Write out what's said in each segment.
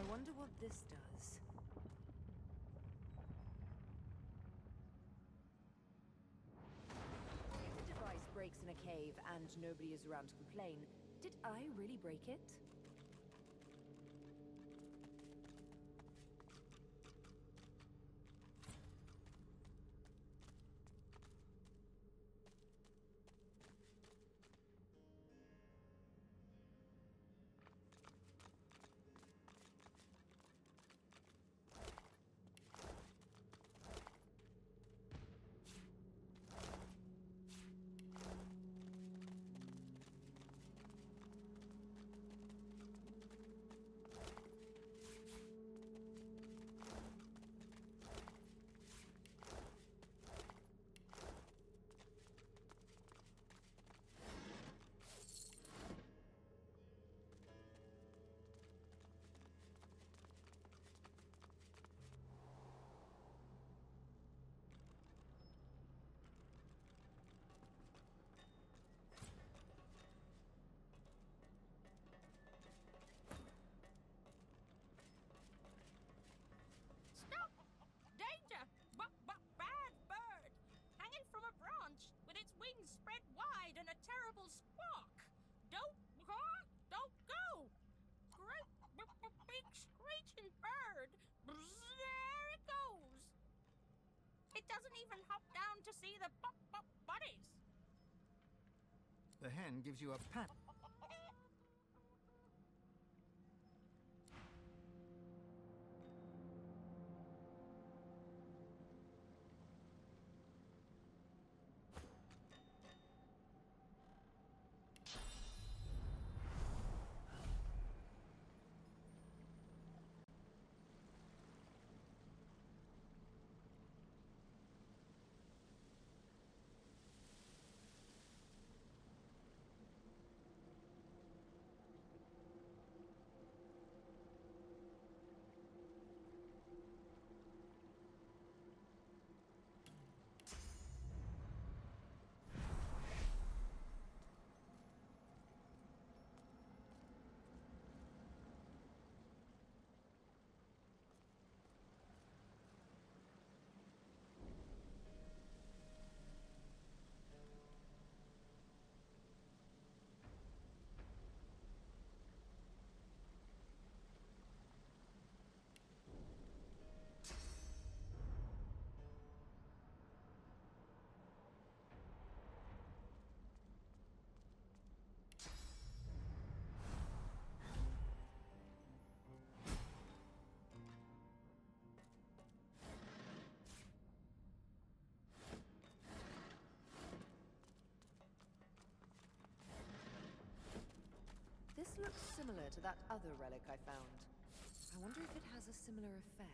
wonder what this does. If the device breaks in a cave and nobody is around to complain, did I really break it? Stop! Danger! Bad bird! Hanging from a branch with its wings spread wide and a terrible squawk! Don't go! Great big screeching bird! There it goes! It doesn't even hop down to see the buddies! The hen gives you a pat. This looks similar to that other relic I found. I wonder if it has a similar effect.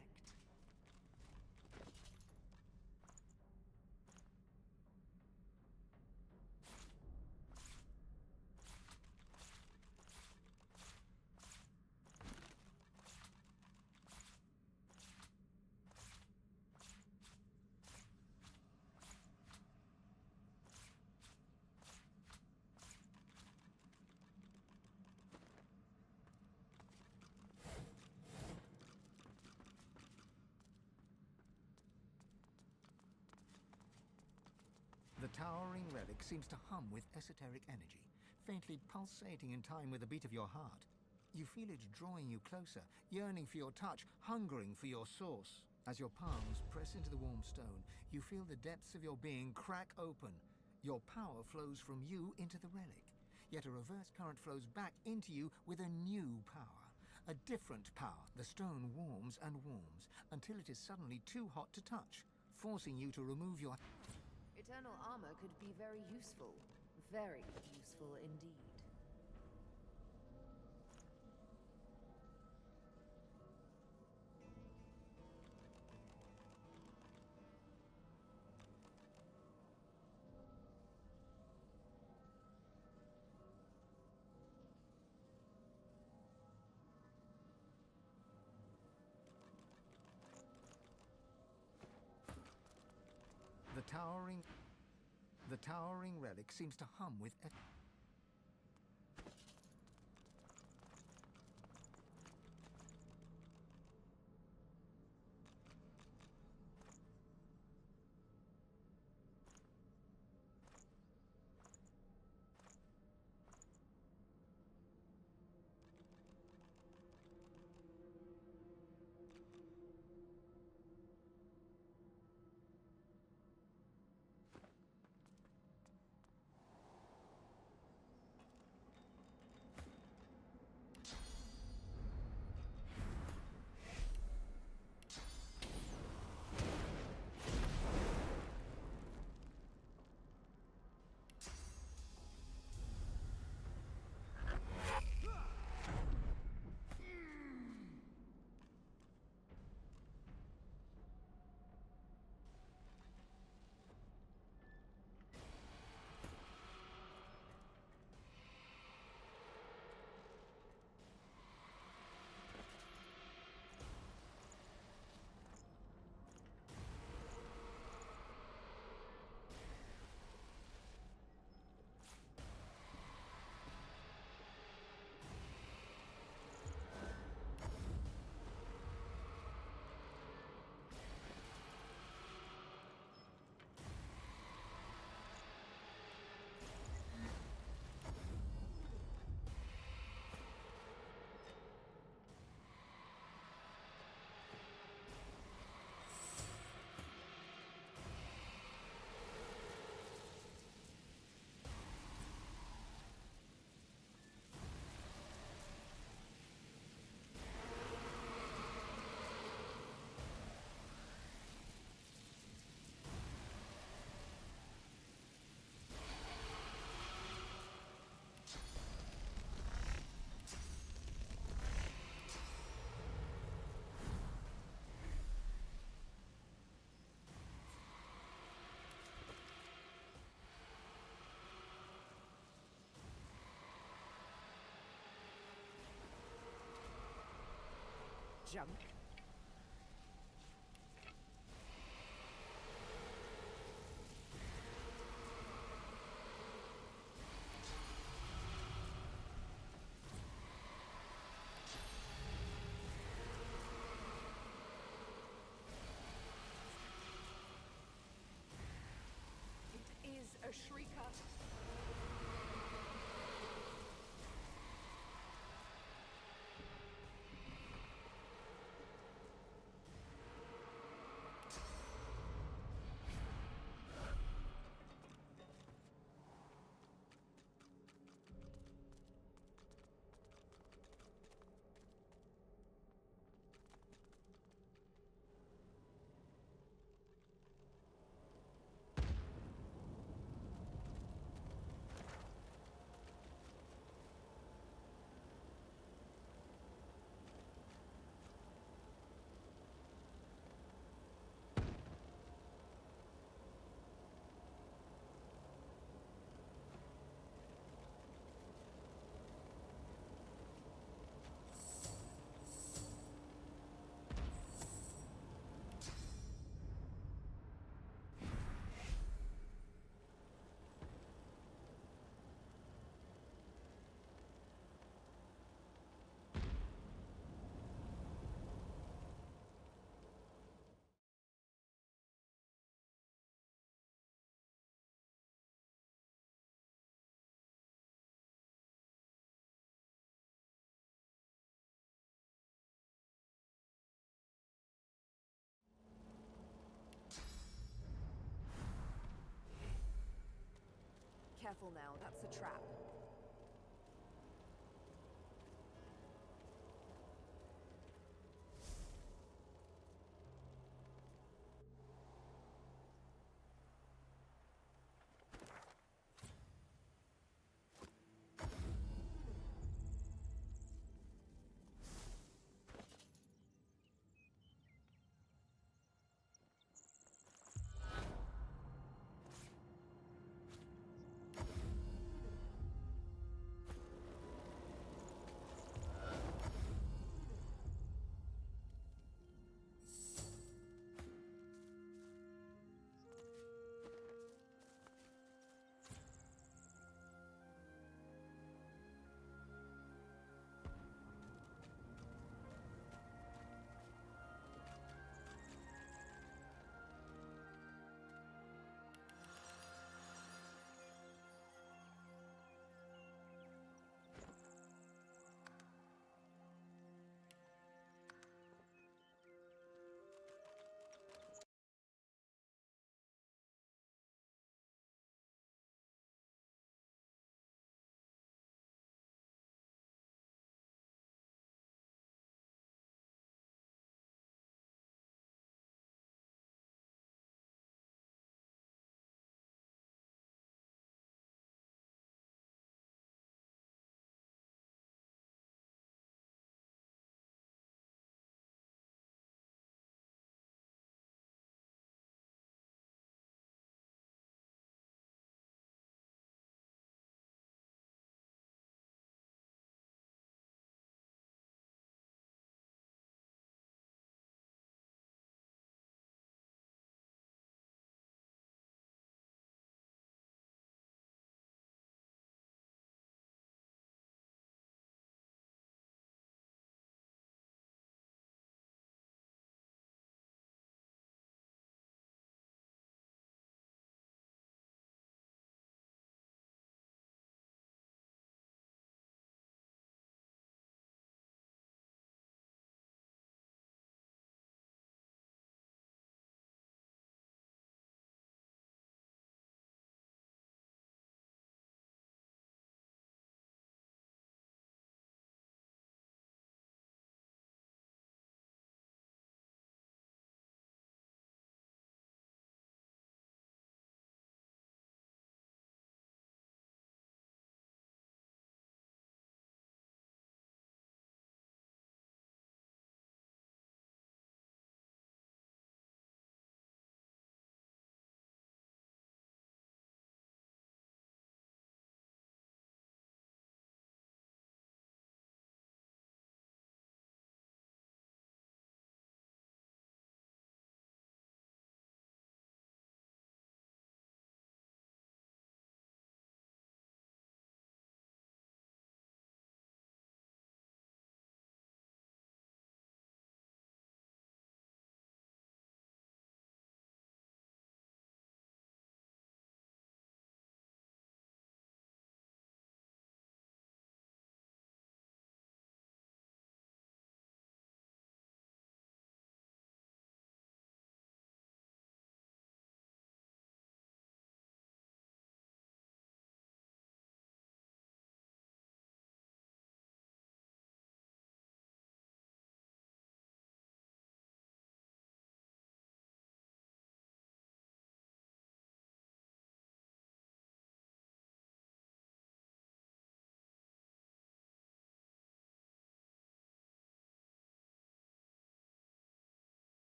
The towering relic seems to hum with esoteric energy, faintly pulsating in time with the beat of your heart. You feel it drawing you closer, yearning for your touch, hungering for your source. As your palms press into the warm stone, you feel the depths of your being crack open. Your power flows from you into the relic, yet a reverse current flows back into you with a new power. A different power. The stone warms and warms, until it is suddenly too hot to touch, forcing you to remove your... Eternal armor could be very useful. Very useful indeed. The towering relic seems to hum with... junk. It is a shrieker. Careful now, that's a trap.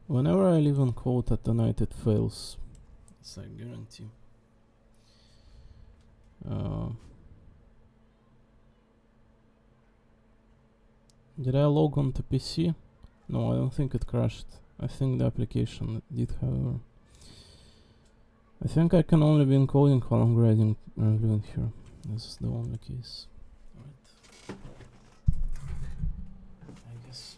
Whenever I leave on quote at the night, it fails. It's a guarantee. Did I log on to PC? No, I don't think it crashed. I think the application did, however. I think I can only be encoding while I'm grading living here. This is the only case. Alright. I guess.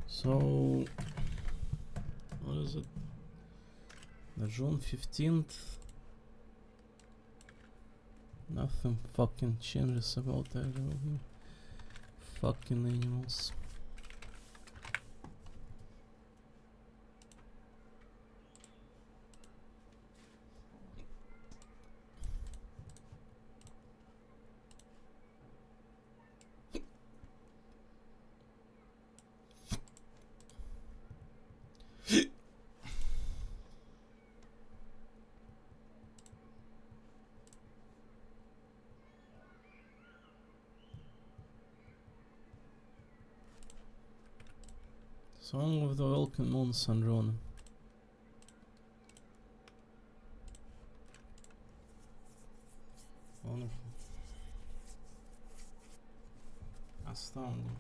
So, what is it? The June 15th. Nothing fucking changes about either of you. Fucking animals. Song of the Welcome Moon Sandrone. Wonderful. Astounding.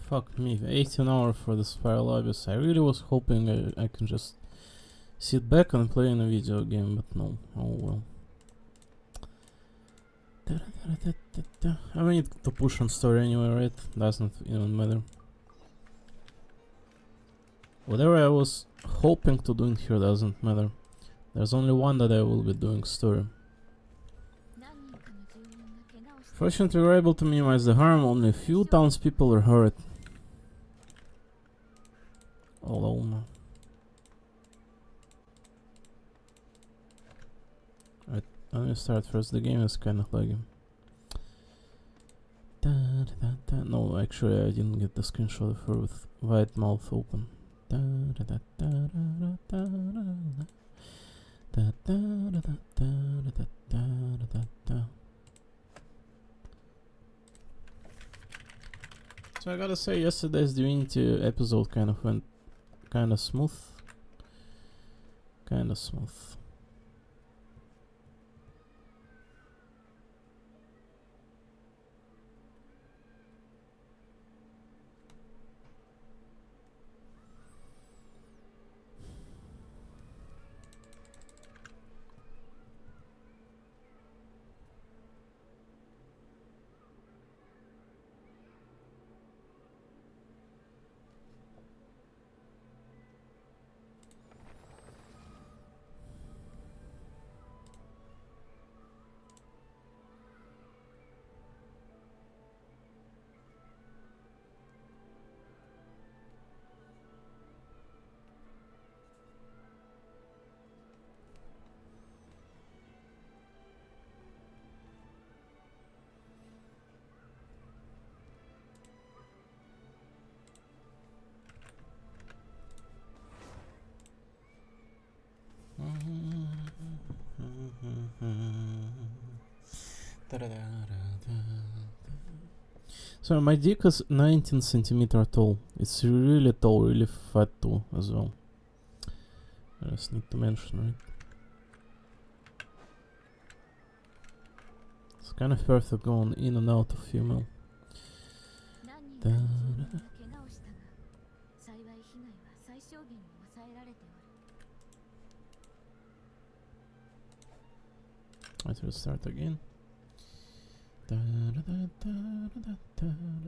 Fuck me, 18 hours for the Spiral Abyss. I really was hoping I can just sit back and play in a video game, but no. Oh well. I need to push on story anyway, right? Doesn't even matter. Whatever I was hoping to do in here doesn't matter. There's only one that I will be doing, story. Fortunately, we were able to minimize the harm. Only a few townspeople were hurt. Alone. Right, let me start first. The game is kinda laggy. No, actually, I didn't get the screenshot of her with wide mouth open. So I gotta say, yesterday's Divinity episode kind of went kinda smooth. Kinda smooth. So my dick is 19 centimeter tall. It's really tall, really fat too as well. I just need to mention, right? It's kind of perfect going in and out of female. 何人かの住民が怪我をしたが、幸い被害は最小限に抑えられておる。 Let's restart again.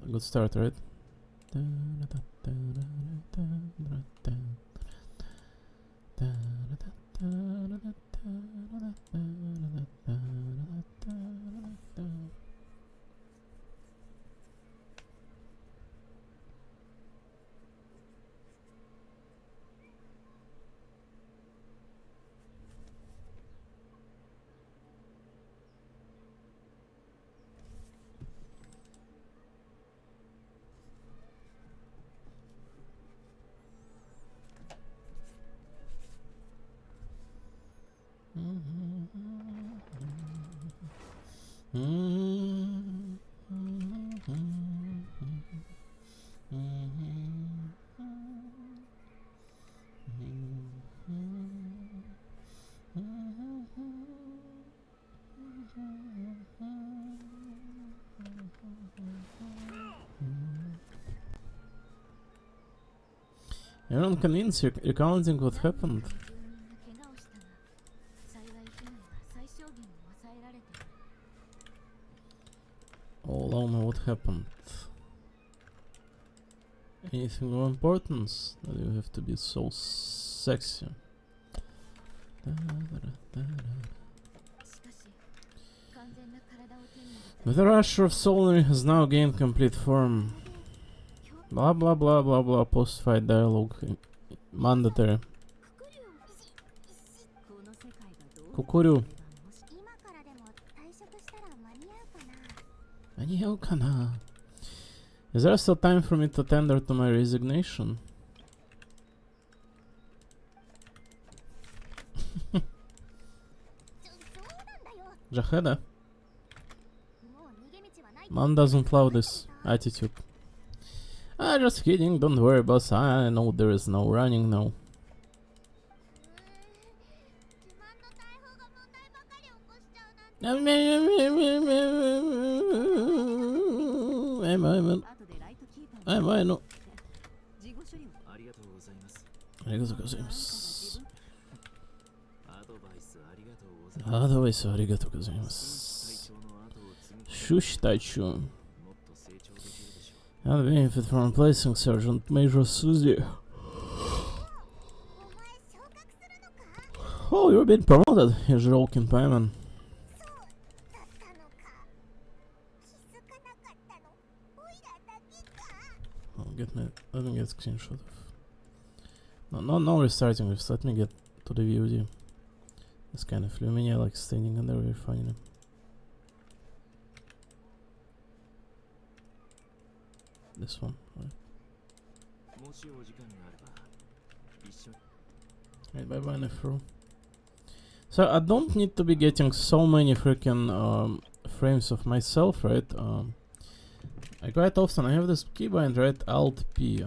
Good start, right? You're not convinced, you're recounting what happened. 住民が怪我をしたが、幸い被害は最小限に抑えられておる。 Oh, Loma, what happened? Anything of importance that you have to be so sexy? しかし、完全な体を手に入れ The Rusher of Solary has now gained complete form. Blah blah blah blah blah. Post-fight dialogue mandatory. この世界がどう Kukuru. 今からでも退職したら間に合うかな。 Anyhow, is there still time for me to tender to my resignation? そうなんだよ。 Jaheda. もう逃げ道はない。 Man doesn't love this attitude. Ah, just kidding. Don't worry, boss. I know there is no running now. 自慢の大砲が問題ばかり起こしちゃうなんて。 I know. 事後処理をありがとうございます。ありがとうございます。アドバイスありがとうございます。アドバイスありがとうございます。シュシ隊長。もっと成長できるでしょう。 I'll benefit from replacing Sergeant Major Suzy. Oh, you're being promoted, you joking pieman. だったのか。気づかなかったの。オイラだけか。 Let me get a screenshot of. No restarting this. Let me get to the VOD. This kind of Lumina like standing in there very funny. This one. Right. もしお時間があれば一緒に。 Right, bye bye, Nefro. So I don't need to be getting so many freaking frames of myself, right? I quite often I have this keybind, right? Alt P.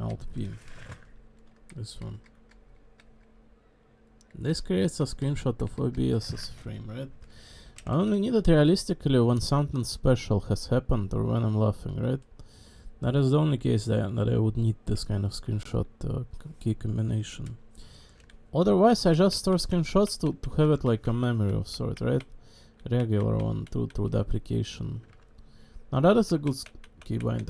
This one. This creates a screenshot of OBS's frame, right? I only need it realistically when something special has happened or when I'm laughing, right? That is the only case that I would need this kind of screenshot key combination. Otherwise, I just store screenshots to have it like a memory of sort, right? Regular one through the application. Now that is a good keybind.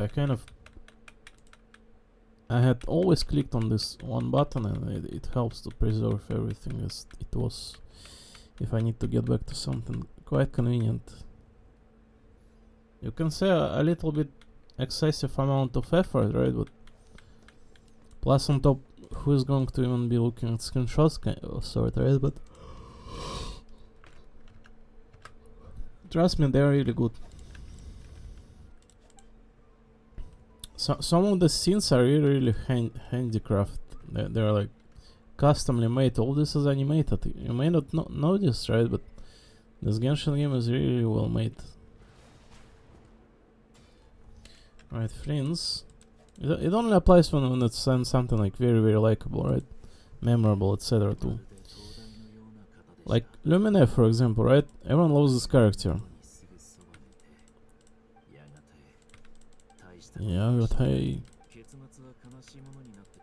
I had always clicked on this one button and it helps to preserve everything as it was. If I need to get back to something, quite convenient. You can say a little bit excessive amount of effort, right? But plus on top, who is going to even be looking at screenshots of sort, right? But trust me, they're really good. So some of the scenes are really handicraft. They're like customly made. All this is animated. You may not know this, right? But this Genshin game is really well made. Right, friends. It only applies when it's something like very likable, right? Memorable, etc. too. Like Lumine, for example, right? Everyone loves this character. Yeah, but hey, 結末は悲しいものになって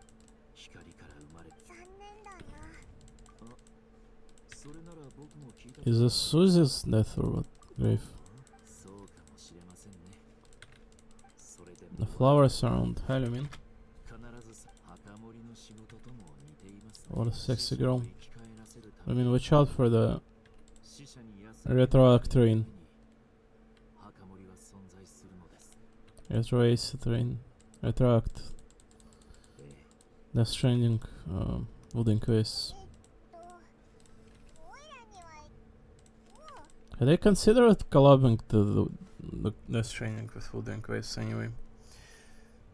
光から生まれ残念だな。それなら僕も聞いた is this Susie's death or what? Grave. そうかもしれませんねそれで The も flowers around. Hi, Lumin. 必ず墓守りの仕事とも似ています What a sexy girl. 生き返らせるた I め mean, watch out for the 死者に安 retroact train. 墓守りは存在するのです Retroace train. Retroact. ええ Death Stranding. Wooden Quest. おいらにはもう Had they considered collabing the Death Stranding with Wooden Quest anyway?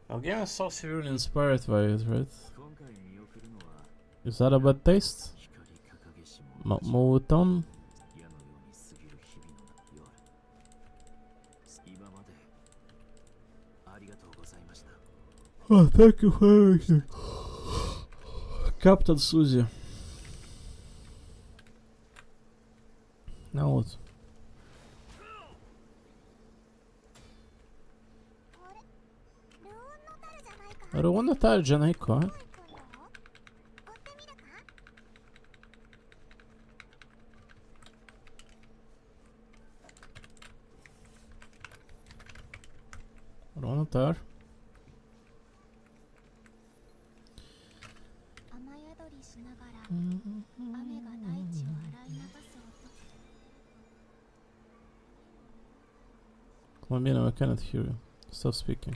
Our game is so severely inspired by it, right? 今回見送るのは Is that a bad taste? 光掲げし者たち Move it on. 矢のように過ぎる日々の夜今までありがとうございました Oh, thank you for everything. Captain Susie. Now what? あれルオンのタルじゃないか。 I don't want to tell Janaiko, huh? どこ行くんだろう。追ってみるか。 I don't want to tell. 雨宿りしながら雨が大地を洗い流す音。 Columbina, I cannot hear you. Stop speaking.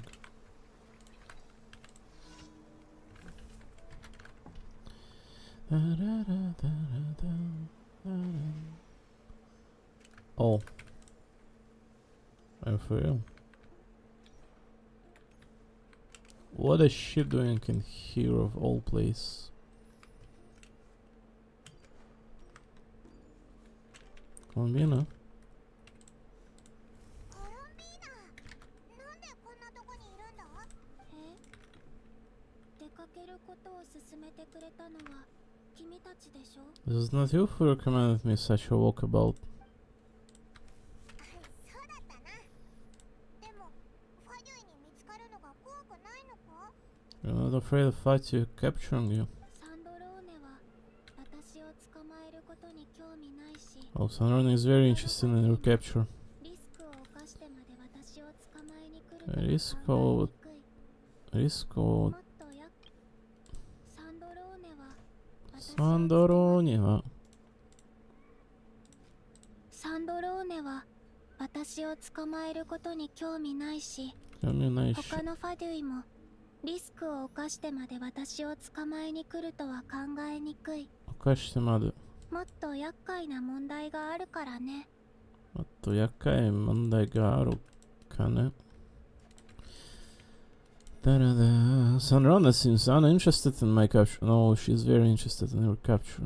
Oh. I'm for you. What is she doing in here of all place? Columbina? コロンビーナ、なんでこんなとこにいるんだ？出かけることを勧めてくれたのは君たちでしょ？ This is not you who recommended me such a walkabout. そうだったな。でもファデュイに見つかるのが怖くないのか？ You're not afraid of Fatih capturing you. サンドローネは私を捕まえることに興味ないし、 Oh, Sanron is very interested in your capture. リスクを冒してまで私を捕まえに来るとはリスク考をえにくい。 Risk も or っとサンドローネは私を Sandoroni. サンドローネは私を捕まえることに興味ないし、 Communation. 他のファデュイもリスクを冒してまで私を捕まえに来るとは考えにくい。 Okashimadu. もっと厄介な問題があるからね。 Atto yakai mandai ga aru kane. Sanrona seems uninterested in my capture. No, she's very interested in your capture.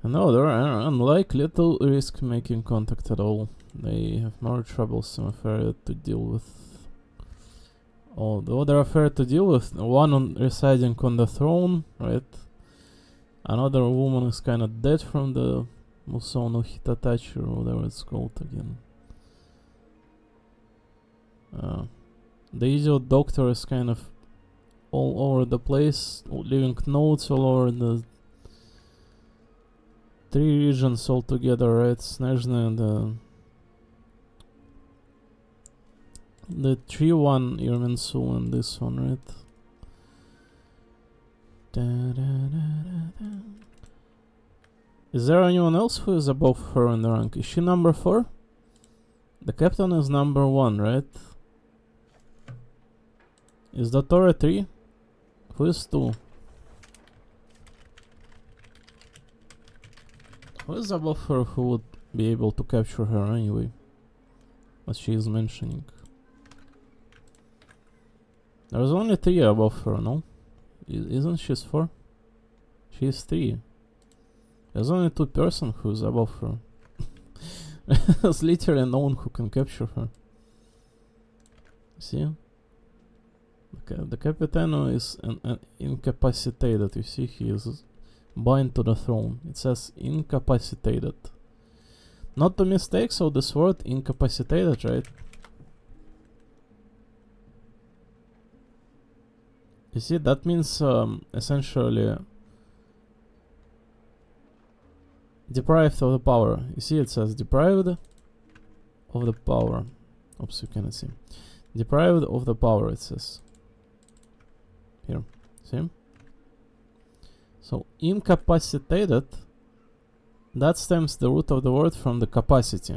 No, they're unlikely to risk making contact at all. They have more troublesome affair to deal with. Oh, the other affair to deal with. One residing on the throne, right? Another woman is kind of dead from the Musou no Hitatachi or whatever it's called again. The idiot doctor is kind of all over the place, leaving notes all over the 3 regions altogether, right? Snezhny and the 3-1 Irminsul and this one, right? Is there anyone else who is above her in the rank? Is she number 4? The captain is number 1, right? Is the Torre 3? Who is 2? Who is above her who would be able to capture her anyway? What she is mentioning. There's only 3 above her, no? Isn't she 4? She's 3. There's only 2 person who's above her. There's literally no one who can capture her. See? The Capitano is incapacitated. You see, he is bind to the throne. It says incapacitated. Not to mistake, so this word incapacitated, right? You see, that means essentially deprived of the power. You see, it says deprived of the power. Oops, you cannot see. Deprived of the power, it says. Here, see? So, incapacitated, that stems the root of the word from the capacity.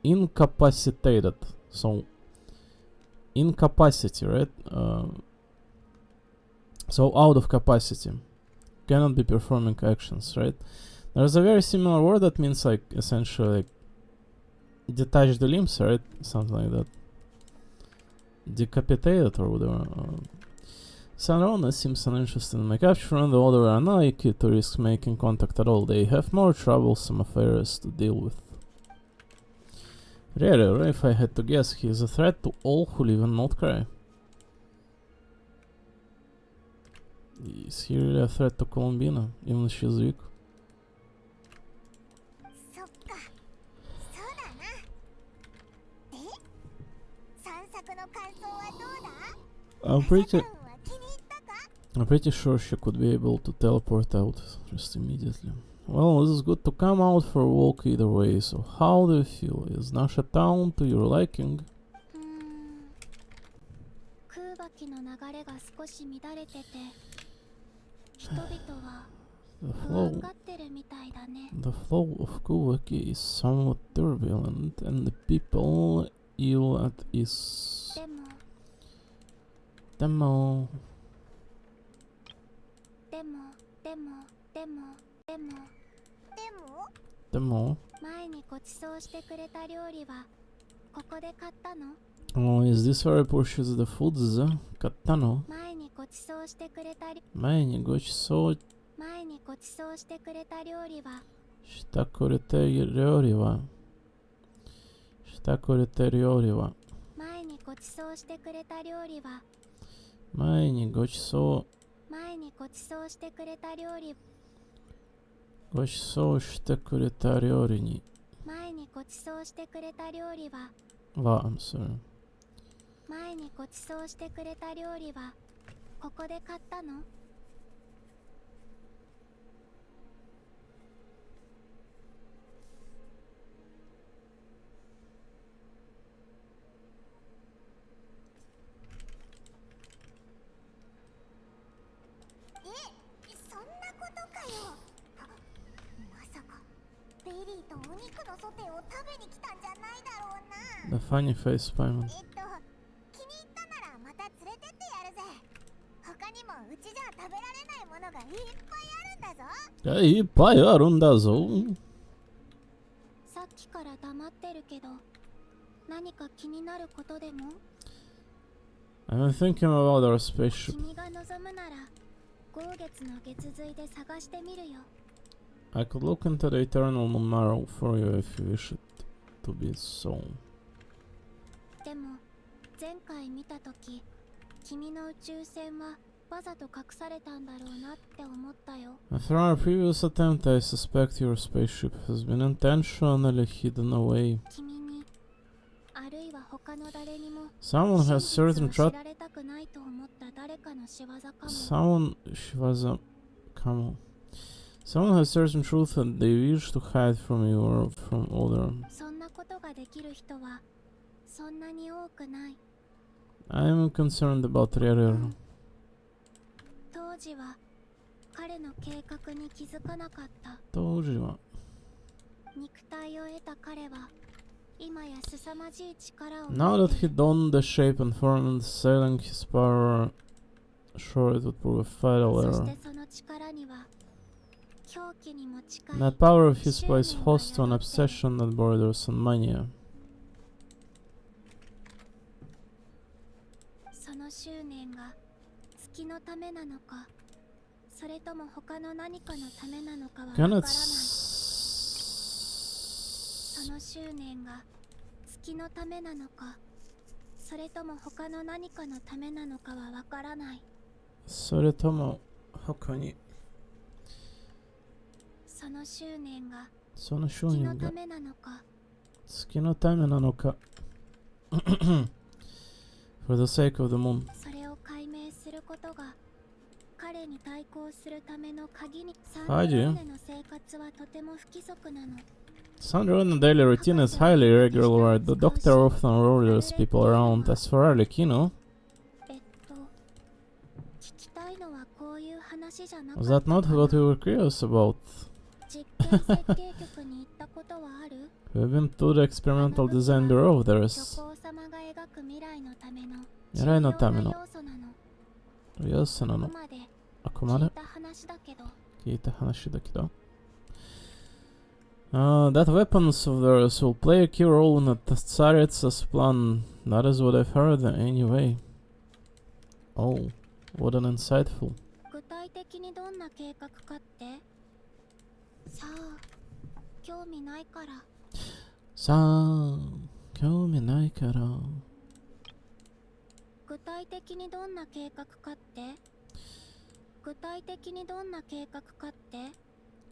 Incapacitated. So, incapacity, right? So, out of capacity. Cannot be performing actions, right? There's a very similar word that means like essentially like detach the limbs, right? Something like that. Decapitated or whatever. Sanrona seems uninterested in my capture, and the other are unlikely to risk making contact at all. They have more troublesome affairs to deal with. Really, if I had to guess, he is a threat to all who live in Nordcry. Is he really a threat to Columbina, even if she's weak? そっか、そうだな。で、散策の感想はどうだ？ I'm 朝 pretty 感は気に入ったか？ I'm pretty sure she could be able to teleport out just immediately. Well, this is good to come out for a walk either way, so how do you feel? Is Nasha Town to your liking? 空爆の流れが少し乱れてて、人々は The 不安 flow, がってるみたいだね。 the flow of Kuvaki is somewhat turbulent, and the people ill at ease. でも、 Demo, でも demo. 前にご馳走してくれた料理はここで買ったの？ Oh, is this where I purchased the foods? Katano. 前にご馳走してくれたり Many gosh so 前にご馳走してくれた料理は shitakurete ryoriwa. Shitakurete ryoriwa. 前にご馳走してくれた料理は Many gosh so 前にご馳走してくれた料理 gosh so shitakurete ryori ni. 前にご馳走してくれた料理は Wa, I'm sorry. 前にご馳走してくれた料理はここで買ったの？そんなことかよ。まさかベリーとお肉のソテーを食べに来たんじゃないだろうな。 The funny face payment. 気に入ったならまた連れてってやるぜ。他にもうちじゃ食べられないものがいっぱいあるんだぞ。いっぱいあるんだぞ。さっきから黙ってるけど、何か気になることでも？ I've been thinking about our spaceship. 君が望むなら、豪月の月髄で探してみるよ。 I could look into the eternal moon marrow for you if you wish it to be so. でも、前回見たとき、君の宇宙船はわざと隠されたんだろうなって思ったよ。 After our previous attempt, I suspect your spaceship has been intentionally hidden away. 君に、あるいは他の誰にも、 Someone has 真 certain 実を知 trust. られたくないと思った誰かの仕業かも。 Someone has certain truth that they wish to hide from you or from other. そんなことができる人はそんなに多くない。 I am concerned about Rerir. 当時は彼の計画に気づかなかった。 Tojiwa. 肉体を得た彼は今や凄まじい力を Now 持っ that て he donned the shape and form and sailing his power, sure it would prove a fatal そし error. てその力には狂気にも近い That power of his plays host to an obsession that borders on mania. その執念が月のためなのかそれとも他の何かのためなのかはわからない。 Cannot その執念が月のためなのかそれとも他の何かのためなのかはわからない。それとも他にその執念がその執月の念がためなのか。月のためなのか。For the sake of the moon. それを解明することが彼に対抗するための鍵に。サンはいドローネの生活はとても不規則なの。Sandrone's daily routine is highly irregular. The doctor often orders people around. As for Arlecchino, 聞きたいのはこういう話じゃなか was った that not かな。 what you were curious about? 実験設計局に行ったことはある？ We've been to the experimental design bureau of 虚 theirs. 構様が描く未来のための未来のための重要な要素なの。要素なの。あくまであくまで聞いた話だけど。聞いた話だけど。That weapons of theirs will play a key role in the Tsaritsa's plan. That is what I've heard anyway. Oh, what an insightful. 具体的にどんな計画かって？さあ、興味ないから。さあ、興味ないから。具体的にどんな計画かって？具体的にどんな計画かって？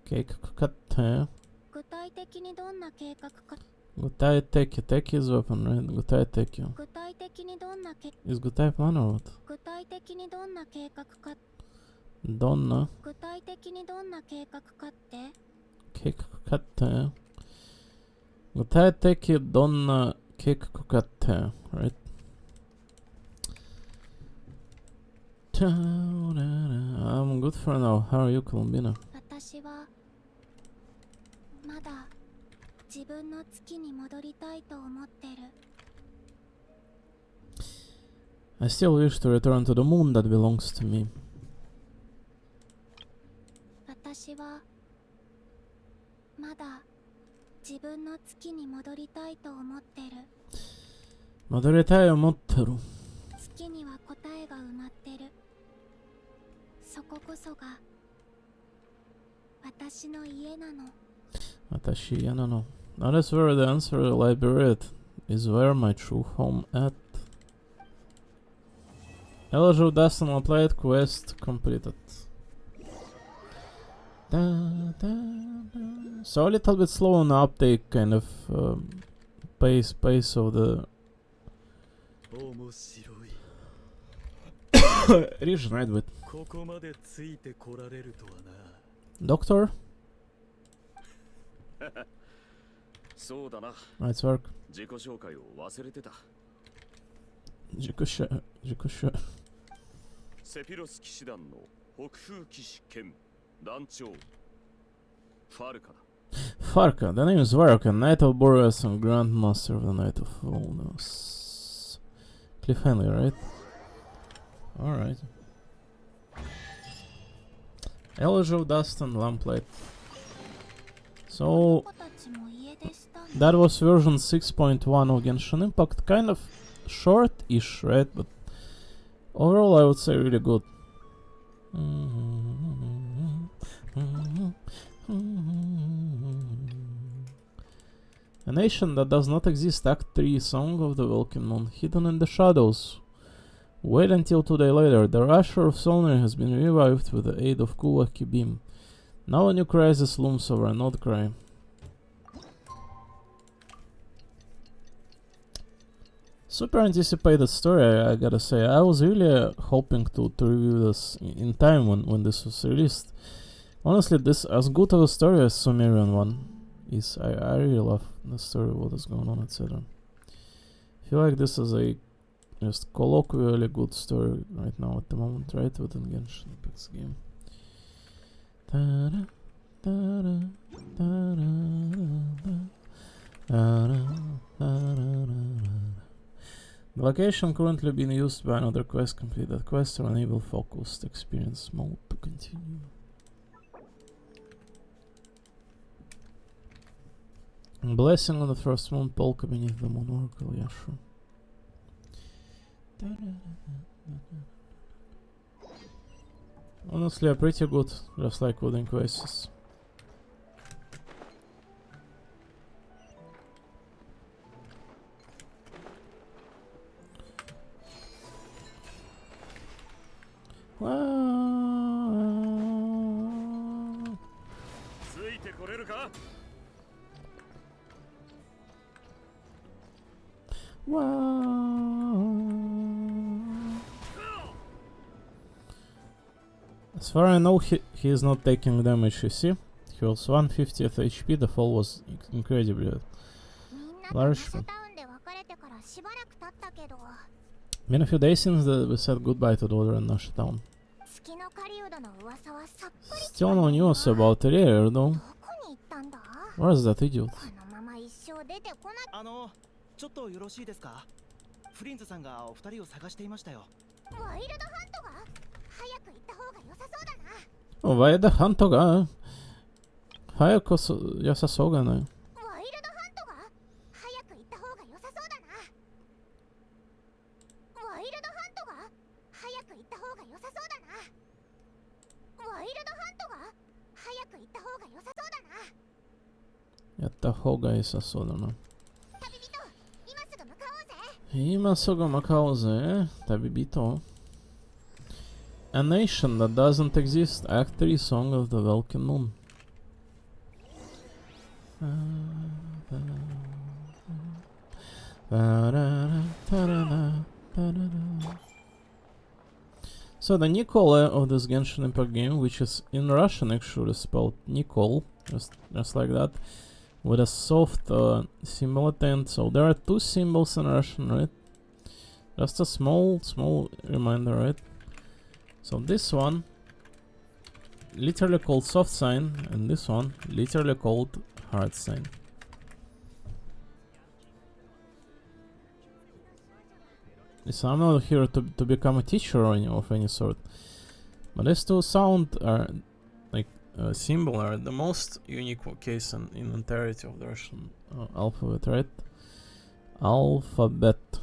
計画かって。具体的にどんな計画か。具体的 Tech is weapon, right? 具体的。具体的にどんな計 Is 具体 plan or what? 具体的にどんな計画か。どんな具体的にどんな計画かって？計画かって。具体的どんな計画かって。Right? I'm good for now. How are you, Columbina? 私はまだ自分の月に戻りたいと思ってる。 I still wish to return to the moon that belongs to me. 私はまだ自分の月に戻りたいと思ってる。戻りたい思ってる。月には答えが埋まってる。そここそが私の家なの。私嫌なの。That is where the answer lie buried. Is where my true home at. Eligible Dustin applied quest completed. So a little bit slow on the uptake kind of pace of the region, right? But Doctor? そうだな。 Nice work. 自己紹介を忘れてた。自己紹介。セピロス騎士団の北風騎士兼団長ファルカだ。Farka, the name is Varka, Knight of Boreas and Grandmaster of the Knight of Volnus. Cliffhanger, right? Alright. Eligible Dust and Lamplight. So, 子たちも家出したの。 that was version 6.1 of Genshin Impact. Kind of short-ish, right? But overall, I would say really good. A nation that does not exist. Act 3, Song of the Welkin Moon, hidden in the shadows. Wait until 2 days later. The Rasher of Solnir has been revived with the aid of Kuwaki Beam. Now a new crisis looms over an old cry. Super anticipated story, I gotta say. I was really hoping to review this in time when this was released. Honestly, this as good of a story as Sumerian one is. I really love the story, what is going on, etc. I feel like this is a just colloquially good story right now at the moment, right? Within Genshin Impact's game. The location currently being used by another quest. Complete that quest or enable focused experience mode to continue. Blessing on the first moon, polka beneath the moon oracle, yeah, sure. Honestly, pretty good, just like wooden quests. As far as I know, he is not taking damage, you see? He was 150th HP, the fall was incredibly みんなと large. ナシャタウンで別れてからしばらく経ったけど Been a few days since we said goodbye to the order in Nasha Town. 月の狩人の噂はさっぱり Still no news about Rare though. どこに行ったんだ Where's that idiot? このまま一生出てこないちょっとよろしいですか？フリンズさんがお二人を探していましたよ。ワイルドハントが早く行った方が良さそうだな Why the hunter guy? 早く良さそうがない。ワイルドハントが早く行った方が良さそうだなワイルドハントが早く行った方が良さそうだなワイルドハントが早く行った方が良さそうだなやった方が良さそうだな。旅人今すぐ向かおうぜ今すぐ向かおうぜ、旅人。A nation that doesn't exist. Act 3 Song of the Welkin Moon. So the Nicole of this Genshin Impact game, which is in Russian actually spelled Nicole, just like that, with a soft symbol at the end. So there are two symbols in Russian, right? Just a small reminder, right? So this one literally called soft sign, and this one literally called hard sign. So I'm not here to become a teacher or of any sort, but these two sound are like symbol are the most unique case in entirety of the Russian alphabet, right? Alphabet.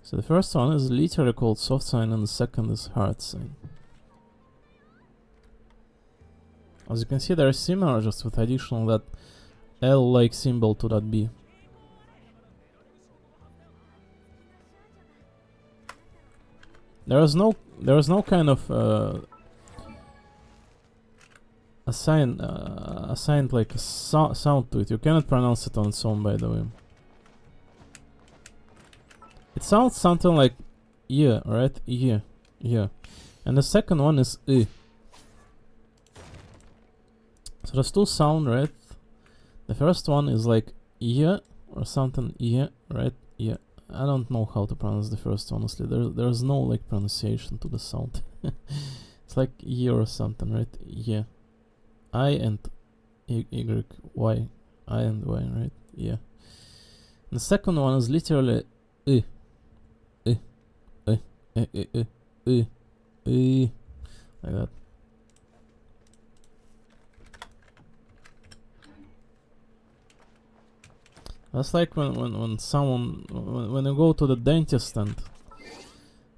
So the first one is literally called soft sign, and the second is hard sign. As you can see, they're similar, just with additional that L-like symbol to that B. There is no kind of assigned like a sound to it. You cannot pronounce it on its own, by the way. It sounds something like yeah, right? Yeah. And the second one is I. So there's two sound, right? The first one is like yeah or something, yeah, right? Yeah. I don't know how to pronounce the first, honestly. There's no like pronunciation to the sound. It's like yeah or something, right? Yeah. I and Y. I and Y, right? Yeah. And the second one is literally I. Like that. That's like when you go to the dentist and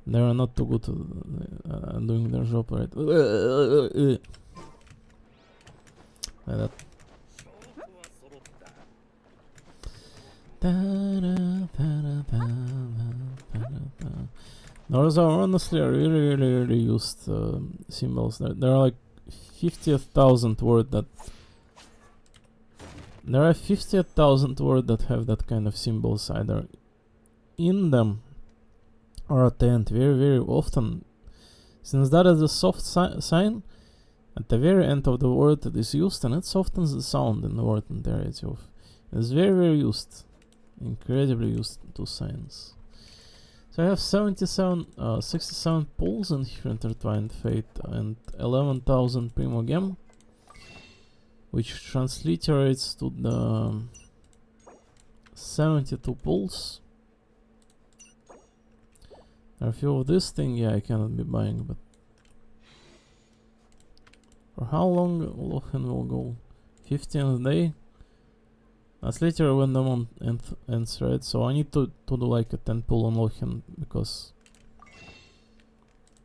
they are not too good to doing their job, right? Like that. Those are honestly really used symbols. There are like 50,000 words that. There are 50,000 words that have that kind of symbols either in them or at the end. Very often, since that is a soft sign, at the very end of the word it is used, and it softens the sound in the word entirety of. It's very used, incredibly used to signs. So I have 67 pulls in here, Intertwined Fate, and 11,000 Primogem, which transliterates to the 72 pulls. There are a few of this thing, yeah, I cannot be buying, but for how long Lochen will go? 15th day? That's literally when the month ends, right? So I need to do like a 10 pull on Lochen, because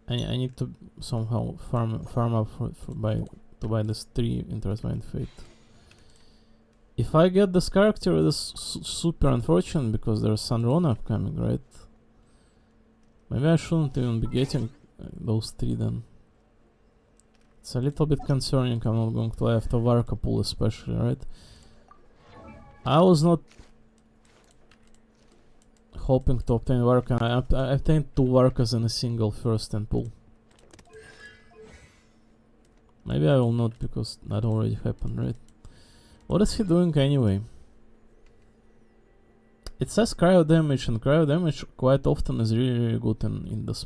I need to somehow farm up to buy this 3 Intertwined Fate. If I get this character, it is super unfortunate because there's Sandrona upcoming, right? Maybe I shouldn't even be getting those 3 then. It's a little bit concerning. I'm not going to have to Varka pull especially, right? I was not hoping to obtain Varka. I obtained 2 Varkas in a single first and pull. Maybe I will not, because that already happened, right? What is he doing anyway? It says cryo damage, and cryo damage quite often is really good in this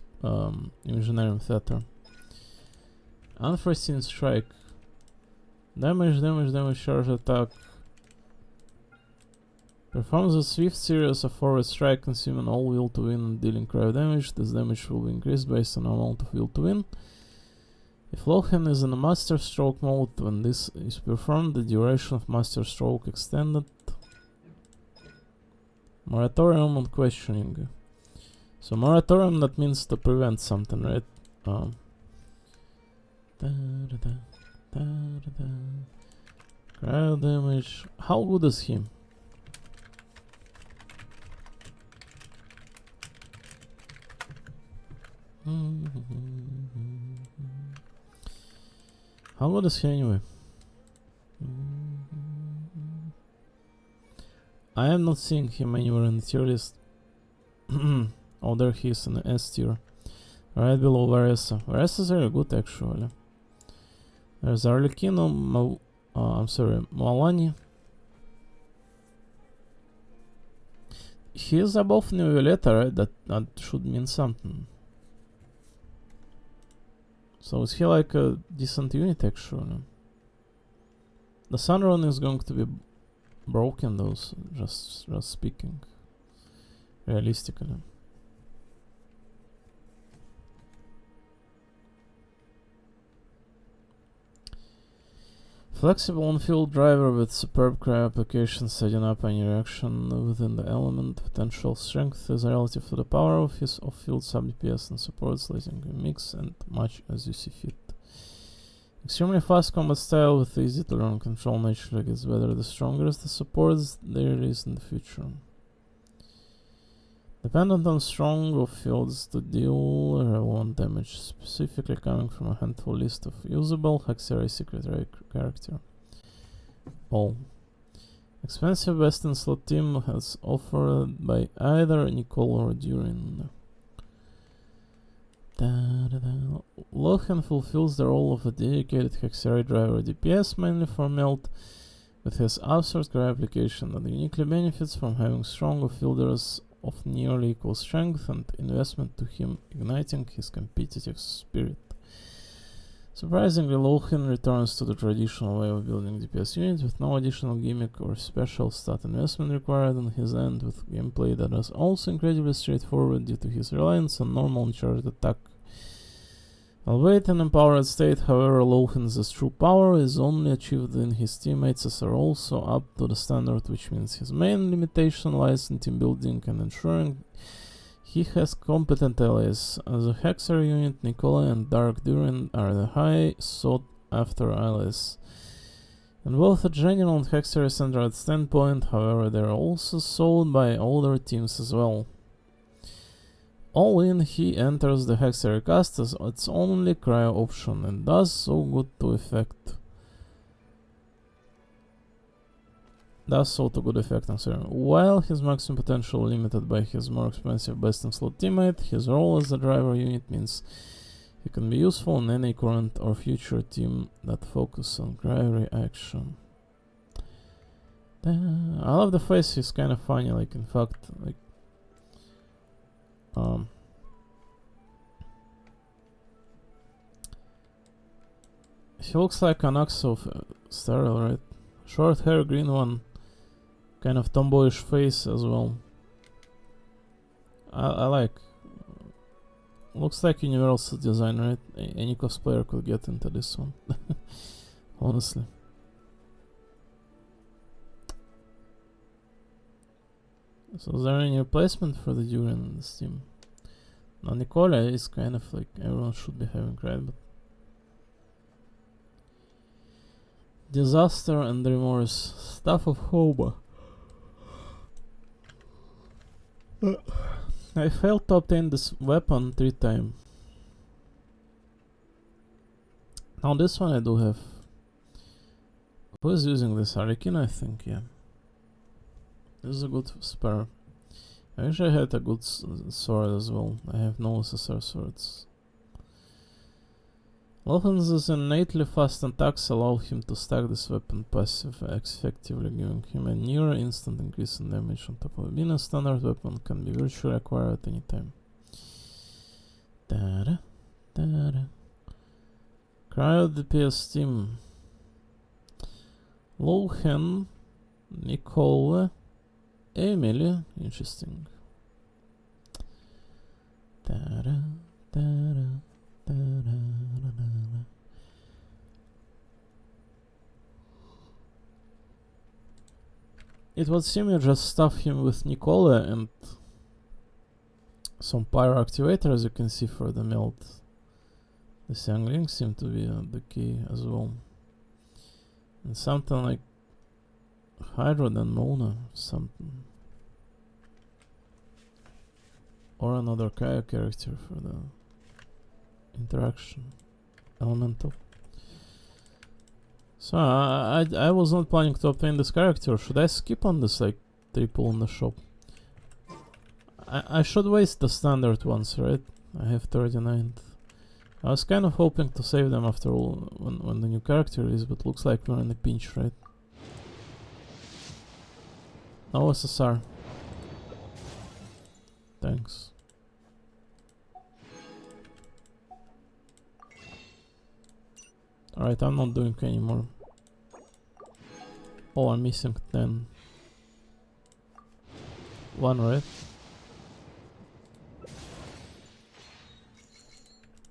Engineering Theater. Unforeseen strike. Damage, charge attack. Performs a swift series of forward strike, consuming all will to win and dealing cryo damage. This damage will be increased based on the amount of will to win. If Lohen is in a Master Stroke mode, when this is performed, the duration of Master Stroke extended. Moratorium on questioning. So moratorium, that means to prevent something, right? Cryo damage. How good is he? How good is he anyway? I am not seeing him anywhere in the tier list. Oh, there he is in the S tier. Right below Varesa. Varesa is very good actually. There's Arlecchino, Malani. He is above New Violetta, right? That should mean something. So is he like a decent unit actually? The Sunrun is going to be broken though, just speaking. Realistically. Flexible on-field driver with superb cryo application, setting up any reaction within the element. Potential strength is relative to the power of his off-field sub-DPS and supports, letting him mix and match as you see fit. Extremely fast combat style with easy to learn control naturally gets better the stronger the supports there is in the future. Dependent on strong off-fields to deal relevant damage, specifically coming from a handful list of usable Hexerai secret character. All. Expensive best in slot team has offered by either Nicole or Durin. Lohen fulfills the role of a dedicated Hexerai driver DPS, mainly for Melt, with his outsourced cryo application that uniquely benefits from having strong off-fielders of nearly equal strength and investment to him, igniting his competitive spirit. Surprisingly, Lohen returns to the traditional way of building DPS units with no additional gimmick or special stat investment required on his end, with gameplay that is also incredibly straightforward due to his reliance on normal and charged attack. Albeit in empowered state, however, Lohen's true power is only achieved when his teammates are also up to the standard, which means his main limitation lies in team building and ensuring he has competent allies. As a Hexerai unit, Nikolai and Dark Durin are the high sought after allies. In both a general and Hexerai centered standpoint, however, they are also sought by older teams as well. All in, he enters the Hexerai cast as its only cryo option and does so to good effect. While his maximum potential limited by his more expensive best in slot teammate, his role as a driver unit means he can be useful in any current or future team that focus on cryo reaction. I love the face, he's kind of funny, like in fact, like he looks like an Axel sterile, right? Short hair, green one, kind of tomboyish face as well. I like. Looks like universal design, right? Any cosplayer could get into this one. Honestly. So is there any replacement for the Durin in this team? Now Nicola is kind of like everyone should be having, right? But Disaster and Remorse. Staff of Hoba. I failed to obtain this weapon 3 times. Now this one I do have. Who is using this? Arlecchino, I think, yeah. This is a good spare. I wish I had a good sword as well. I have no SSR swords. Lohan's innately fast attacks allow him to stack this weapon passive effectively, giving him a near instant increase in damage on top of it. Being a standard weapon can be virtually acquired at any time. Da-da, da-da. Cryo DPS team. Lohan, Nicole, Emily. Interesting. Da-da, da-da. It would seem you just stuff him with Nicola and some pyro activator, as you can see, for the melt. The Xiangling seem to be the key as well. And something like Hydro than Mona, something. Or another Kaya character for the interaction elemental. So I was not planning to obtain this character. Should I skip on this like triple in the shop? I should waste the standard ones, right? I have 39th. I was kind of hoping to save them after all when the new character is, but looks like we're in a pinch, right? No SSR. Thanks. Alright, I'm not doing anymore. Oh, I'm missing 10. 1, right?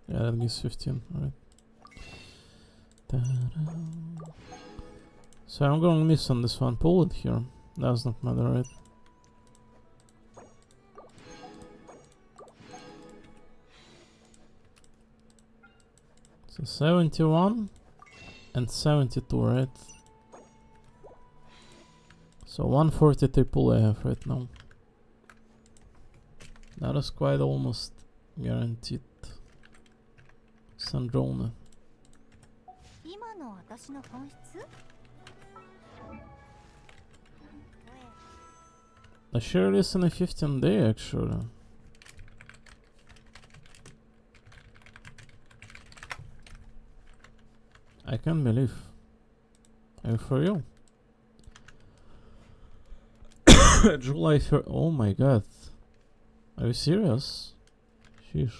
Yeah, that gives 15, alright. So I'm going to miss on this one. Pull it here. Does not matter, right? So 71 and 72, right? So 143 pull I have right now. That is quite almost guaranteed. Sandrona. I share this in a 15 day actually. I can't believe. I'm for real. July 3rd. Oh my god. Are you serious? Sheesh.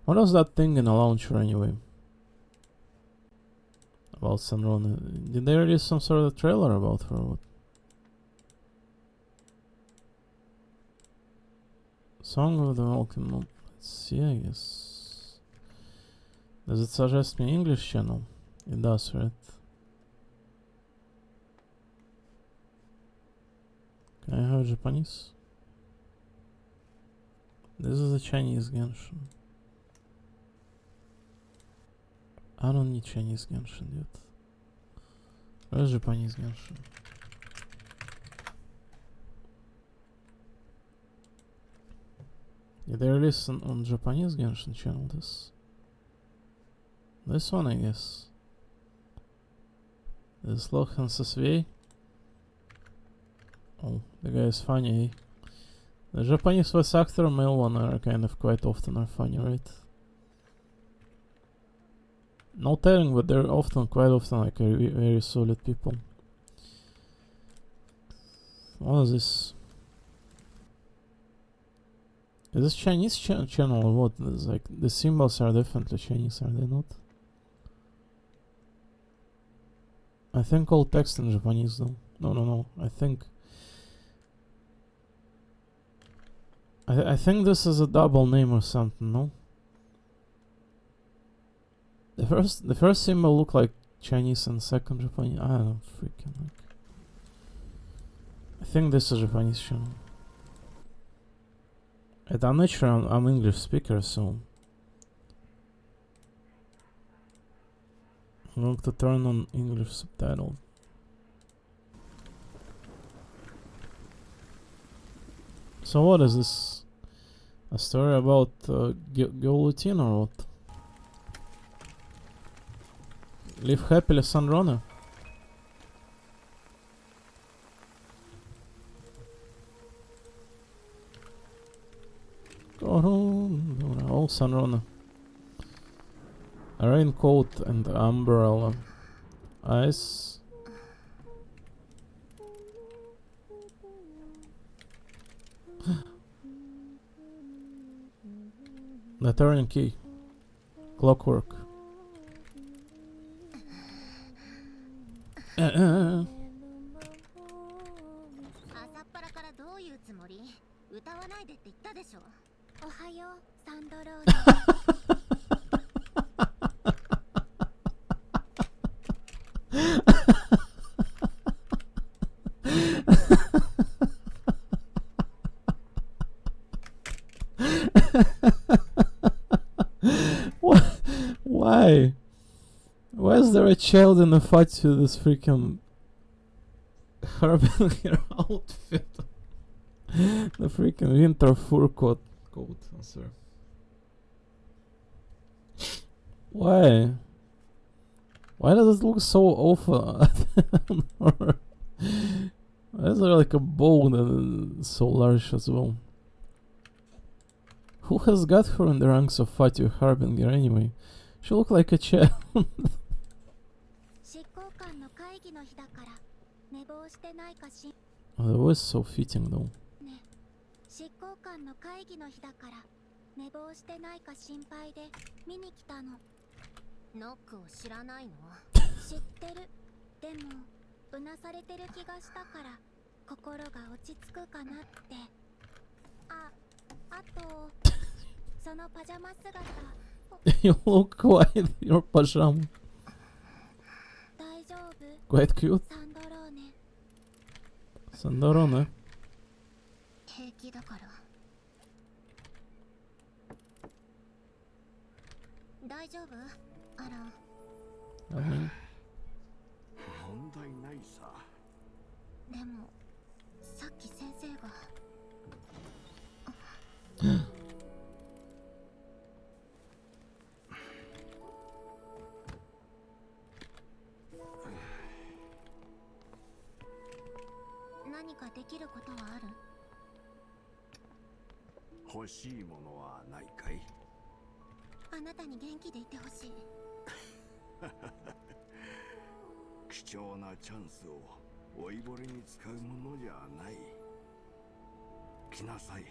What was that thing in the launcher anyway? About Sandrona. Did they release some sort of trailer about her or what? Song of the Vulcan Moon. Let's see, I guess. Does it suggest me English channel? It does, right? Can I have Japanese? This is a Chinese Genshin. I don't need Chinese Genshin yet. Where's Japanese Genshin? Did they release on Japanese Genshin channel this one, I guess. This Lohan Sasvei. Oh, the guy is funny, eh? The Japanese voice actor male one are kind of quite often are funny, right? No telling, but they're quite often like very solid people. What is this? Is this Chinese channel or what? It's like the symbols are definitely Chinese, are they not? I think all text in Japanese though. No. I think this is a double name or something, no? The first symbol looked like Chinese and second Japanese. I don't freaking like. I think this is Japanese channel. And I'm not sure I'm English speaker, so I'm going to turn on English subtitle. So what is this? A story about Guillotine or what? Live happily, Sandrona. Oh, Sunrunner. A raincoat and umbrella. Ice. The turning key. Clockwork. 朝っぱらからどういうつもり？歌わないでって言ったでしょ。おはよう、サンドローネ。Why? Why is there a child in a fight to this freaking Harbinger outfit? The freaking winter fur coat. I'm sorry. Why? Why does it look so awful? Why is there like a bow that is so large as well? Who has got her in the ranks of Fatih Harbinger anyway? She look like a child. 執行官の会議の日だから寝坊してないかし Oh, that was so fitting though. ね。執行官の会議の日だから寝坊してないか心配で見に来たの。ノックを知らないの？知ってる。でもうなされてる気がしたから心が落ち着くかなって。あとそのパジャマ姿。You look white in your pajama. 大丈夫？ Quite cute. サンドローネ。 Sandorone. 平気だから。大丈夫？アラン。I mean, 問題ないさ。でもさっき先生が。何かできることはある？欲しいものはないかい？あなたに元気でいてほしい。貴重なチャンスを老いぼれに使うものじゃない。来なさい。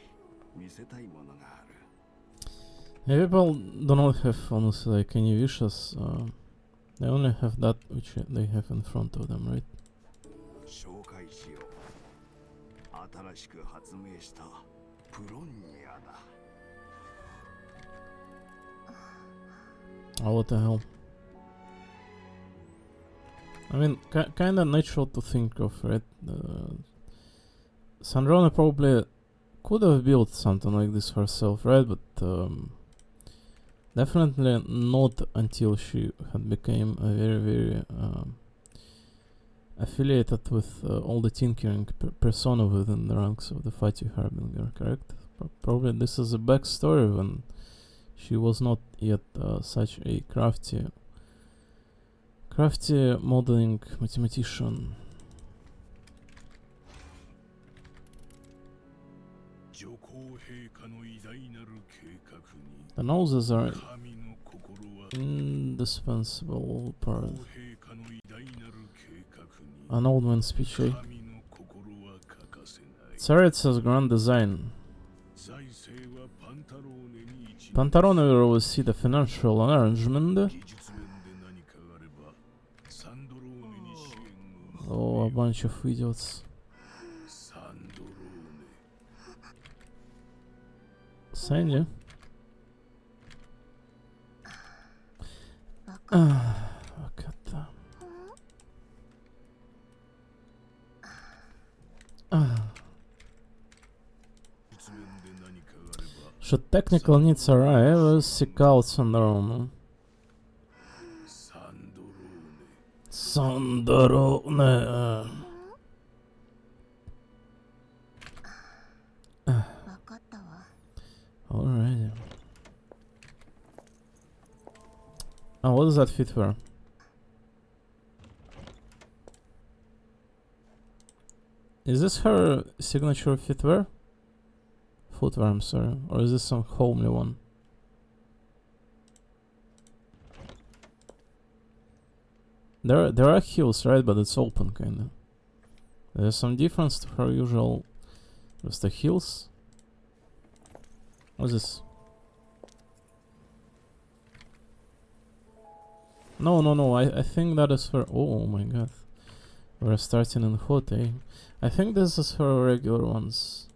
見せたいものがある。yeah, people do not have honestly like any wishes. They only have that which they have in front of them, right? 紹介しよう。新しく発明したプロンニアだ。Oh, what the hell? I mean, kind of natural to think of, right? Sandrona probably could have built something like this herself, right? But definitely not until she had become a very affiliated with all the tinkering persona within the ranks of the Fatih Harbinger, correct? Probably this is a backstory when she was not yet such a crafty modeling mathematician. The noses are indispensable part. An old man's speech, eh? Tsaritsa's grand design. Pantalone will oversee the financial arrangement. Oh, a bunch of idiots. Sandy. Wakata. Should technical needs arrive, seek out Sandorone. Sandorone. Alright. Oh, what does that fit for? Is this her signature footwear? I'm sorry. Or is this some homely one? There are hills, right? But it's open kinda. There's some difference to her usual. Just the hills. What's this? No. I think that is her. Oh my god. We're starting in hot, eh? I think this is her regular ones.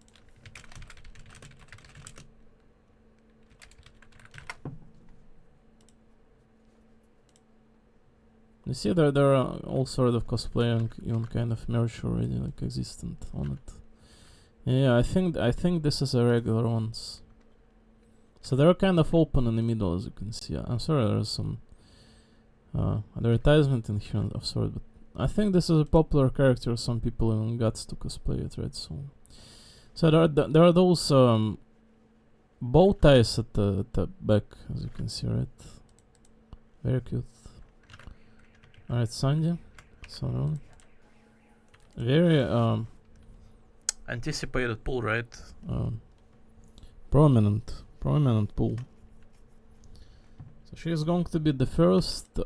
You see, there are all sort of cosplay and even kind of merch already, like existent on it. Yeah, I think this is a regular ones. So they're kind of open in the middle, as you can see. I'm sorry, there's some advertisement in here of sort, but I think this is a popular character. Some people even got to cosplay it, right? So there are those bow ties at the back, as you can see, right? Very cute. Alright, Sandy. So very anticipated pull, right? Prominent pull. So she is going to be the first.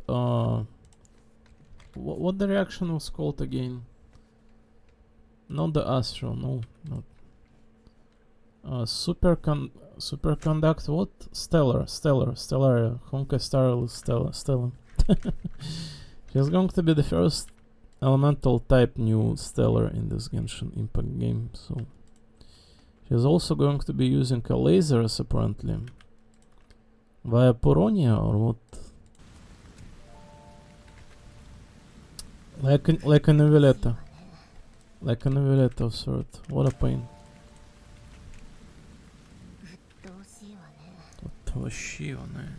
What the reaction was called again? Not the Astro, no, not. Superconduct. What? Stellaria. Honkai Star Stella. She's going to be the first elemental type new Stellar in this Genshin Impact game, so she's also going to be using a lasers apparently. Via Poronia or what? Like a Noveletta. Like a Noveletta of sort. What a pain. What was she on there?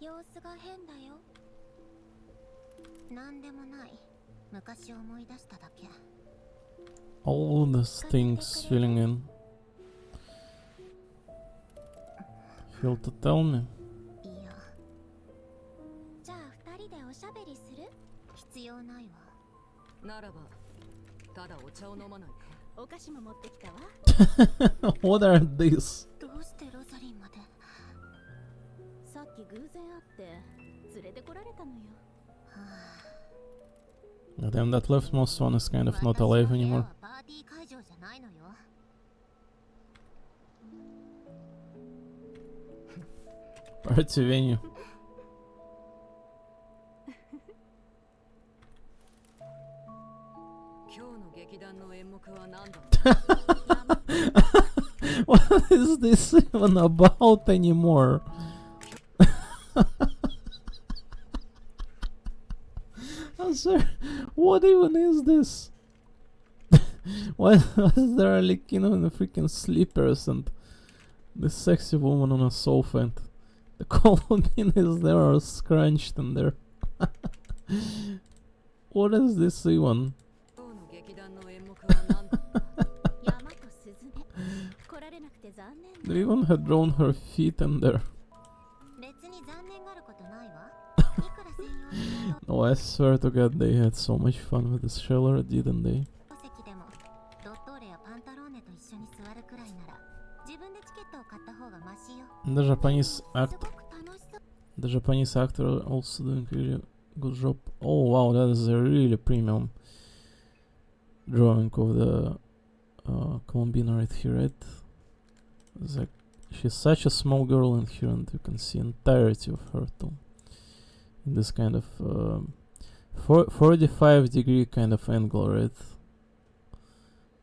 様子が変だよ。なんでもない。昔思い出しただけ。All these things filling in. Feel to tell me. いや。じゃあ二人でおしゃべりする？必要ないわ。ならば、ただお茶を飲まないか。お菓子も持ってきたわ。What are these? どうしてロザリンまで？さっき偶然会って連れてこられたのよ。Damn, that leftmost one is kind of not alive anymore. Party venue. What is this even about anymore? I'm sorry, what even is this? Why is there like, you know, the freaking sleepers and this sexy woman on a sofa and the column is there or scrunched in there? What is this even? They even had drawn her feet in there. No, I swear to God, they had so much fun with this sheller, didn't they? The Japanese actor also doing a really good job. Oh wow, that is a really premium drawing of the Columbina right here, right? It's like, she's such a small girl in here, and you can see entirety of her too. In this kind of 45-degree kind of angle, right?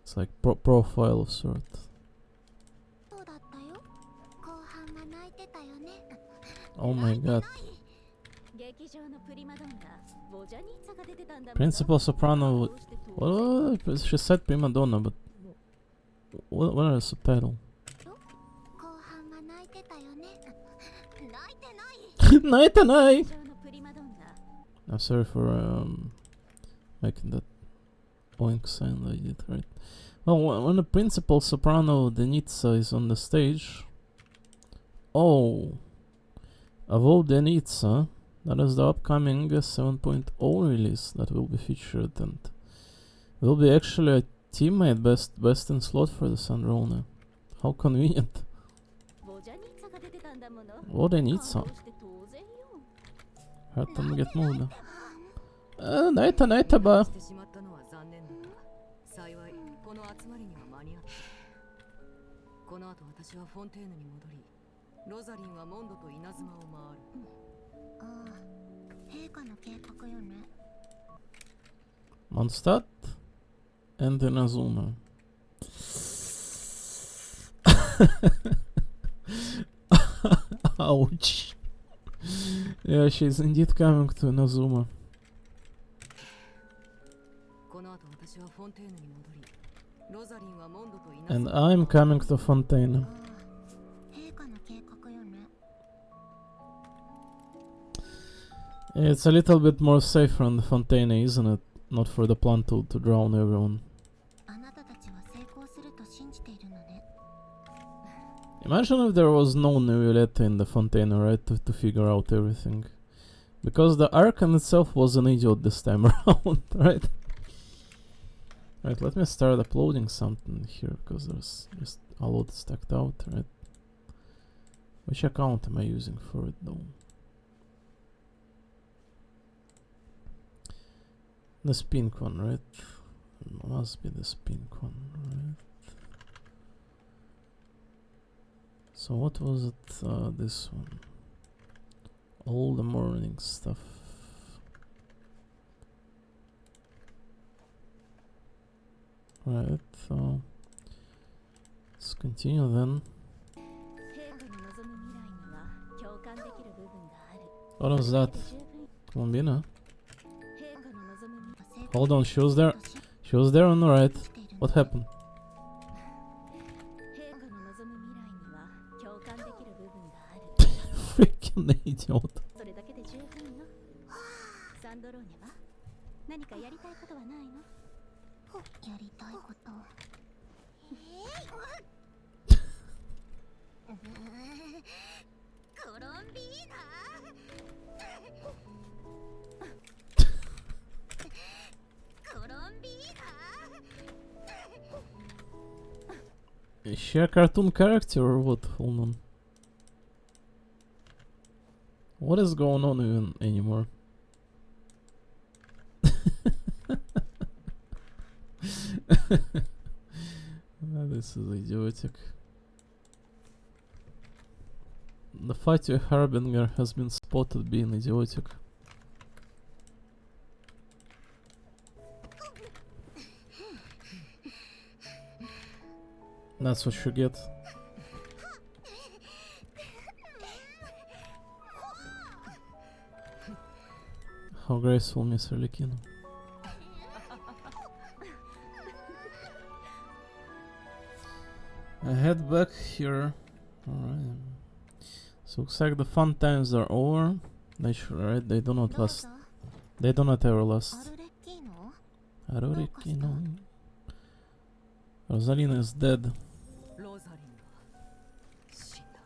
It's like profile of sort. Oh my god. Principal soprano. What? She said prima donna, but what are the subtitles? Night and night. I'm sorry for making that oink sign that I did, right? Well, when the principal soprano Denitsa is on the stage. Oh, Evolve Denitsa. That is the upcoming 7.0 release that will be featured and will be actually a teammate best in slot for the Sandrone. How convenient. Well, they need some. Hurt them get moved. Naita ba. してしまったのは残念だが、幸いこの集まりには間に合った。この後私はフォンテーヌに戻り、ロザリンはモンドと稲妻を回る。ああ、陛下の計画よね。Mondstadt and Inazuma. Ouch. Yeah, she's indeed coming to Inazuma. この後私はフォンテーヌに戻り、ロザリンはモンドと稲 And 妻を I'm coming to Fontaine. ああ、陛下の計画よね。 It's a little bit more safer on the Fontaine, isn't it? Not for the plant to drown everyone. あなたたちは成功すると信じているのね。 Imagine if there was no Neuvillette in the Fontaine, right? To figure out everything. Because the Archon itself was an idiot this time around, right? Right, let me start uploading something here, because there's just a lot stacked out, right? Which account am I using for it though? This pink one, right? Must be this pink one, right? So what was it? This one. All the morning stuff. Right, let's continue then. What was that? Colombina? Hold on, she was there. She was there on the right. What happened? Freaking idiot. 何かやりたいことはないの？やりたいこと。コロンビーナ。コロンビーナ。 Is she a cartoon character or what? Hold on. What is going on even anymore? This is idiotic. The fight with Harbinger has been spotted being idiotic. That's what you get. How graceful, Miss Arlecchino. I head back here. Alright. So looks like the fun times are over. They should, right? They do not last. They do not ever last. Arlecchino. Rosalina is dead. ロザリンが死んだ。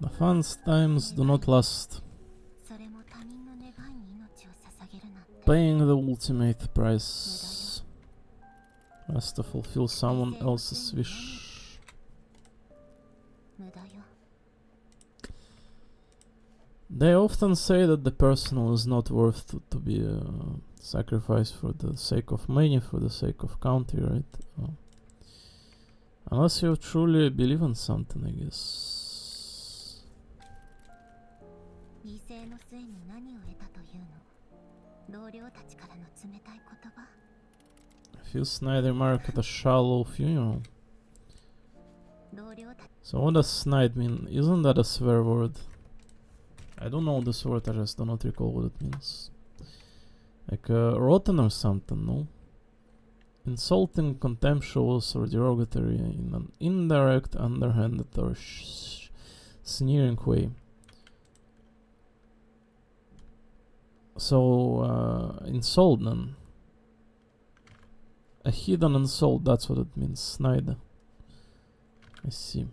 The fun times do not last. それも他人の願いに命を捧げるなんて。 Paying the ultimate price has to fulfill someone else's wish. 無駄よ。 They often say that the personal is not worth to be sacrificed for the sake of many, for the sake of country, right? Unless you truly believe in something, I guess. 犠牲の末に何を得たというの？同僚たちからの冷たい言葉。 Phil Snyder mark at a shallow funeral. 同僚たち。 So what does snide mean? Isn't that a swear word? I don't know this word, I just do not recall what it means. Like rotten or something, no? Insulting, contemptuous, or derogatory in an indirect, underhanded, or sneering way. So, insult then. A hidden insult, that's what it means. Snide. I see.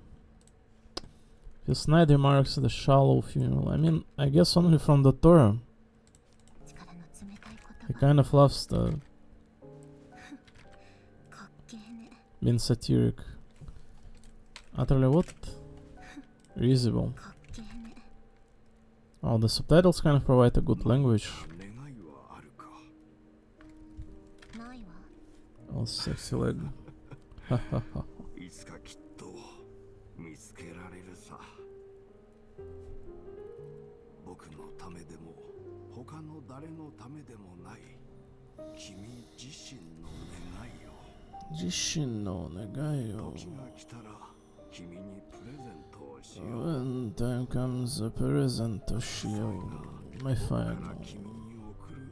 If snide remarks at a shallow funeral. I mean, I guess only from the Torah. He kind of loves the being satiric. Utterly what? Reasonable. かっけえね。 Oh, the subtitles kind of provide a good language. 願いはあるか。ないわ。 Oh, sexy leg. Hahaha. いつかきっと見つけられるさ。僕のためでも他の誰のためでもない君自身の願いを。 Jishin no negai yo. 時が来たら君にプレゼントをしよう。 When time comes, a present to show. My 僕から final. 君に送る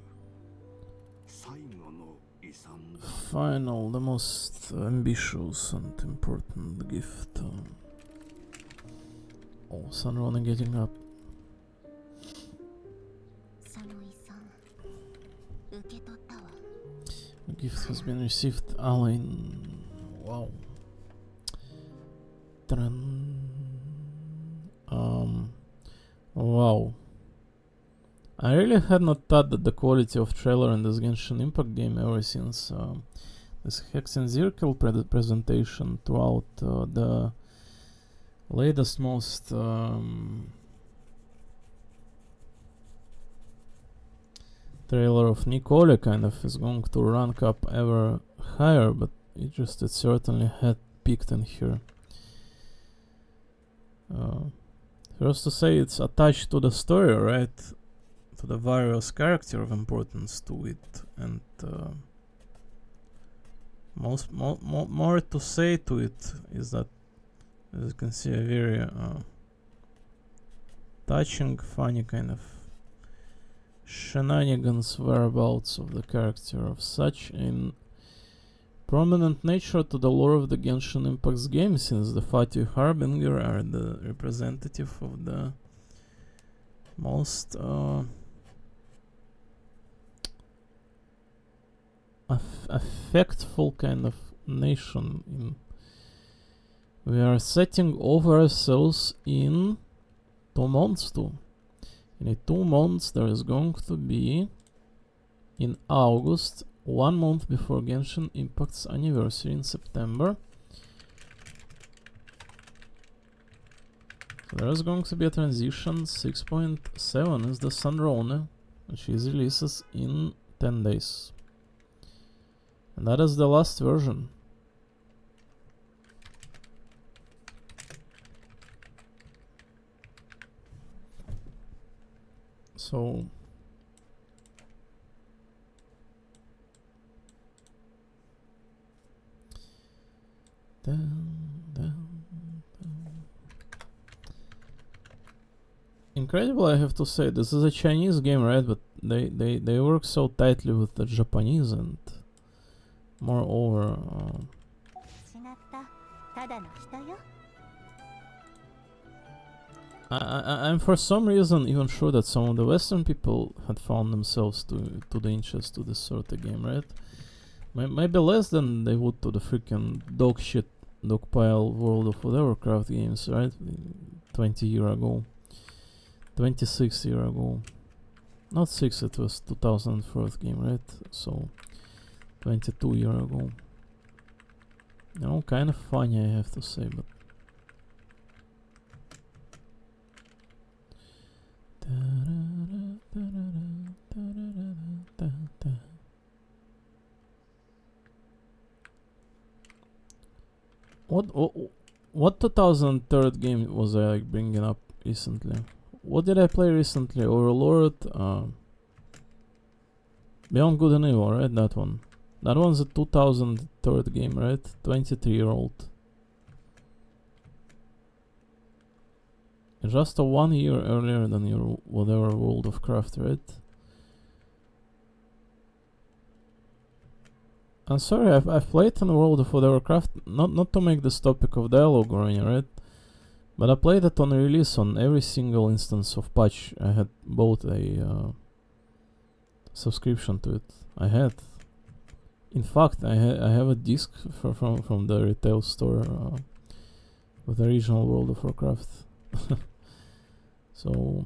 最後の遺産だ。 Final, the most ambitious and important gift. Oh, Sunrunner getting up. その遺産受け取ったわ。 The gift has been received. Alain. Wow. Tran. Wow. I really had not thought that the quality of trailer in this Genshin Impact game ever since this Hexen Zirkel presentation throughout the latest, most trailer of Nicole kind of is going to rank up ever higher, but it certainly had peaked in here. First to say, it's attached to the story, right? To the various character of importance to it, and more to say to it is that, as you can see, a very touching, funny kind of shenanigans whereabouts of the character of such in prominent nature to the lore of the Genshin Impact's game, since the Fatih Harbinger are the representative of the most affectful kind of nation. We are setting over ourselves in 2 months too. In 2 months there is going to be, in August, 1 month before Genshin Impact's anniversary in September, there is going to be a transition. 6.7 is the Sunrone, which is releases in 10 days. And that is the last version. So incredible, I have to say. This is a Chinese game, right? But they work so tightly with the Japanese, and moreover, I'm for some reason even sure that some of the Western people had found themselves to the interest to this sort of game, right? Maybe less than they would to the freaking dogpile World of Warcraft games, right? 20 years ago, 26 years ago, not 6. It was 2004 game, right? So 22 years ago. You know, kind of funny, I have to say, but. What 2003 game was I like bringing up recently? What did I play recently? Overlord, Beyond Good and Evil, right? That one. That one's a 2003 game, right? 23-year-old. Just 1 year earlier than your whatever World of Craft, right? I'm sorry, I've played in World of Warcraft, not to make this topic of dialogue or any, right? But I played it on release on every single instance of patch. I had bought a subscription to it. I had. In fact, I have a disc from the retail store with the original World of Warcraft. So,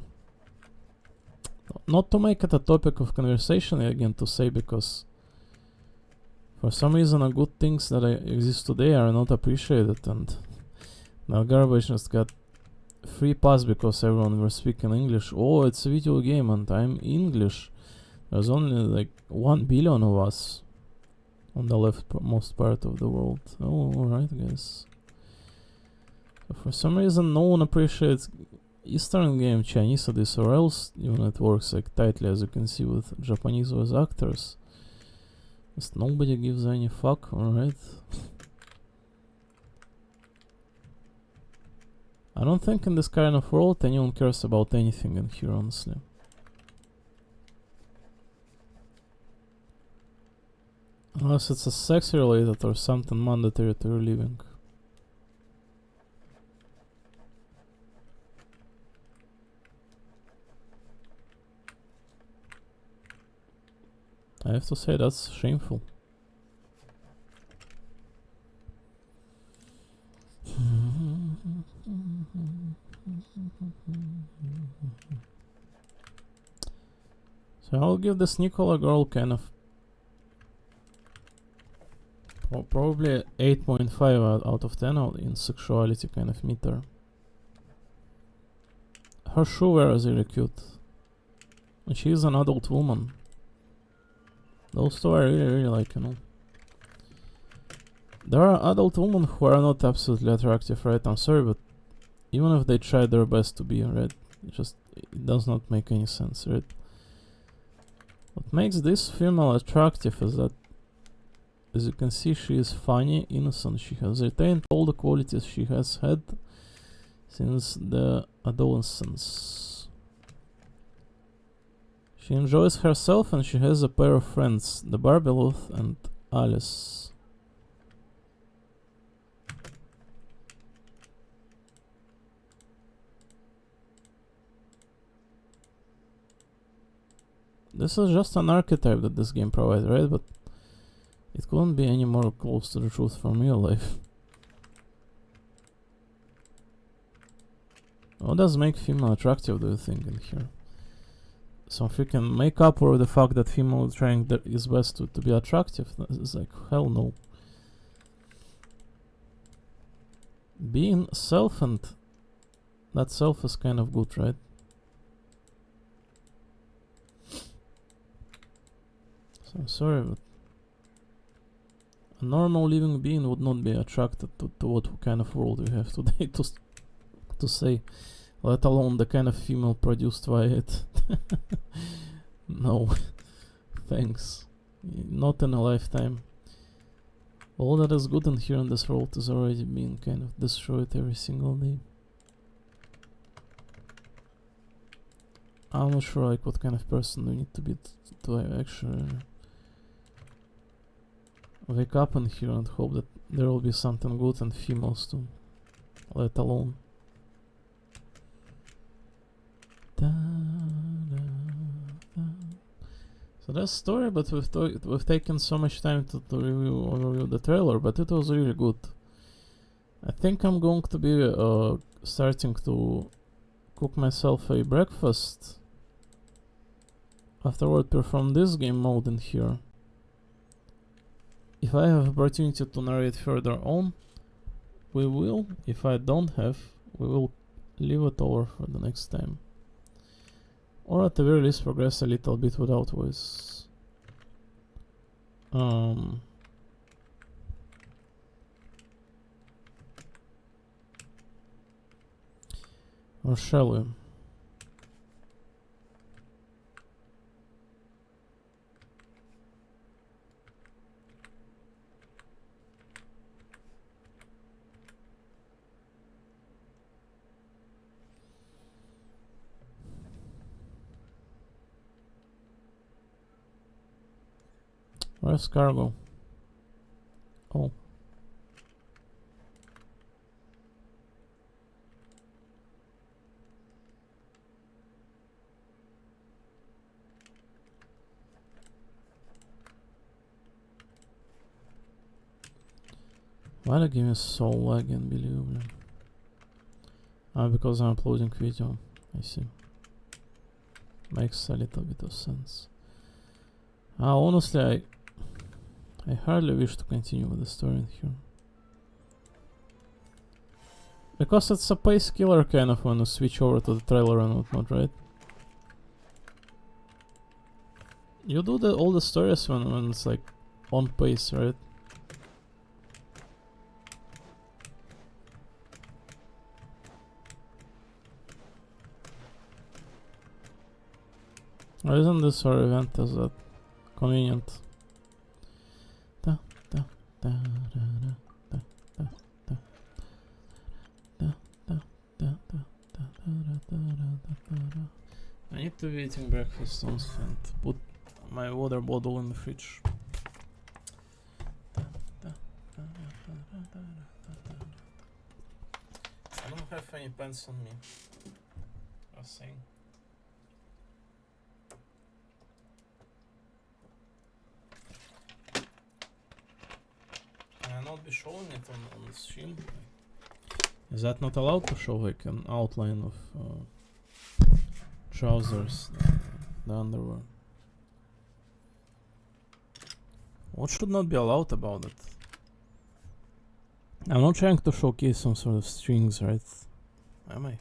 not to make it a topic of conversation again, to say, because For some reason, the good things that exist today are not appreciated, and now garbage just got free pass because everyone was speaking English. Oh, it's a video game and I'm English. There's only like 1 billion of us on the leftmost part of the world. Oh, alright, guys. So for some reason, no one appreciates Eastern game, Chinese or this, or else even it works like tightly, as you can see, with Japanese voice actors. Just nobody gives any fuck, alright. I don't think in this kind of world anyone cares about anything in here, honestly. Unless it's a sex related or something mandatory to your living. I have to say that's shameful. So I'll give this Nicola girl kind of probably 8.5 out of 10 in sexuality kind of meter. Her shoe wear is really cute. And she is an adult woman. Those two I really like, you know. There are adult women who are not absolutely attractive, right? I'm sorry, but even if they try their best to be, right? It does not make any sense, right? What makes this female attractive is that, as you can see, she is funny, innocent. She has retained all the qualities she has had since the adolescence. She enjoys herself and she has a pair of friends, the Barbelouth and Alice. This is just an archetype that this game provides, right? But it couldn't be any more close to the truth from real life. What does make female attractive, do you think, in here? So if you can make up for the fact that female trying his best to be attractive, it's like, hell no. Being self and that self is kind of good, right? So I'm sorry, but a normal living being would not be attracted to what kind of world we have today to say, let alone the kind of female produced by it. No, thanks. Not in a lifetime. All that is good in here in this world is already being kind of destroyed every single day. I'm not sure like what kind of person we need to be to actually wake up in here and hope that there will be something good in females too, let alone. So that's story, but we've taken so much time to review the trailer, but it was really good. I think I'm going to be starting to cook myself a breakfast. Afterward, perform this game mode in here. If I have opportunity to narrate further on, we will. If I don't have, we will leave it over for the next time. Or at the very least progress a little bit without voice. Or shall we? Where's cargo? Oh. Why the game is so laggy, unbelievably? Because I'm uploading video. I see. Makes a little bit of sense. Honestly, I hardly wish to continue with the story in here. Because it's a pace killer kind of when you switch over to the trailer and whatnot, right? You do all the stories when it's like on pace, right? Or isn't this our event as that convenient? Da, da, da, da, da, da, da, da, da, da, da, da, da, da. I need to be eating breakfast and put my water bottle in the fridge. I don't have any pens on me. I was saying. Can I not be showing it on the stream? Is that not allowed to show like an outline of trousers, the underwear? What should not be allowed about it? I'm not trying to showcase some sort of strings, right? Am I?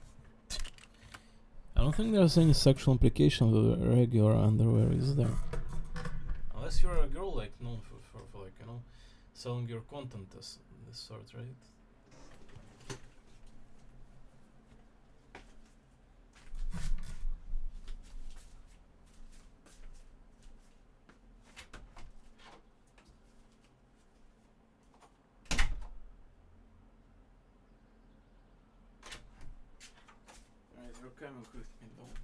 I don't think there's any sexual implication with regular underwear, is there? Unless you're a girl like known for like, you know, selling your content as this sort, right? Alright, you're coming with me though.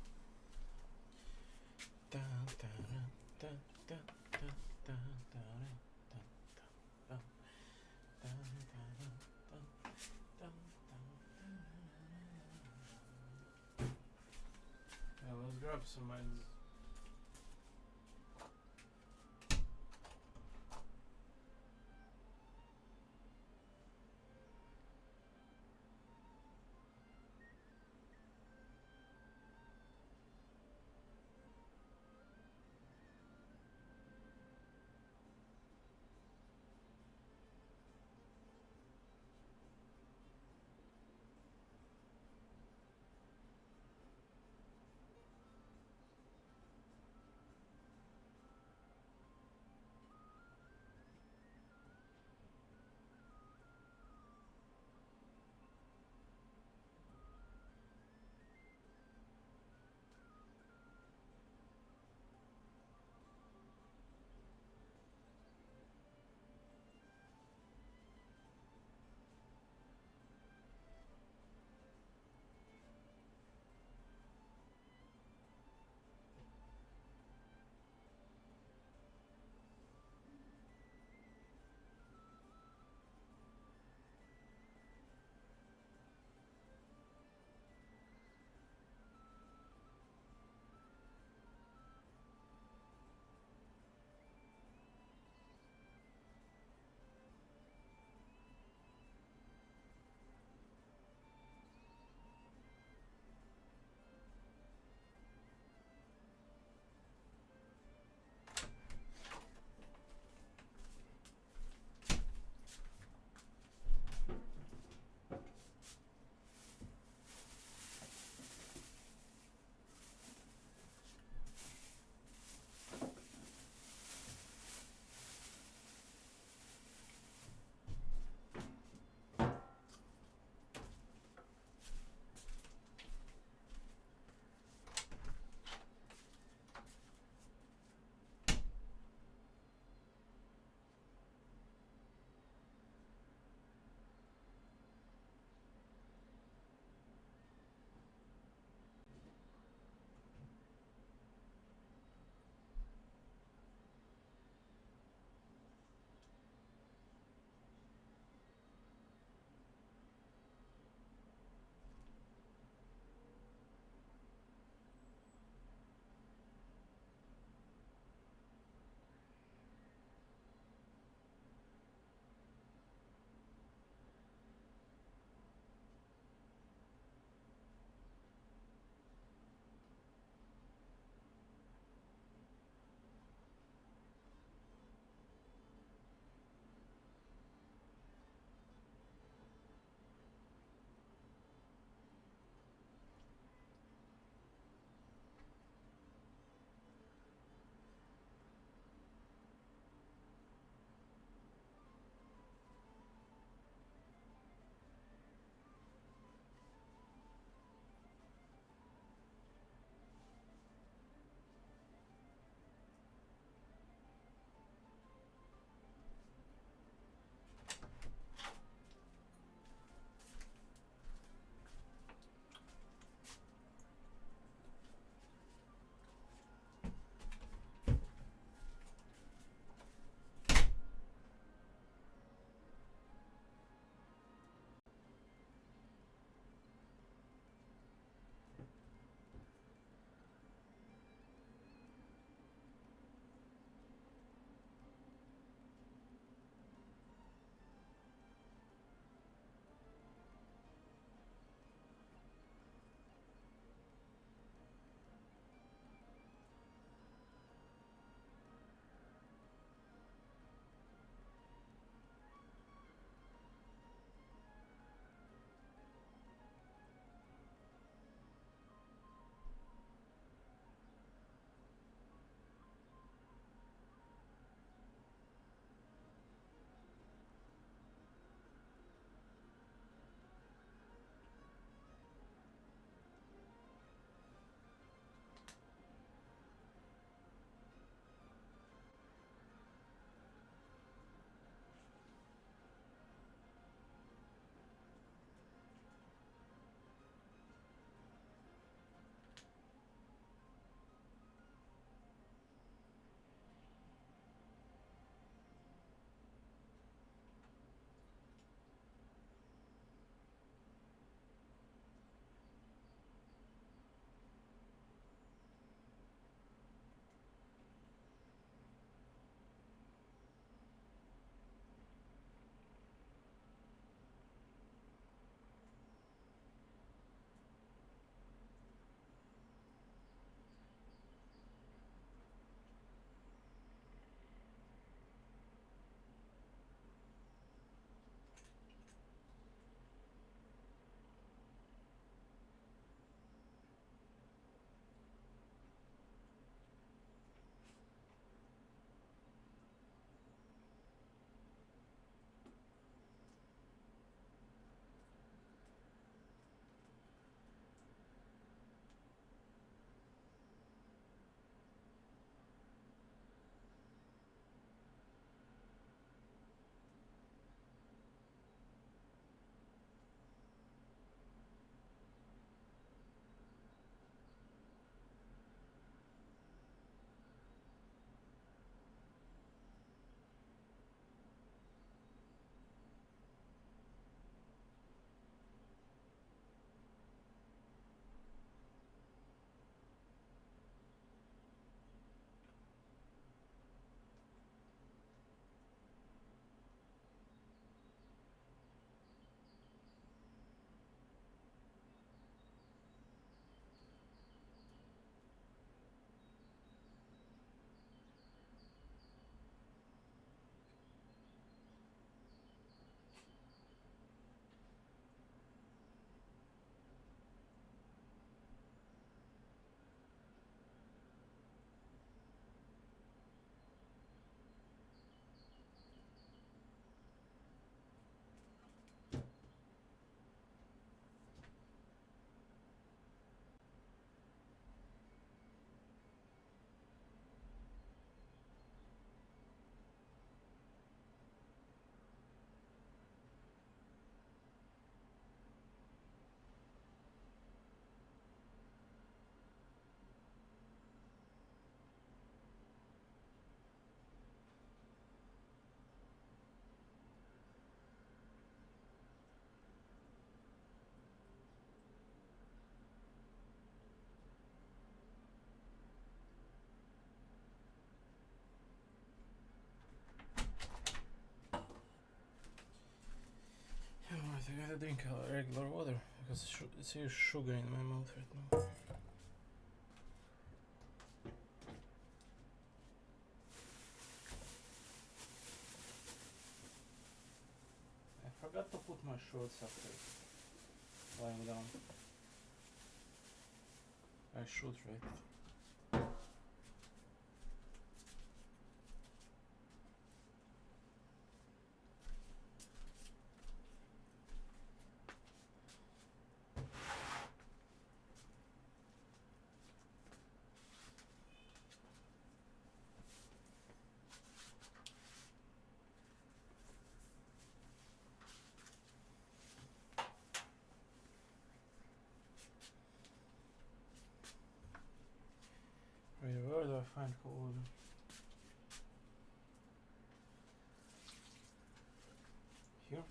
Yeah, let's grab some mines. to drink regular water because it's huge sugar in my mouth right now. I forgot to put my shorts after lying down. I should, right? Where do I find cold water? Here?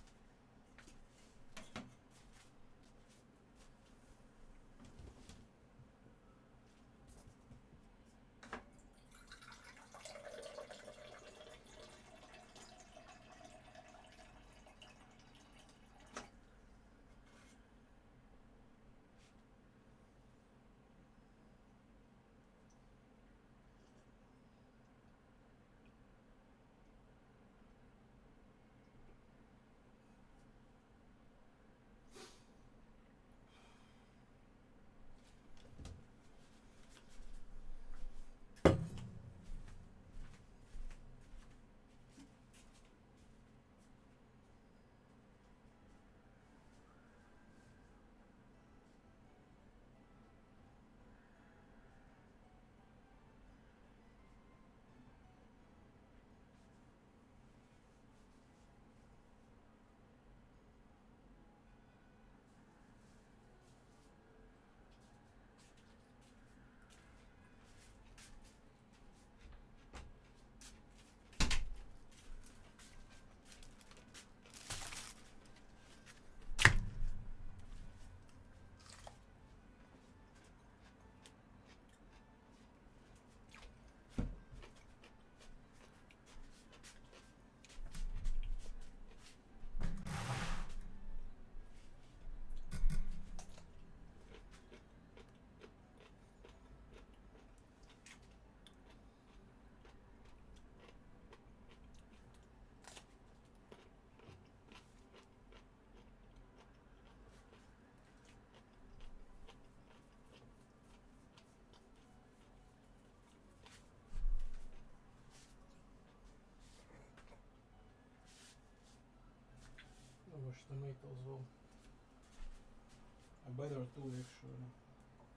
Wash tomatoes well. I better too actually,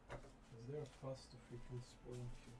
because they're fast to freaking spoil here.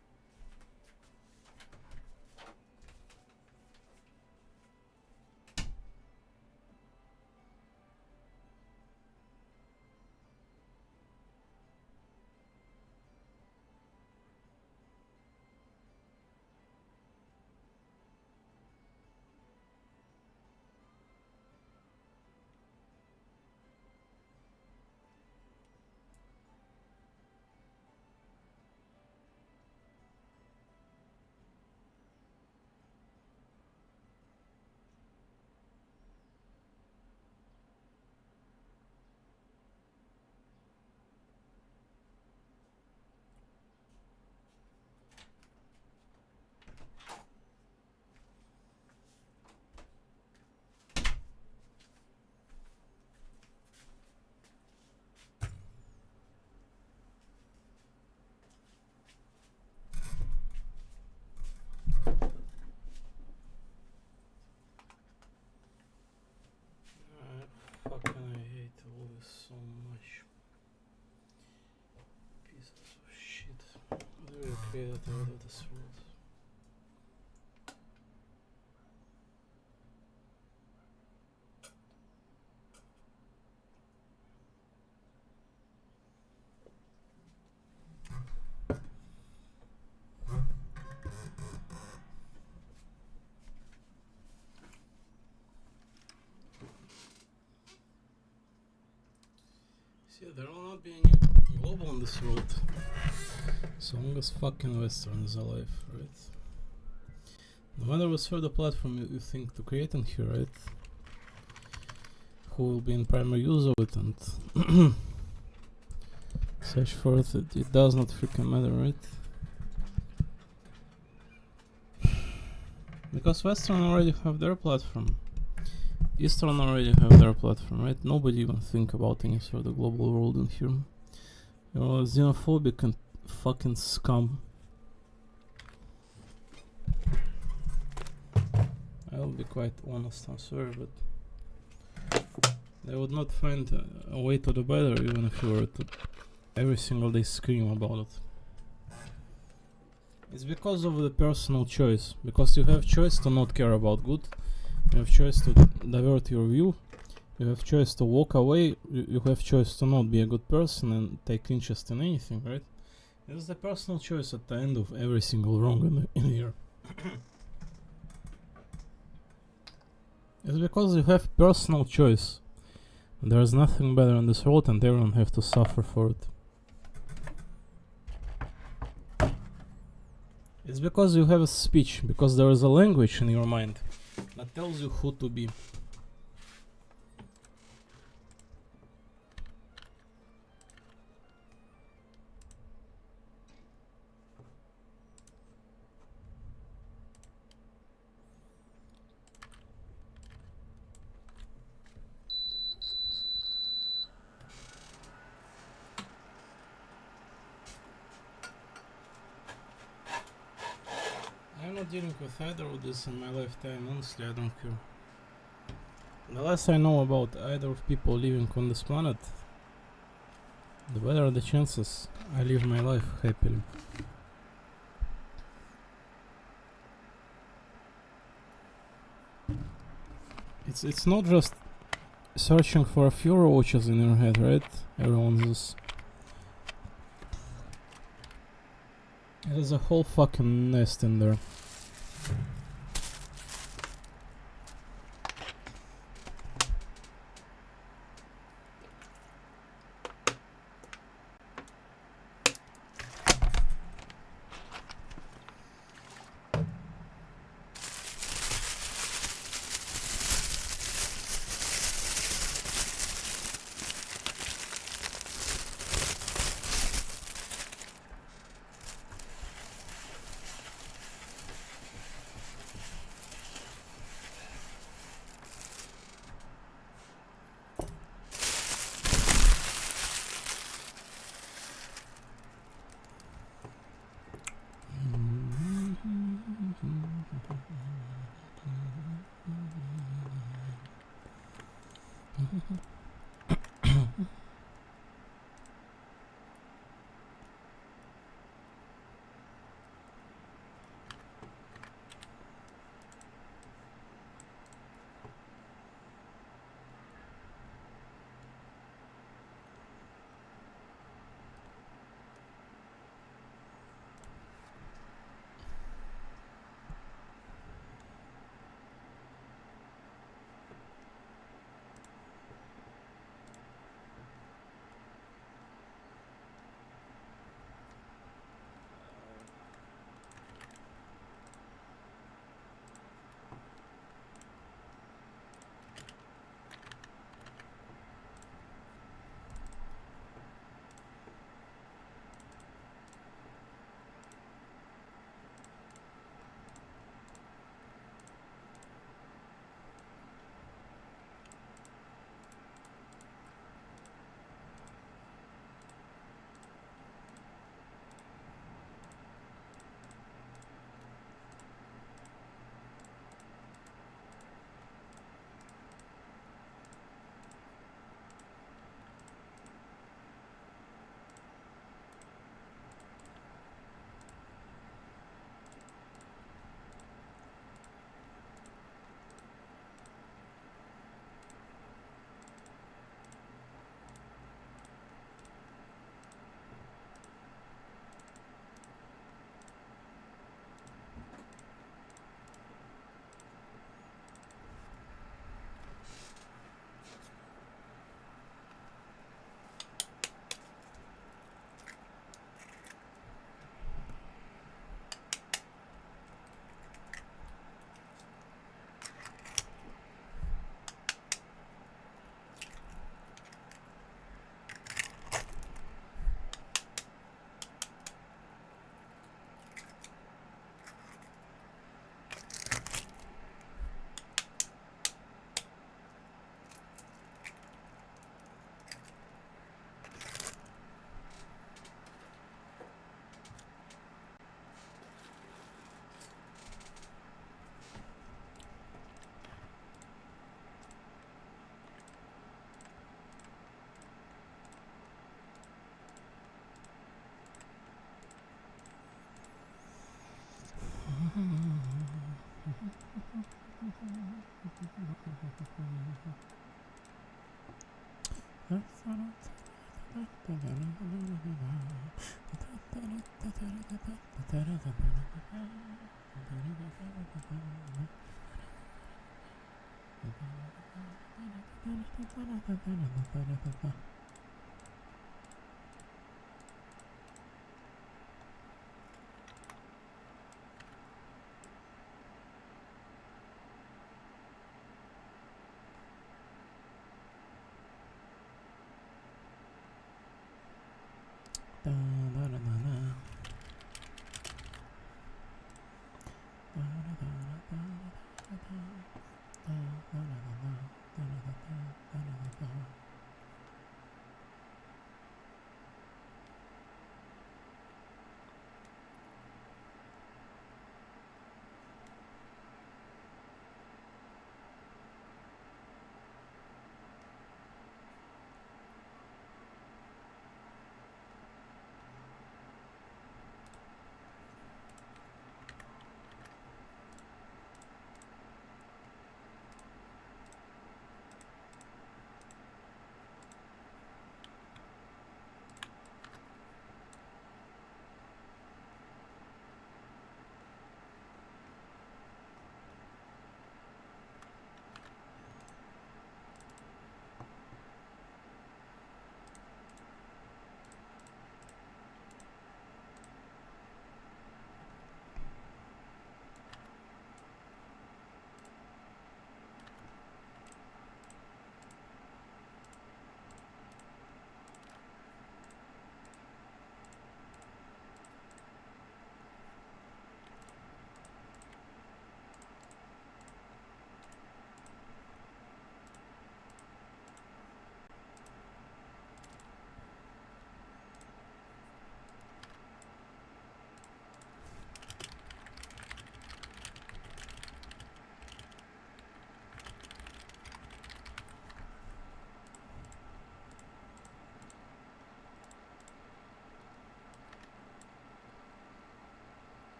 Fucking I hate all this so much. Pieces of shit. How do you create out of this world? See, there will not be any global in this world. So long as fucking Western is alive, right? No matter what sort of platform you think to create in here, right? who will be in primary use of it and such forth. It does not freaking matter, right? Because Western already have their platform. Eastern already have their platform, right? Nobody even think about any sort of global world in here. You're xenophobic and fucking scum. I'll be quite honest, I'm sorry, but they would not find a way to do better even if you were to every single day scream about it. It's because of the personal choice. Because you have choice to not care about good. You have choice to divert your view. You have choice to walk away. You have choice to not be a good person and take interest in anything, right? It's the personal choice at the end of every single wrong in here. It's because you have personal choice. There is nothing better in this world and everyone have to suffer for it. It's because you have a speech, because there is a language in your mind that tells you who to be. I'm not dealing with either of this in my lifetime, honestly, I don't care. The less I know about either of people living on this planet, the better the chances I live my life happily. It's not just searching for a few roaches in your head, right? Everyone's this. There's a whole fucking nest in there.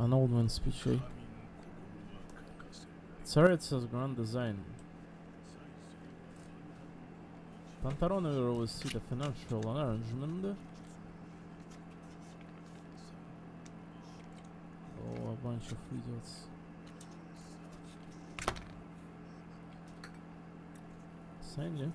An old man's speech, eh? Tsaritsa's grand design. Pantarone will always see the financial arrangement. Oh, a bunch of idiots. Sandy.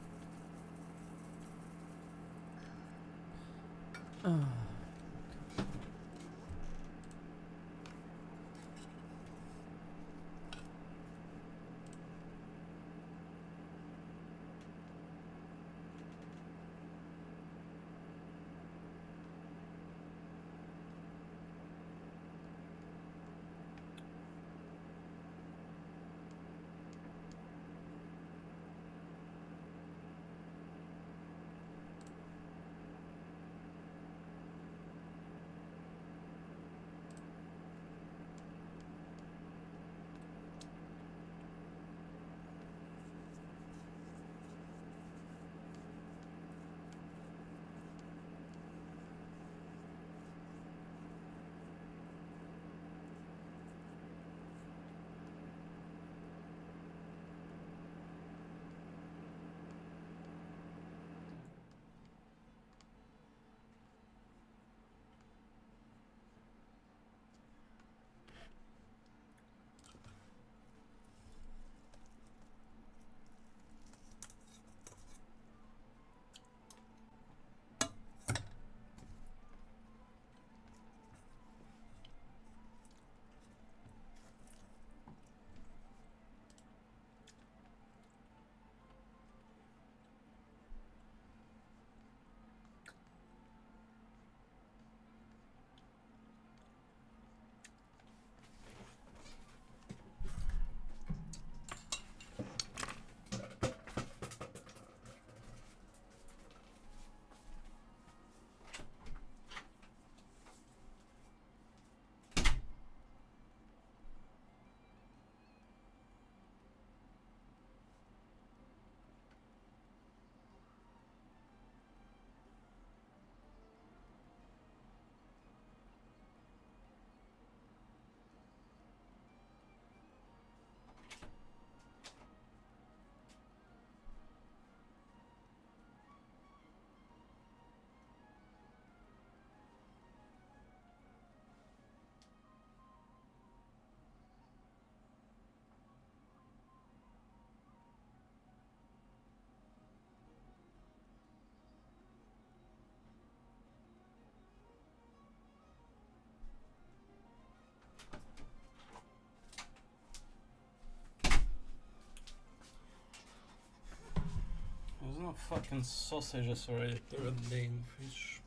There's no fucking sausages already. Third day in fridge.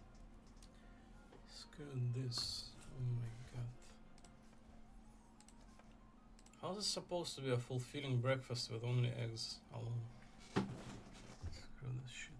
Screw this. Oh my god. How's this supposed to be a fulfilling breakfast with only eggs alone? Screw this shit.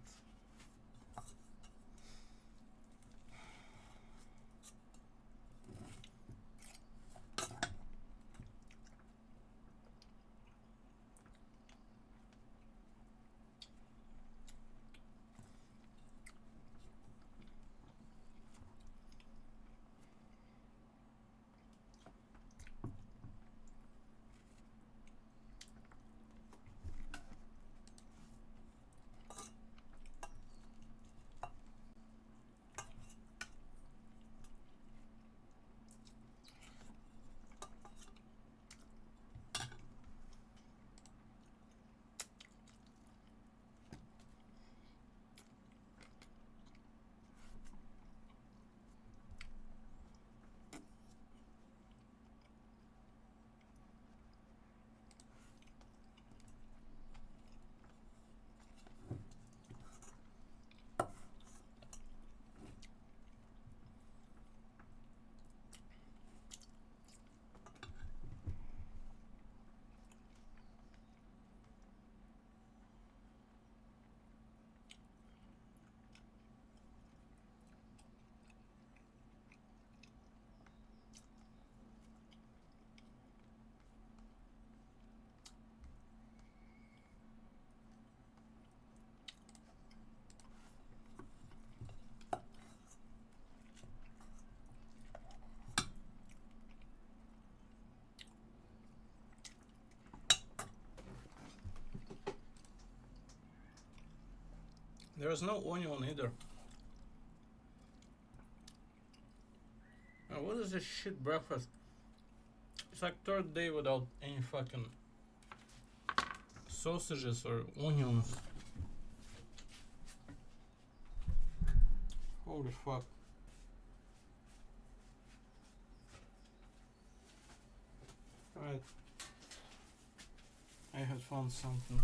There's no onion either. What is this shit breakfast? It's like third day without any fucking sausages or onions. Holy fuck. Right. I had found something.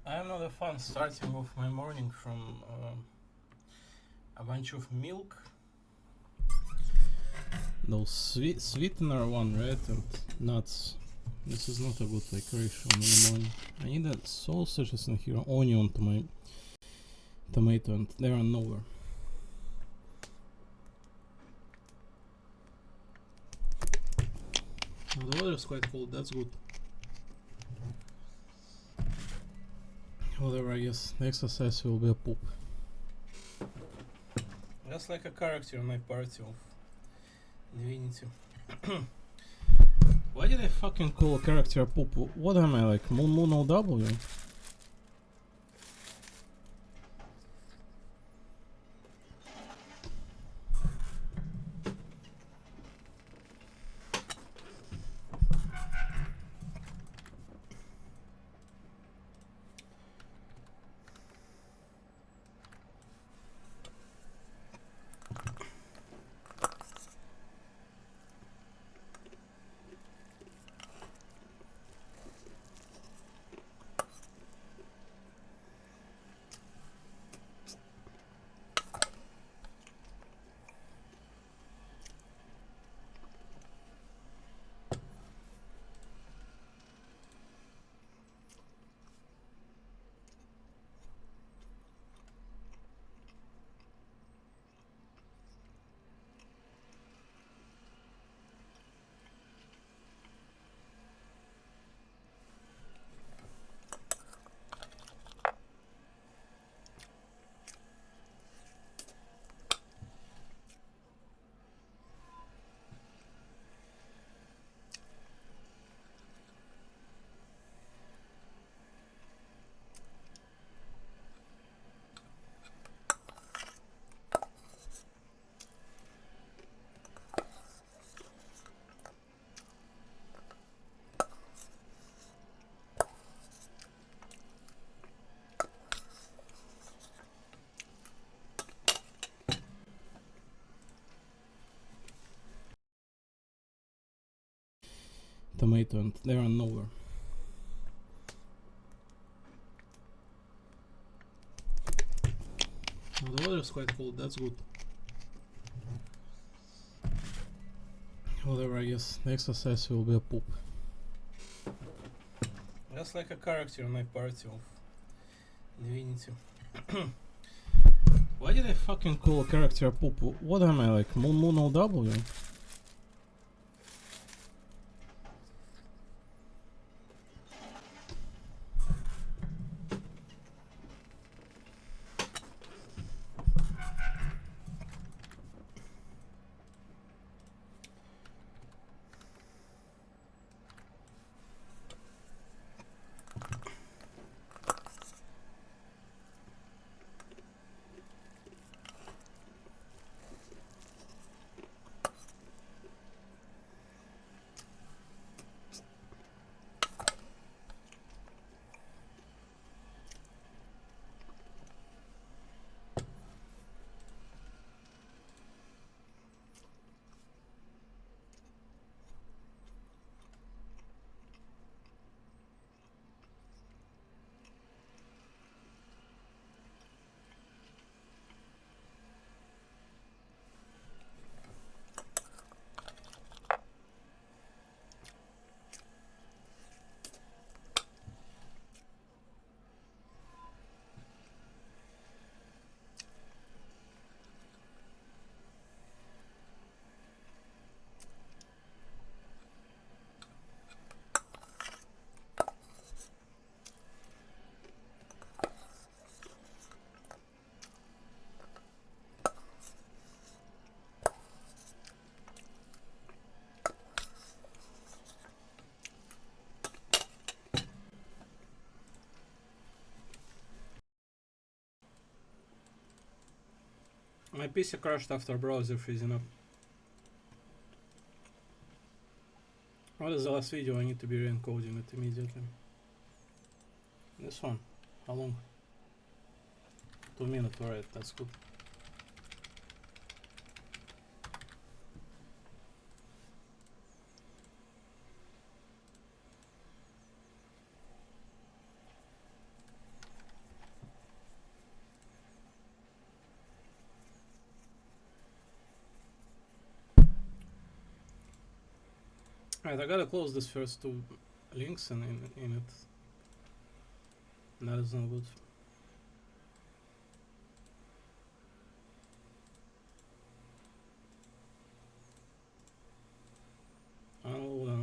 I have another fun starting off my morning from a bunch of milk. Those sweetener one, right? And nuts. This is not a good like ratio in the morning. I need the sausages in here, onion to my tomato, and they are nowhere. Oh, the weather is quite cold, that's good. Whatever, I guess the exercise will be a poop. That's like a character in my party of Divinity. Why did I fucking call a character a poop? What am I, like Moon OW? Tomato, and they are nowhere. Oh, the weather is quite cold, that's good. Whatever, I guess the exercise will be a poop. That's like a character in my party of Divinity. Why did I fucking call a character poop? What am I, like Moon OW? My PC crashed after browser freezing up. What is the last video? I need to be re-encoding it immediately. This one. How long? 2 minutes, alright, that's good. Alright, I gotta close this first two links in it. That is not good. Unload.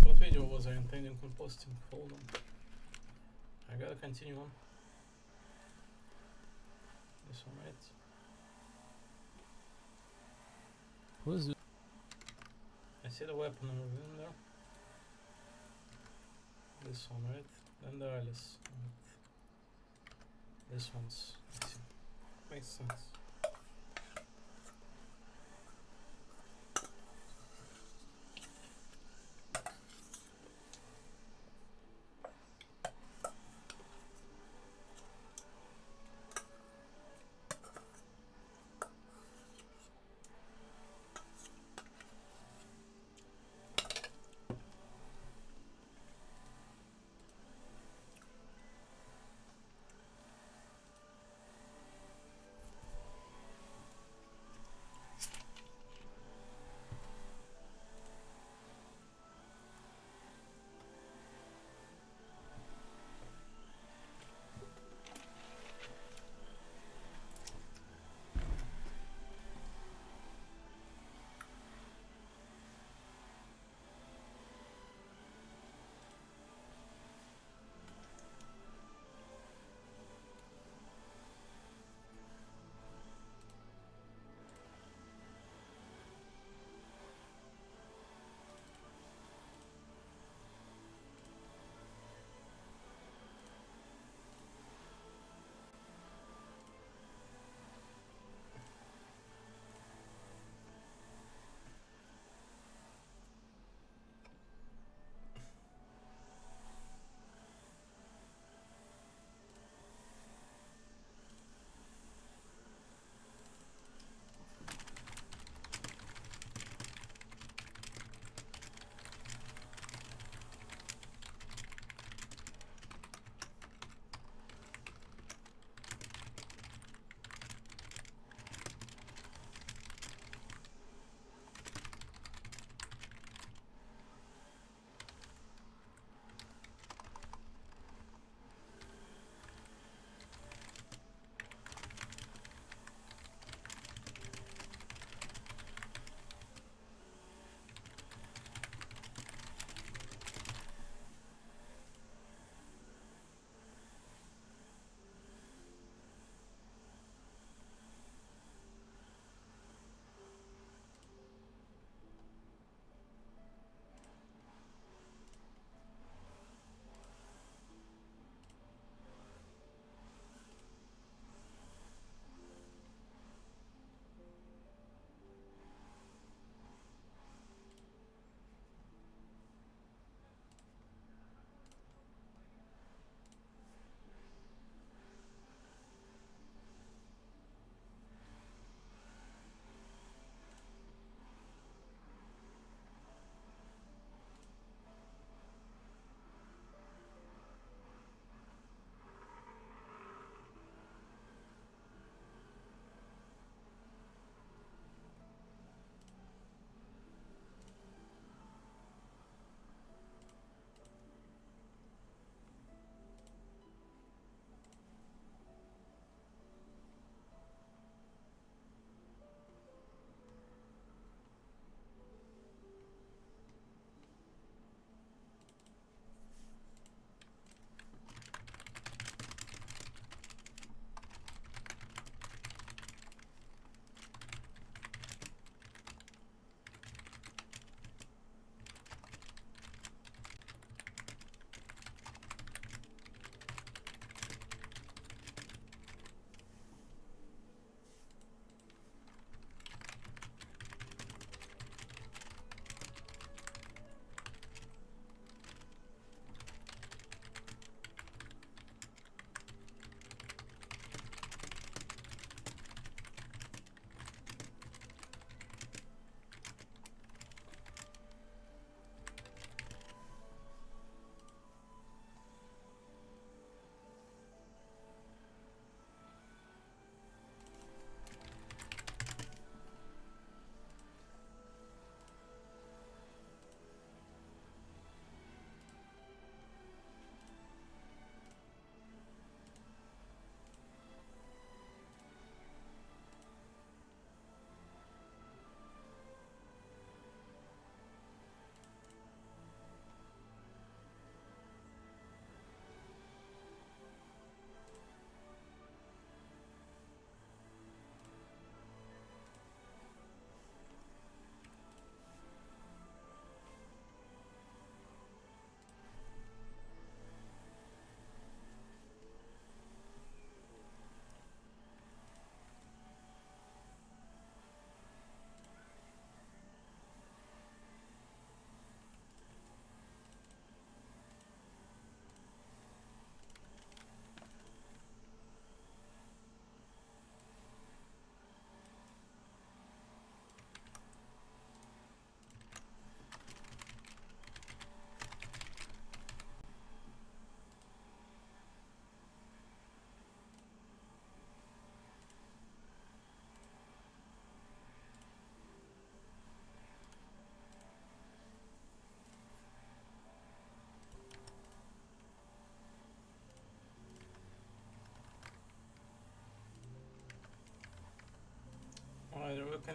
What video was I intending on posting? Hold on. I gotta continue on. This one, right? Who is it? I see the weapon in there. This one, right? Then the Alice. Right. This one's. I see. Makes sense.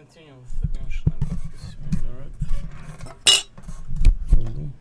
continue with the Genshin Impact this right? Will do.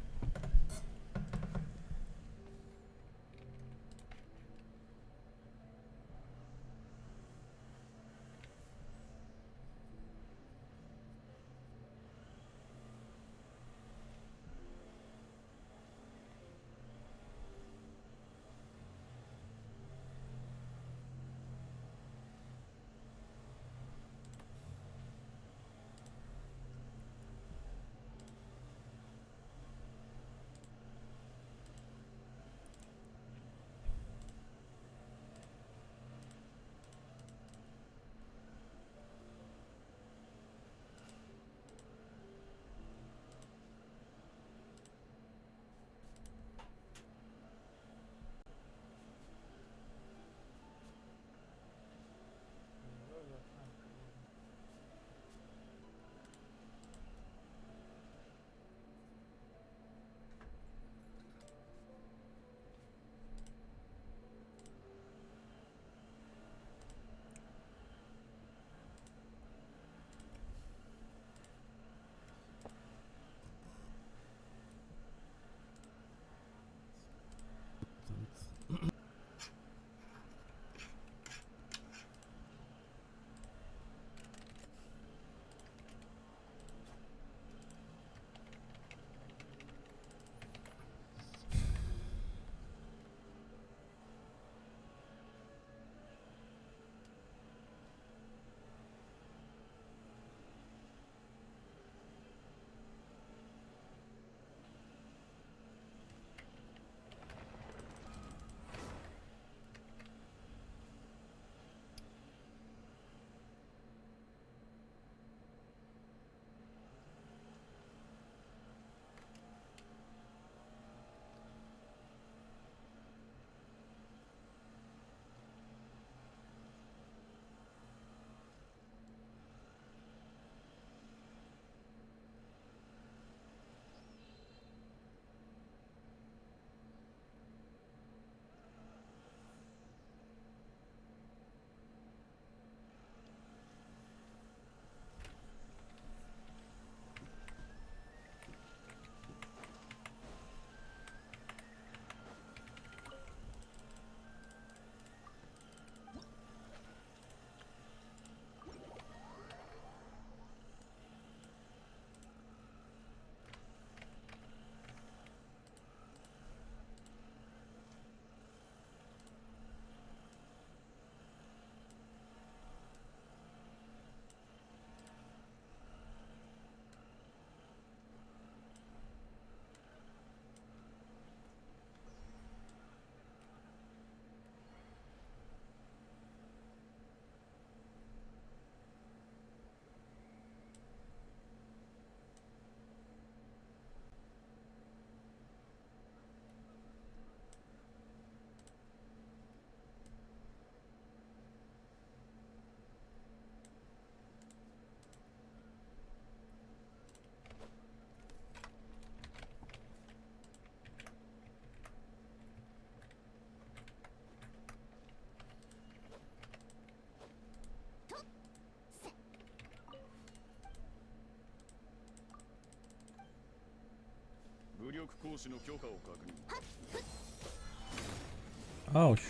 Ouch.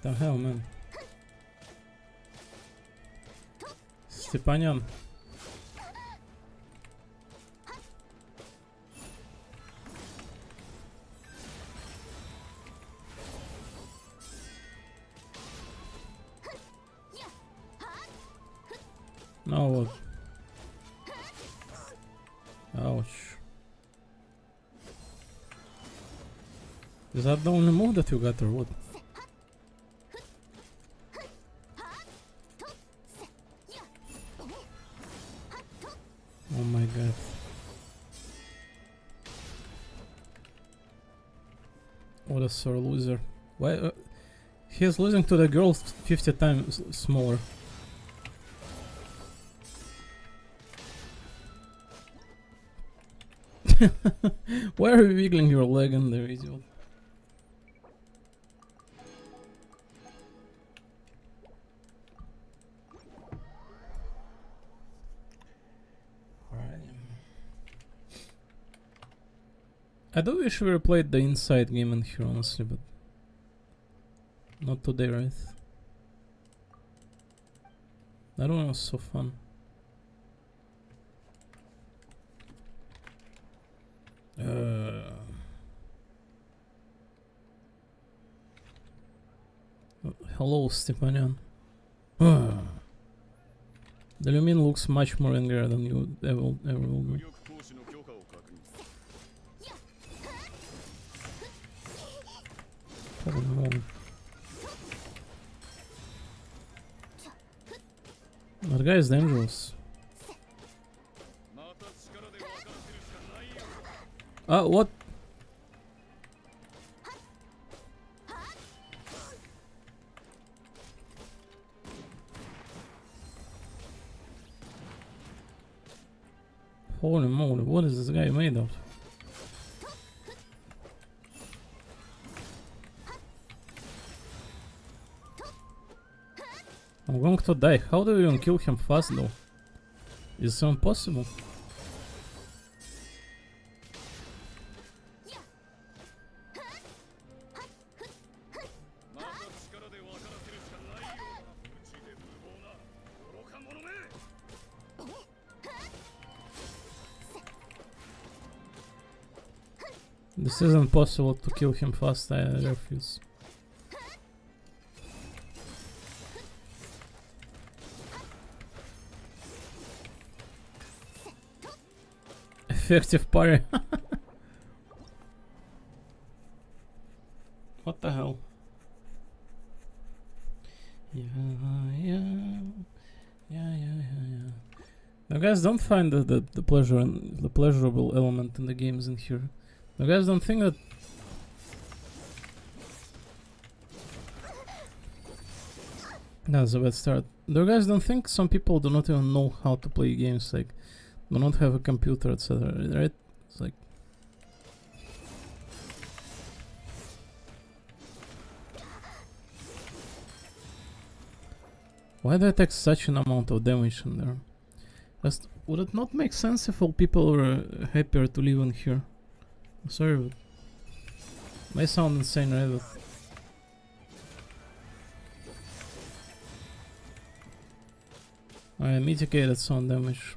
The hell, man. Stepanyan. No, what? Ouch. Is that the only move that you got or what? Oh my god. What a sore loser. Why? He's losing to the girls 50 times smaller. Why are you wiggling your leg in there, idiot? I do wish we replayed the inside game in here, honestly, but not today, right? That one was so fun. Hello, Stepanian. The Lumin looks much more angrier than you ever will do. Holy moly. That guy is dangerous. What? Holy moly, what is this guy made of? I'm going to die. How do you even kill him fast though? Is it impossible? This isn't possible to kill him fast, I refuse. Effective parry. What the hell? Yeah. Now guys, don't find the pleasurable element in the games in here. You guys don't think that that's a bad start. You guys don't think some people do not even know how to play games, like do not have a computer, etc. Right? It's like why do I take such an amount of damage in there? Just, would it not make sense if all people were happier to live in here? Sorry, but may sound insane, right? But I mitigated some damage.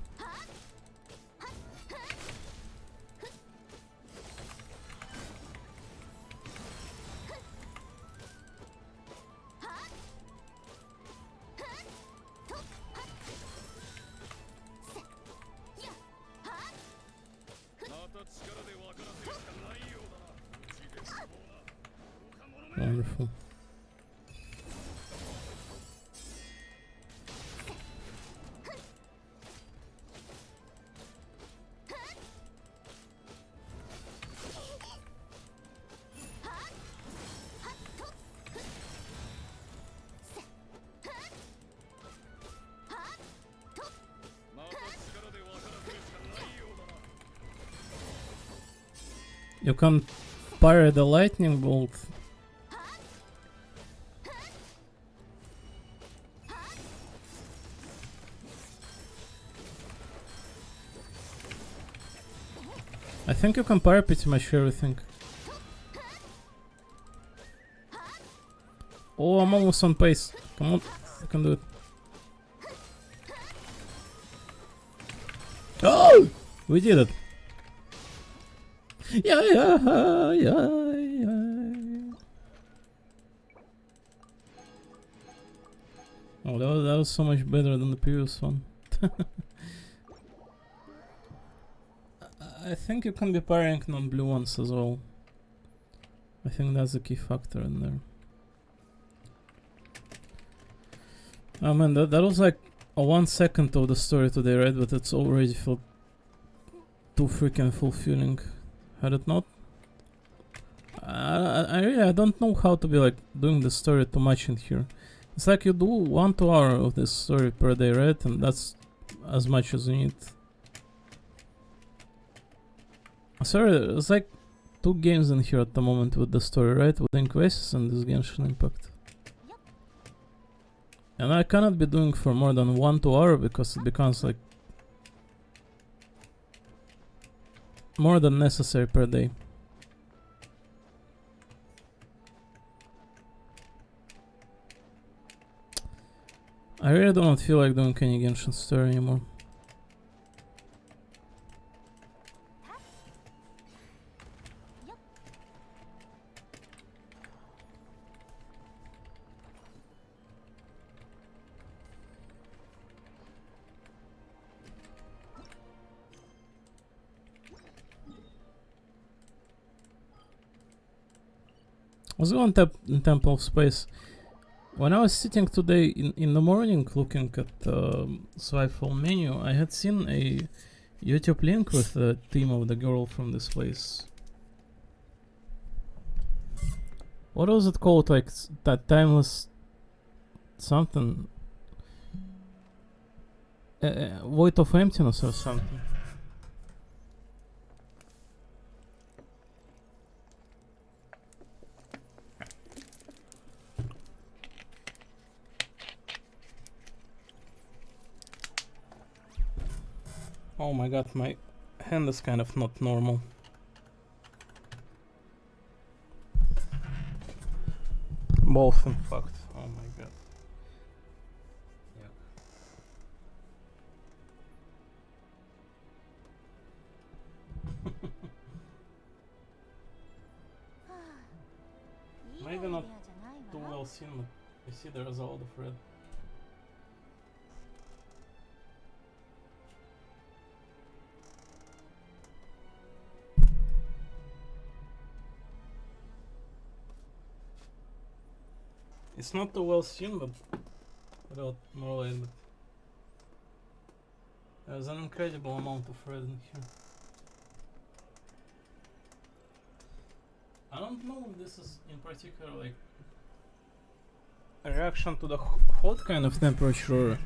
Wonderful. You can parry the lightning bolt. I think you can parry pretty much everything. Oh, I'm almost on pace. Come on, you can do it. Oh! We did it. Yeah. Oh, that was so much better than the previous one. I think you can be parrying non-blue ones as well. I think that's a key factor in there. Oh man, that was like a 1 second of the story today, right? But it's already felt too freaking fulfilling. Had it not? I really don't know how to be like doing the story too much in here. It's like you do 1-2 hours of this story per day, right? And that's as much as you need. Sorry, it's like 2 games in here at the moment with the story, right? With Inquisition and this Genshin Impact. And I cannot be doing for more than 1-2 hours because it becomes like more than necessary per day. I really do not feel like doing any Genshin story anymore. Let's go on Temple of Space. When I was sitting today in the morning looking at the Swipeful menu, I had seen a YouTube link with the theme of the girl from this place. What was it called? Like that timeless something? Void of Emptiness or something. Oh my god, my hand is kind of not normal. Both in fact. Oh my god. Maybe not too well seen, but you see there's a lot of red. It's not too well seen, but without more light, but there's an incredible amount of red in here. I don't know if this is in particular like a reaction to the hot kind of temperature.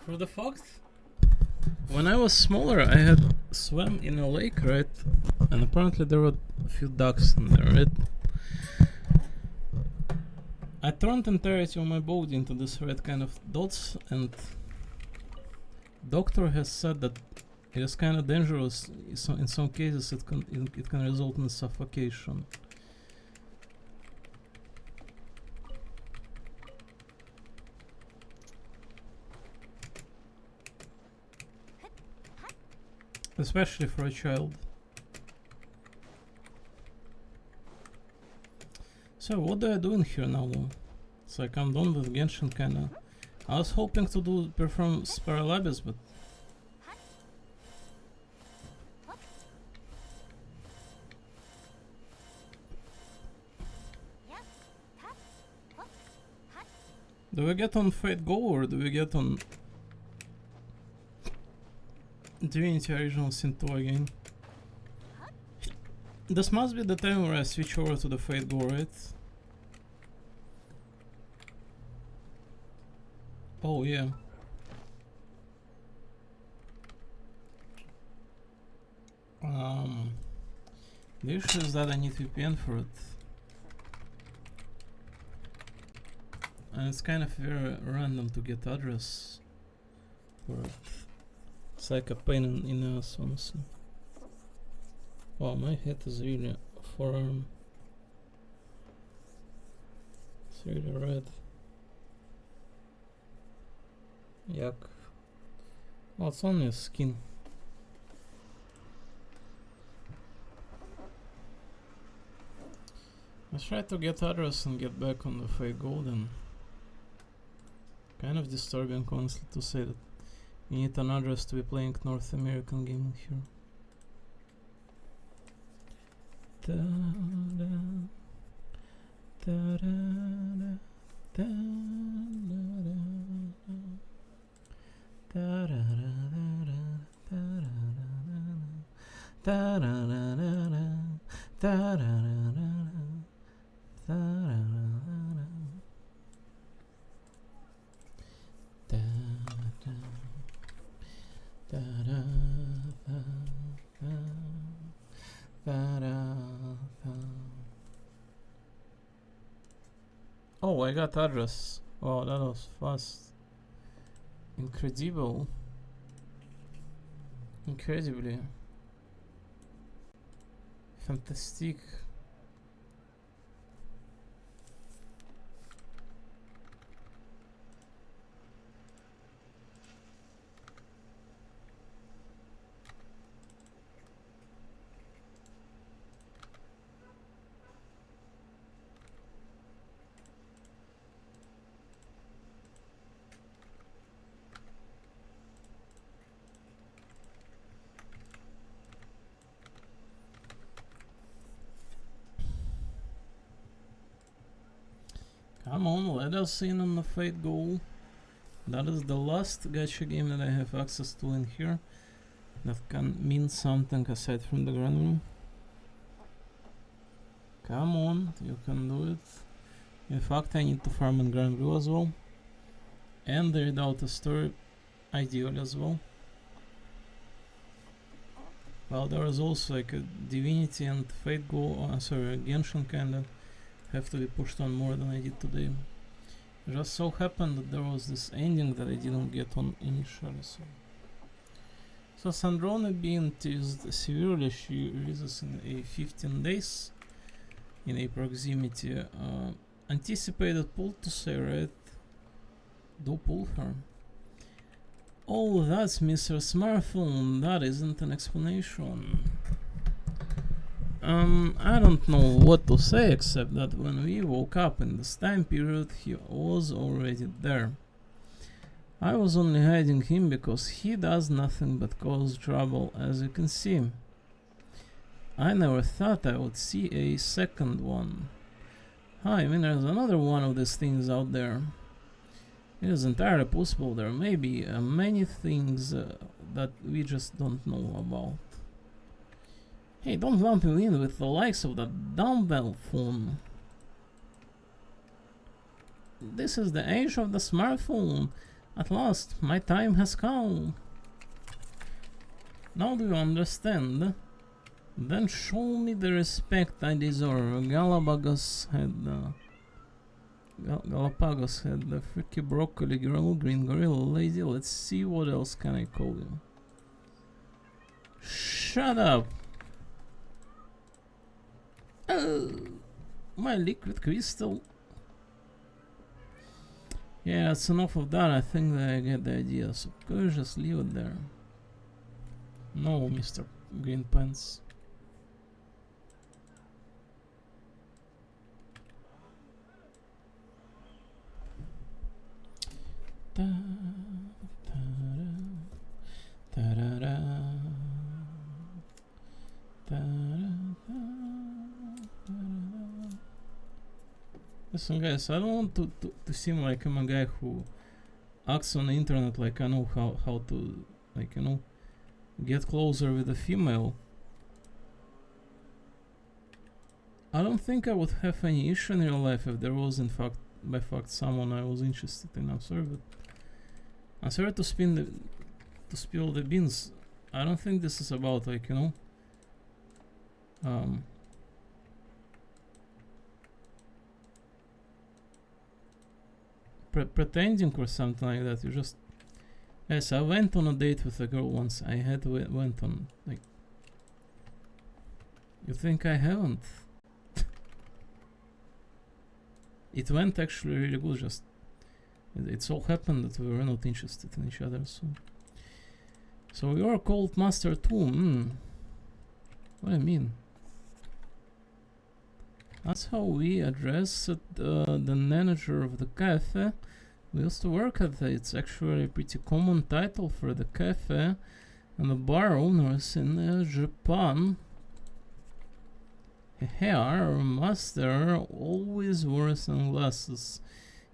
For the fact, when I was smaller, I had swam in a lake, right? And apparently there were a few ducks in there, right? I turned the entirety of my body into this red kind of dots, and doctor has said that it is kind of dangerous. So in some cases, it can result in suffocation. Especially for a child. So what do I do in here now though? It's like I'm done with Genshin kinda. I was hoping to perform Sparalabis, but do we get on Fate Go or do we get on Divinity Original Sin 2 again? This must be the time where I switch over to the Fate Go, right? Oh yeah. The issue is that I need VPN for it. And it's kind of very random to get address for it. It's like a pain in the ass, honestly. Wow, my head is really forearm. It's really red. Yuck. Well, it's only a skin. Let's try to get address and get back on the Fate Golden. Kind of disturbing, honestly, to say that you need an address to be playing North American gaming here. Oh, I got address. Wow, that was fast. Incredible. Incredibly. Fantastic. Come on, let us in on the Fate Go. That is the last gacha game that I have access to in here that can mean something aside from the Grand Room. Come on, you can do it. In fact, I need to farm in Grand Blue as well. And read out a story, ideally as well. Well, there is also like a Divinity and Fate Go, sorry, Genshin kinda have to be pushed on more than I did today. It just so happened that there was this ending that I didn't get on initially. So Sandrone being teased severely, she releases in a 15 days in a proximity. Anticipated pull to say, right? Do pull her. Oh, that's Mr. Smartphone. That isn't an explanation. I don't know what to say except that when we woke up in this time period, he was already there. I was only hiding him because he does nothing but cause trouble, as you can see. I never thought I would see a second one. I mean, there's another one of these things out there. It is entirely possible there may be many things that we just don't know about. Hey, don't lump me in with the likes of that dumbbell phone. This is the age of the smartphone. At last, my time has come. Now do you understand? Then show me the respect I deserve. Galapagos had the freaky broccoli girl, green gorilla lady. Let's see what else can I call you. Shut up! My liquid crystal. Yeah, that's enough of that. I think that I get the idea. So could you just leave it there? No, Mr. Green Pants. Listen guys, I don't want to seem like I'm a guy who acts on the internet like I know how to, like, you know, get closer with a female. I don't think I would have any issue in real life if there was in fact, by fact, someone I was interested in. I'm sorry to spill the beans. I don't think this is about, like, you know, pretending or something like that. You just, yes, I went on a date with a girl once. I had went on, like, you think I haven't? It went actually really good, just it so happened that we were not interested in each other. So you're called Master 2. What do you mean? That's how we address the manager of the cafe. We used to work at it. It's actually a pretty common title for the cafe and the bar owners in Japan. Hey, our master always wore sunglasses.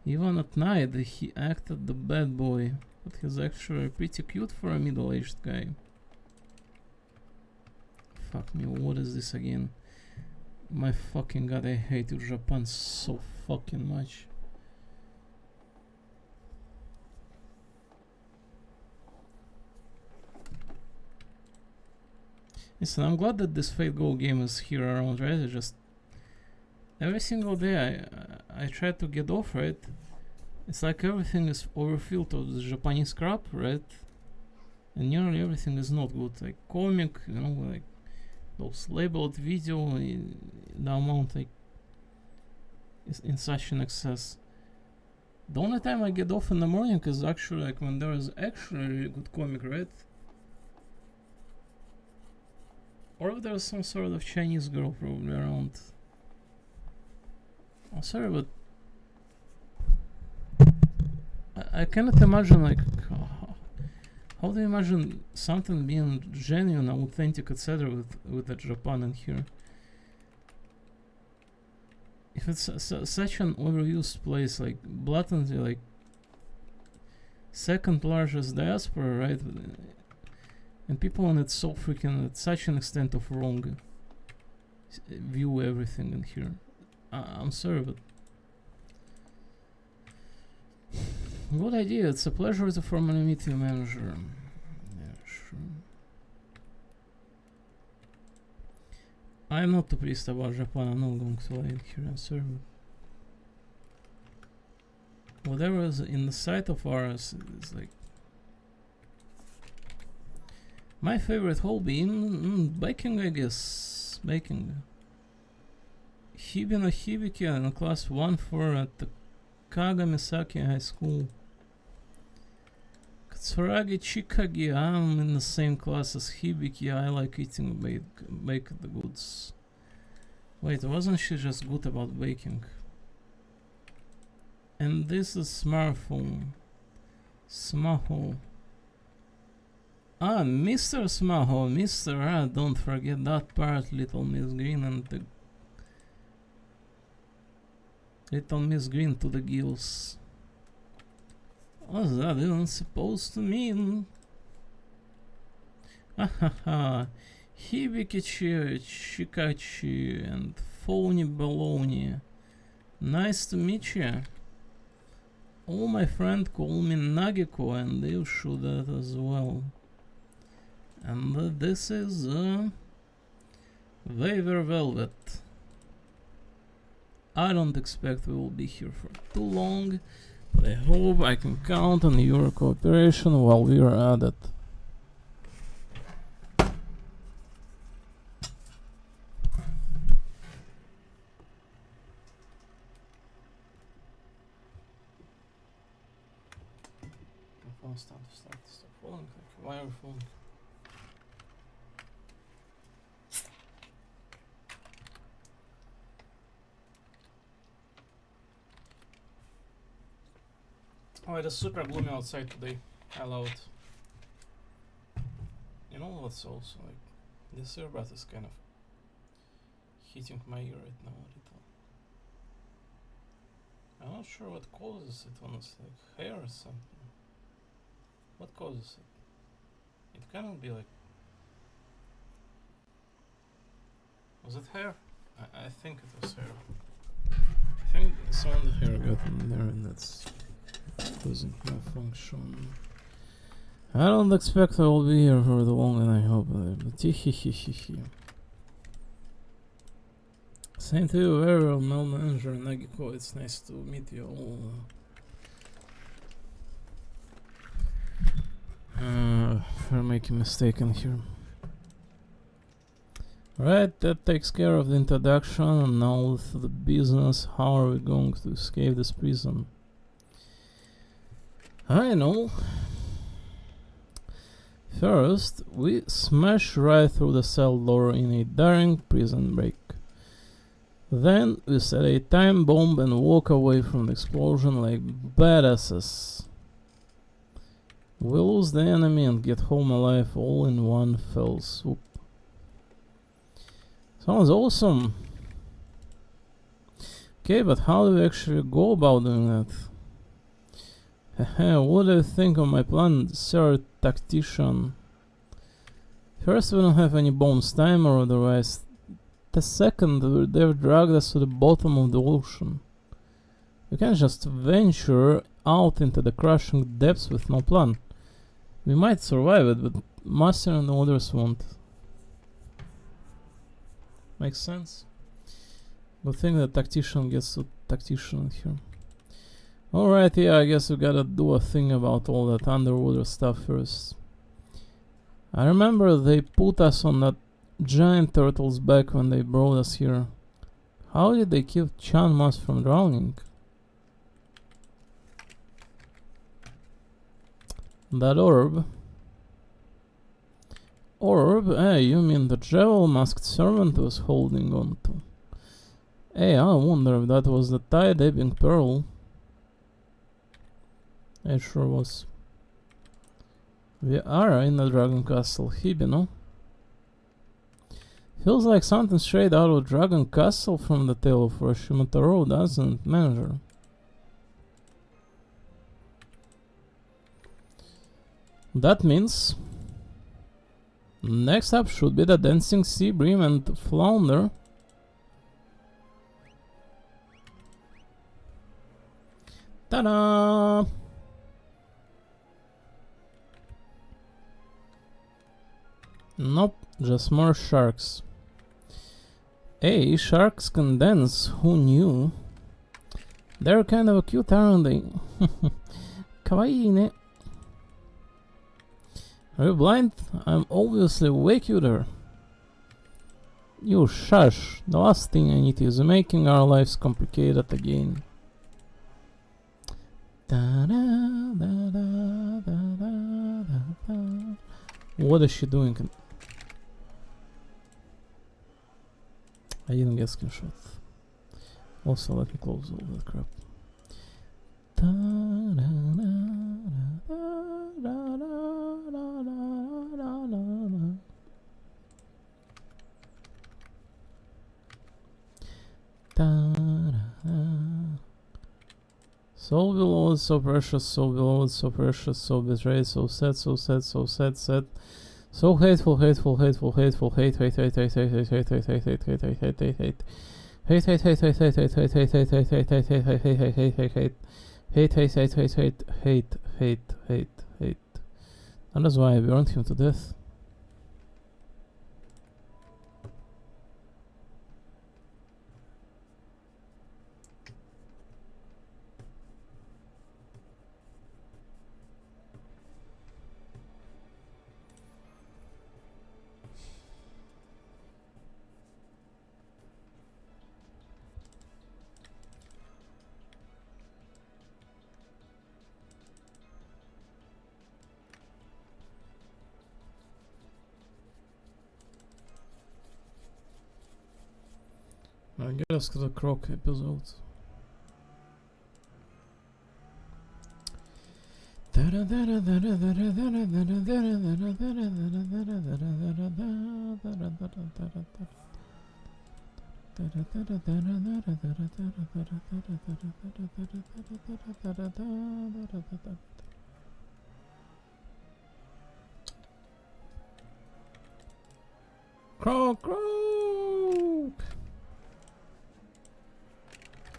Even at night he acted the bad boy, but he's actually pretty cute for a middle-aged guy. Fuck me, what is this again? My fucking god, I hate Japan so fucking much. Listen, I'm glad that this Fate Go game is here around, right? I just every single day I try to get off, right? It's like everything is overfilled of the Japanese crap, right? And nearly everything is not good. Like comic, you know, like those labeled video, the amount like is in such an excess. The only time I get off in the morning is actually like when there is actually a really good comic, right? Or if there's some sort of Chinese girl probably around. I'm sorry, but I cannot imagine, like, how do you imagine something being genuine, authentic, etc. with the Japan in here? if it's such an overused place, like blatantly, like second largest diaspora, right? And people on it so freaking at such an extent of wrong view everything in here. I'm sorry, but good idea. It's a pleasure to formally meet you, manager. Yeah, sure. I'm not too pleased about Japan. I'm not going to lie in here. I'm sorry. Whatever is in the sight of ours is like my favorite hobby. Baking, I guess. Baking. Hibino Hibiki in class 1-4 at the Kagamisaki High School. Katsuragi Chikagi, I'm in the same class as Hibiki. I like eating baked goods. Wait, wasn't she just good about baking? And this is smartphone. Smaho. Ah, Mr. Smaho, Mr. Don't forget that part, Little Miss Green and the Little Miss Green to the gills. What's that even supposed to mean? Ahaha. Hibikichi, Chikachi, and Phony Baloney. Nice to meet you. Oh, my friend call me Nagiko, and you should that as well. And this is Waver Velvet. I don't expect we will be here for too long, but I hope I can count on your cooperation while we are at it. My phone stop falling like a wire phone. Oh, it is super gloomy outside today. I love it. You know what's also like, this earbud is kind of hitting my ear right now a little. I'm not sure what causes it, honestly, like hair or something. What causes it? It cannot be like... Was it hair? I think it was hair. I think some of the hair got in there and that's causing malfunction. I don't expect I will be here for the long and I hope but same to you, very well, Mel Manager Nagiko. It's nice to meet you all. We're making a mistake in here. Right, that takes care of the introduction, and now to the business. How are we going to escape this prison? I know. First, we smash right through the cell door in a daring prison break. Then we set a time bomb and walk away from the explosion like badasses. We lose the enemy and get home alive all in one fell swoop. Sounds awesome. Okay, but how do we actually go about doing that? Haha, what do you think of my plan, Sir Tactician? First, we don't have any bombs, timer or otherwise. The second, they've dragged us to the bottom of the ocean. We can't just venture out into the crushing depths with no plan. We might survive it, but Master and the others won't. Makes sense? Good thing that Tactician gets to Tactician here. Alright, yeah, I guess we gotta do a thing about all that underwater stuff first. I remember they put us on that giant turtle's back when they brought us here. How did they keep Chanmas from drowning? That orb. Orb? Hey, you mean the Jewel masked servant was holding on to? Hey, I wonder if that was the tide-ebbing pearl. It sure was. We are in the Dragon Castle Hibino. Feels like something straight out of Dragon Castle from the Tale of Orochimaru Taro, doesn't it, manager? That means next up should be the Dancing Sea Bream and Flounder. Ta-da! Nope, just more sharks. Hey, sharks can dance, who knew? They're kind of cute, aren't they? Kawaii ne. Are you blind? I'm obviously way cuter. You shush. The last thing I need is making our lives complicated again. What is she doing? I didn't get screenshot. Also, let me close all that crap. So beloved, so precious, so beloved, so precious, so betrayed, so sad, so sad, so sad, sad. So hateful, hateful, hateful, hateful, hate, hate, hate, hate, hate, hate, hate, hate, hate, hate, hate, hate, hate, hate, hate. Hate, hate, hate, hate, hate, hate, hate, hate, hate, hate, hate, hate, hate, hate, hate, hate, hate, hate, hate. Hate, hate, hate, hate, hate, hate, hate, hate, hate. And that's why I burned him to death. I guess the Croc episode. Croc, croak.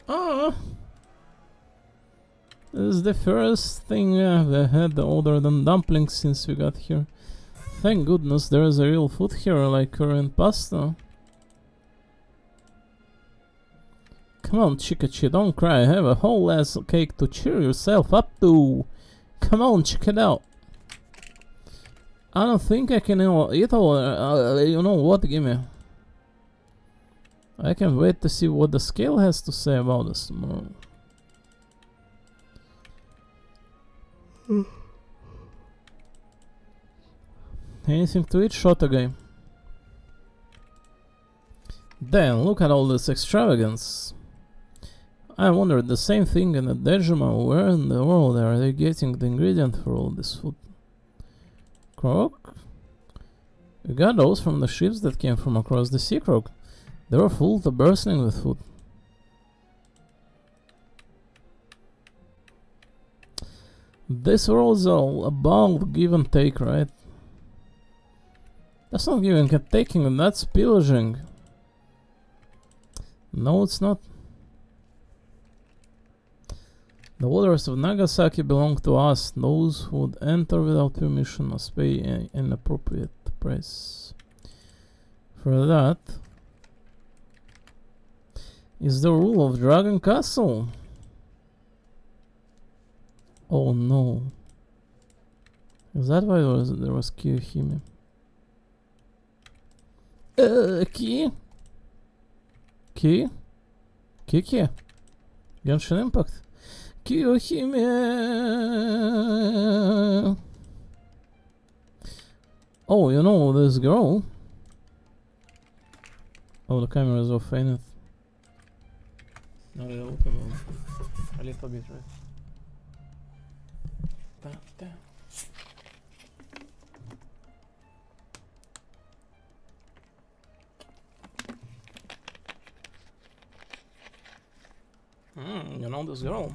Ah, this is the first thing I've had other than dumplings since we got here. Thank goodness there is a real food here like curry and pasta. Come on, Chikachi, don't cry. I have a whole ass cake to cheer yourself up to. Come on, check it out. I don't think I can eat all. You know what? Give me. I can't wait to see what the scale has to say about this tomorrow. Anything to eat? Shota game. Damn, look at all this extravagance. I wondered the same thing in the Dejima. Where in the world are they getting the ingredient for all this food? Croc? You got those from the ships that came from across the sea, Croc. They were full to bursting with food. This world's all about give and take, right? That's not giving and taking, that's pillaging. No, it's not. The waters of Nagasaki belong to us. Those who would enter without permission must pay an appropriate price. For that is the rule of Dragon Castle. Oh no. Is that why there was Kiyohime? Ki? Kiki? Genshin Impact? Kiyohime! Oh, you know this girl? Oh, the camera is off, ain't it? No, they'll open a little bit, right? Damn. know this girl?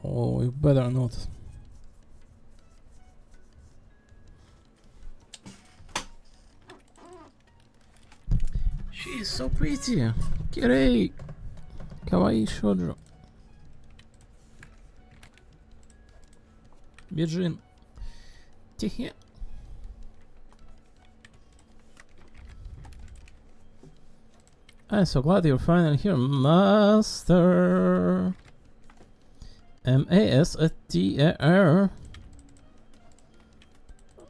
Oh, you better not. She's so pretty. Kirei. Kawaii shoujo. Bijin. Тихе. I'm so glad you're finally here, Master. M-A-S-T-A-R.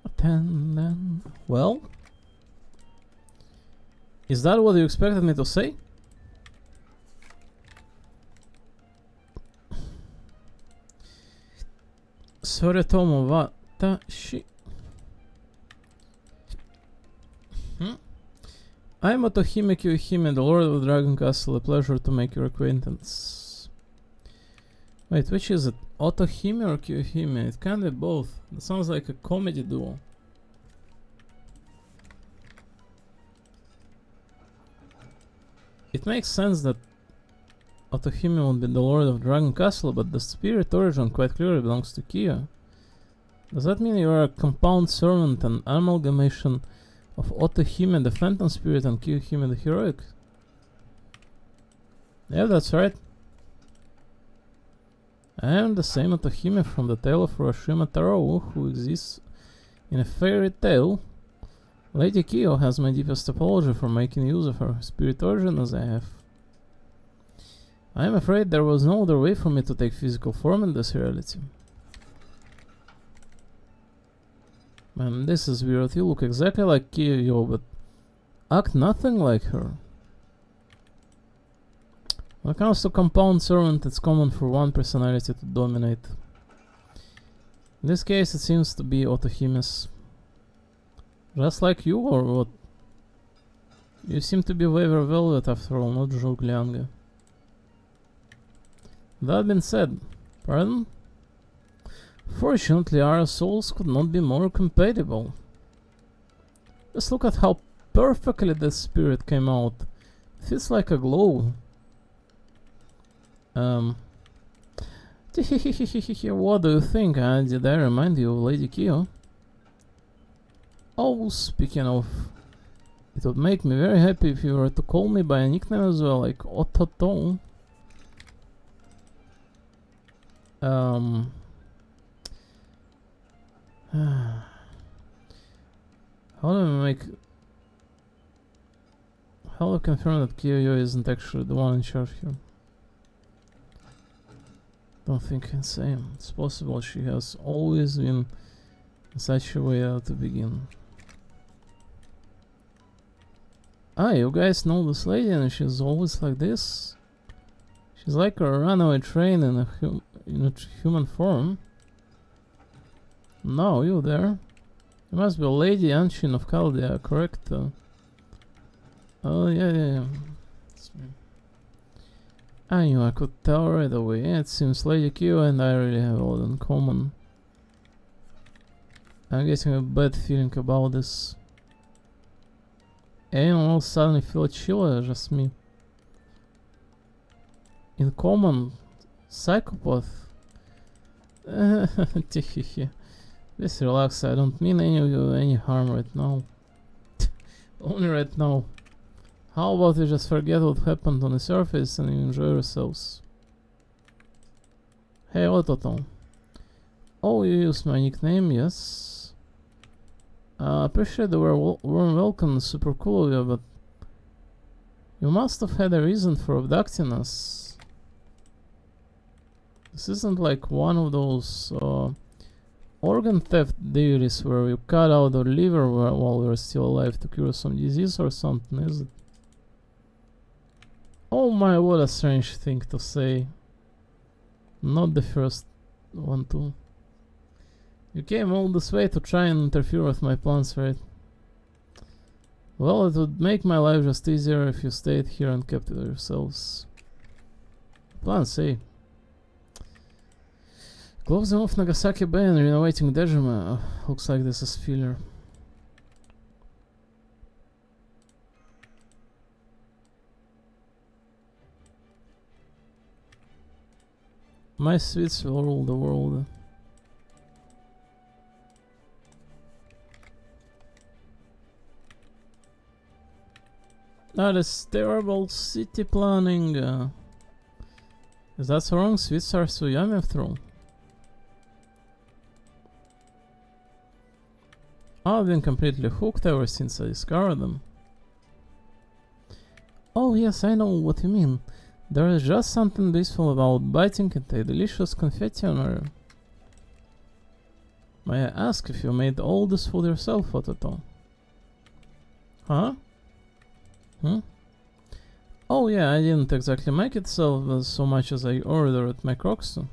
Attendant. Well? Is that what you expected me to say? Soretomo watashi. I'm Otohime Kiyohime, the Lord of the Dragon Castle. A pleasure to make your acquaintance. Wait, which is it? Otohime or Kiyohime? It can be both. It sounds like a comedy duo. It makes sense that Otohime would be the Lord of Dragon Castle, but the spirit origin quite clearly belongs to Kiyo. Does that mean you are a compound servant, an amalgamation of Otohime, the Phantom Spirit, and Kiyohime, the Heroic? Yeah, that's right. I am the same Otohime from the tale of Urashima Taro, who exists in a fairy tale. Lady Kiyo has my deepest apology for making use of her spirit origin as I have. I am afraid there was no other way for me to take physical form in this reality. Man, this is weird. You look exactly like Kiyo, but act nothing like her. When it comes to compound servant, it's common for one personality to dominate. In this case, it seems to be Otohime's. Just like you, or what? You seem to be Waver Velvet after all, not Zhouglianga. That being said, pardon? Fortunately, our souls could not be more compatible. Just look at how perfectly this spirit came out. It feels like a glow. What do you think? Did I remind you of Lady Kiyo? Oh, speaking of, it would make me very happy if you were to call me by a nickname as well, like Ototo. How do I confirm that Kiyo isn't actually the one in charge here? Don't think I can say. It's possible she has always been in such a way to begin. Ah, you guys know this lady and she's always like this? She's like a runaway train in a human form. No, you there? You must be Lady Anshin of Chaldea, correct? Oh, yeah. That's me. I knew I could tell right away. It seems Lady Kiyo and I really have a lot in common. I'm getting a bad feeling about this. Anyone else suddenly feel chill or just me? In common? Psychopath? Please relax, I don't mean any of you any harm right now. Only right now. How about we just forget what happened on the surface and enjoy ourselves? Hey, Ototo. Oh, you used my nickname, yes. Appreciate the warm welcome, super cool of you, but you must have had a reason for abducting us. This isn't like one of those organ theft theories where you cut out our liver while we're still alive to cure some disease or something, is it? Oh my, what a strange thing to say. Not the first one too. You came all this way to try and interfere with my plans, right? Well, it would make my life just easier if you stayed here and kept it to yourselves. Plans, eh? Closing off Nagasaki Bay and renovating Dejima. Looks like this is filler. My sweets will rule the world. That is terrible city planning. Is that so wrong? Sweets are so yummy after all. I've been completely hooked ever since I discovered them. Oh yes, I know what you mean. There is just something blissful about biting into a delicious confetti on her. May I ask if you made all this food yourself, Ototo? Huh? Oh yeah, I didn't exactly make it so much as I ordered at my Croxton.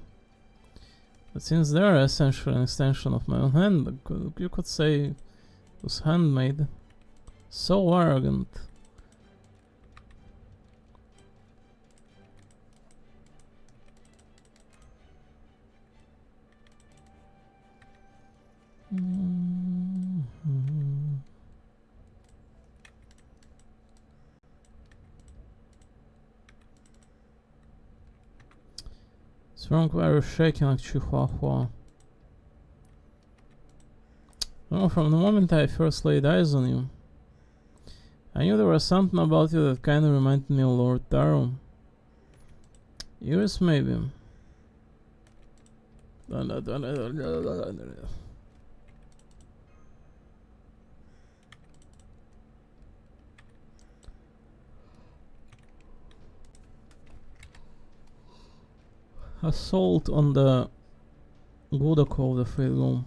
But since they are essentially an extension of my own hand, you could say it was handmade. So arrogant. What's wrong? Why are you shaking like Chihuahua? Oh, from the moment I first laid eyes on you, I knew there was something about you that kind of reminded me of Lord Taro. Yours, maybe. Assault on the Godako of the Fate Room.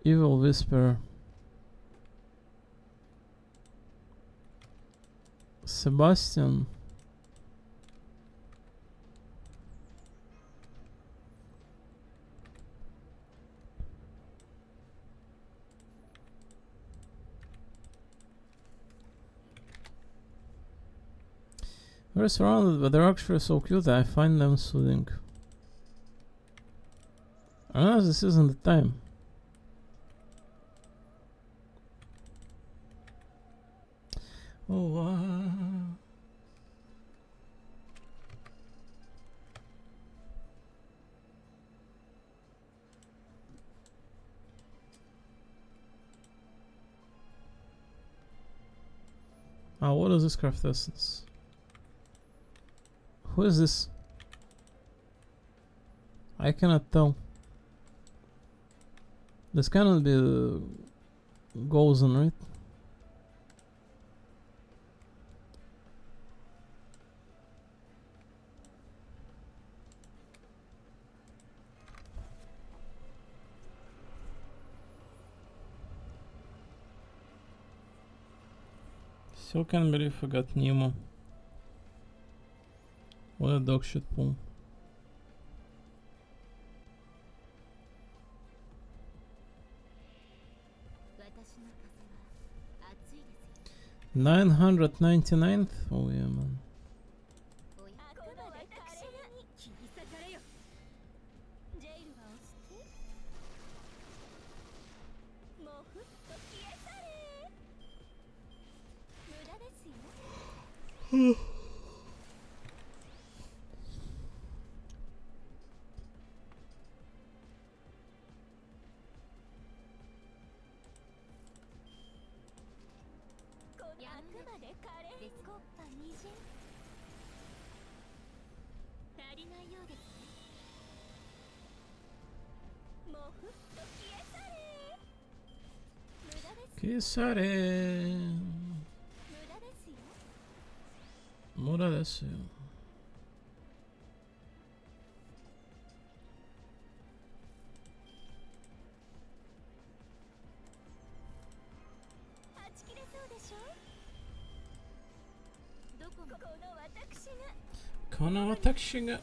Evil Whisper. Sebastian. We're surrounded, but they're actually so cute that I find them soothing. I know this isn't the time. Oh, what is this craft essence? Who is this? I cannot tell. This cannot be the Gozen, right? Still can't believe I got Nemo. What a dog shit pull. $999th? Oh yeah, man. Kisare. 無駄ですよ。この私が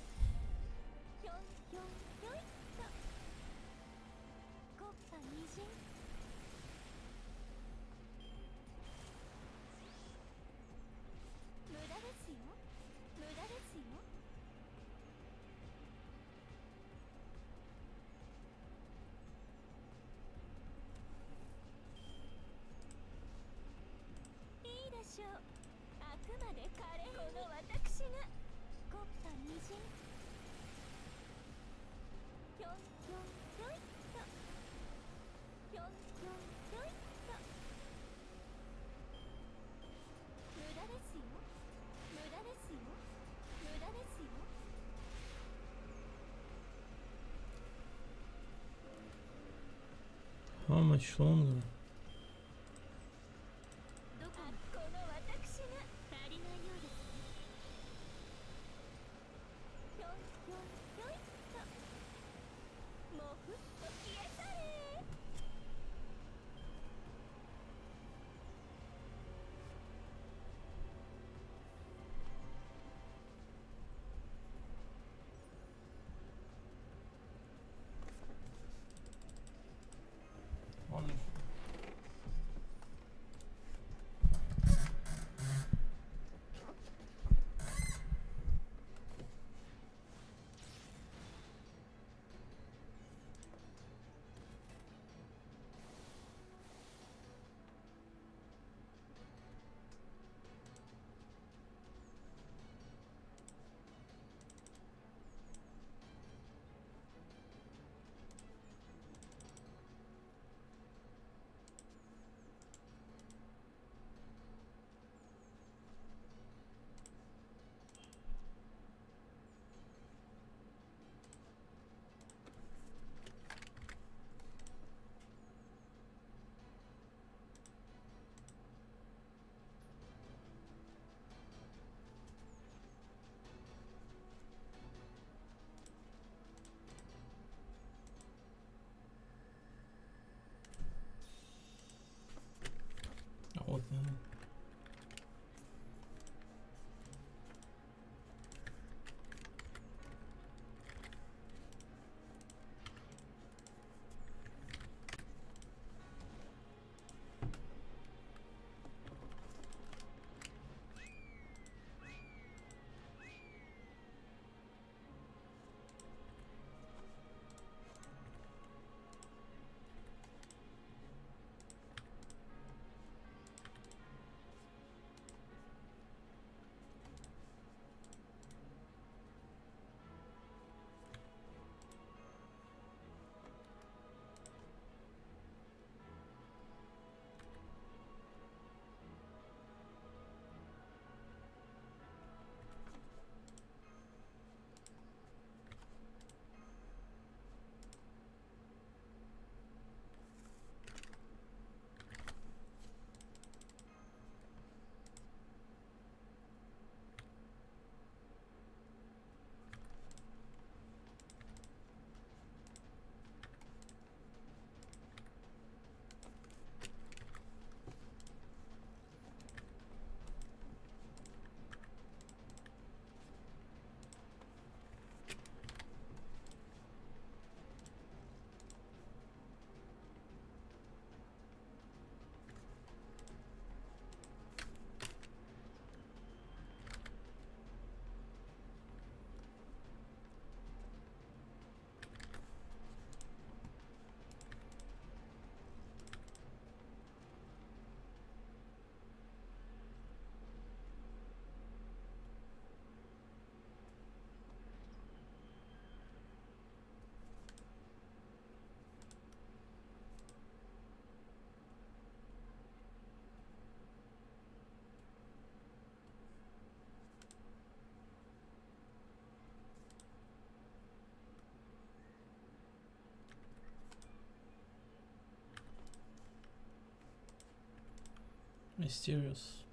How much longer? この私が足りないようですね。ひょいひょいひょいっともふっと消え去れ。Wonderful. Oh, then. Mysterious.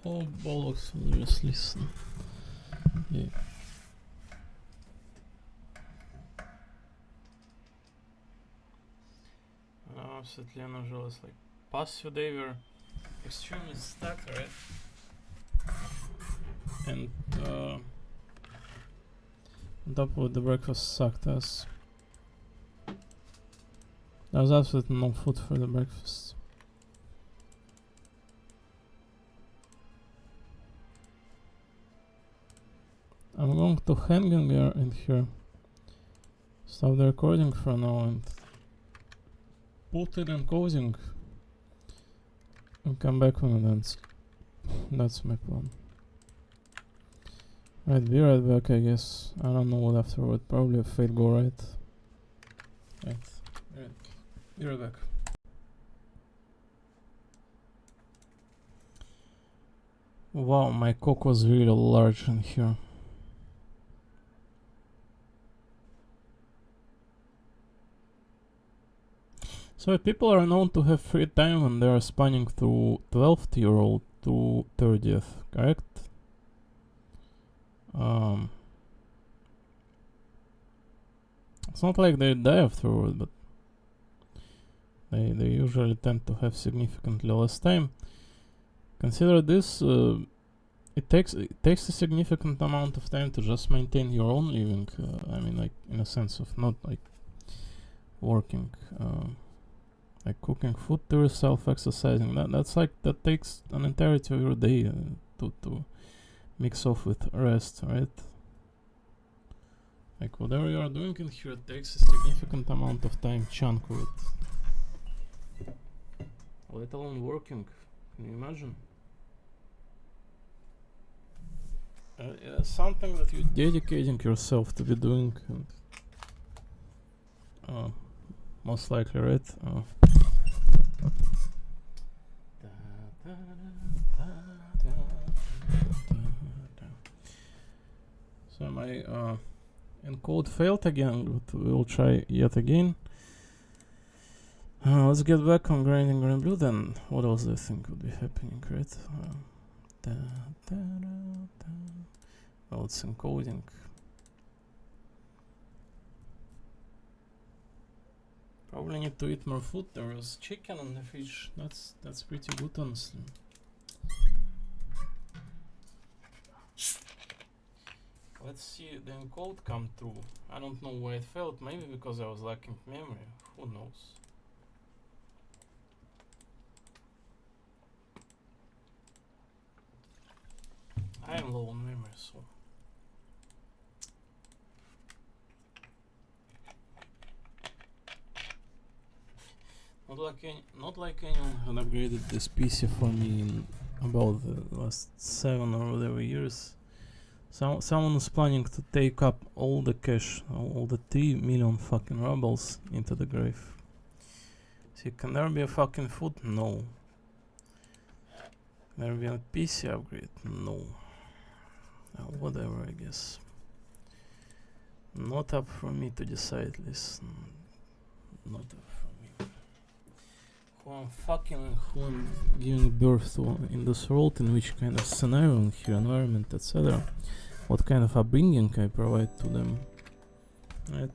Oh bollocks, just listen. Yeah. absolutely energyless. Like past few days were extremely stacked, right? And on top of the breakfast sucked us. There was absolutely no food for the breakfast. I'm going to hang in here, stop the recording for now, and put it in closing, and come back when it ends. That's my plan. Right, be right back, I guess. I don't know what afterward. Probably a fate go right. Right. Be right back. Wow, my cock was really large in here. So people are known to have free time when they are spanning through 12th year old to 30th, correct? It's not like they die afterward, but they usually tend to have significantly less time. Consider this, it takes a significant amount of time to just maintain your own living. I mean, like in a sense of not like working, like cooking food to yourself, exercising. That takes an entirety of your day to mix off with rest, right? Like whatever you are doing in here takes a significant amount of time, chunk of it. Let alone working. Can you imagine? Something that you're dedicating yourself to be doing, and most likely, right? So my encode failed again, but we'll try yet again. Let's get back on grinding green blue then. What else do you think would be happening, right? Well, it's encoding. Probably need to eat more food. There was chicken on the fridge. That's pretty good, honestly. Let's see the encode come through. I don't know why it failed. Maybe because I was lacking memory. Who knows? I am low on memory, so. Not like anyone had upgraded this PC for me in about the last 7 or whatever years. Someone is planning to take up all the cash, all the 3 million fucking rubles into the grave. See, can there be a fucking food? No. Can there be a PC upgrade? No. Whatever, I guess. Not up for me to decide, listen. Not up for me. Who I'm giving birth to in this world, in which kind of scenario, in here, environment, etc. What kind of upbringing I provide to them. Right?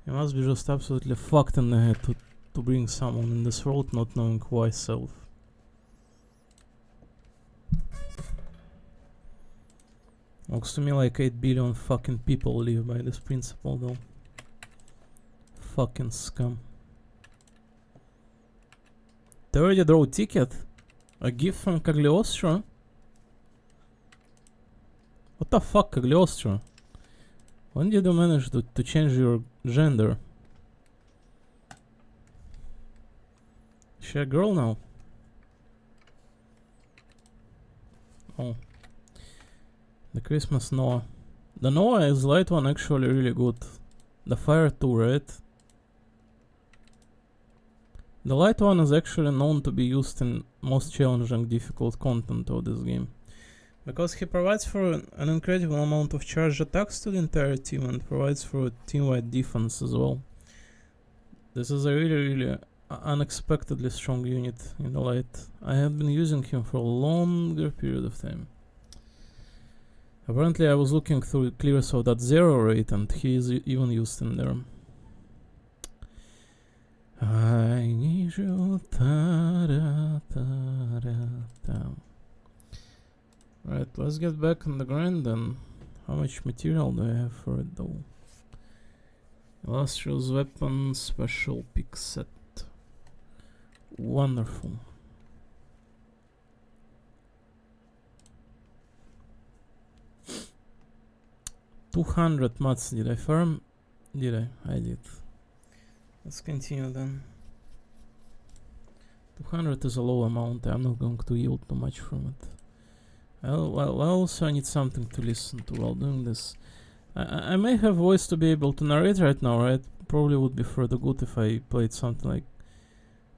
You must be just absolutely fucked in the head to bring someone in this world not knowing why self. Looks to me like 8 billion fucking people live by this principle though. Fucking scum. 30 draw ticket? A gift from Cagliostro? What the fuck, Cagliostro? When did you manage to change your gender? Is she a girl now? Oh. The Christmas Noah. The Noah is light one actually really good. The Fire 2, right? The light one is actually known to be used in most challenging difficult content of this game. Because he provides for an incredible amount of charged attacks to the entire team and provides for a team-wide defense as well. This is a really unexpectedly strong unit in the light. I had been using him for a longer period of time. Apparently I was looking through clears of that 0 rate and he is even used in there. I need you. Ta-ra-ta-ra-ta. Right, let's get back on the grind then. How much material do I have for it though? Illustrious weapon, special pick set. Wonderful. $200 mats. Did I farm? Did I? I did. Let's continue then. 200 is a low amount. I'm not going to yield too much from it. Well, also I need something to listen to while doing this. I may have voice to be able to narrate right now, right? Probably would be further good if I played something like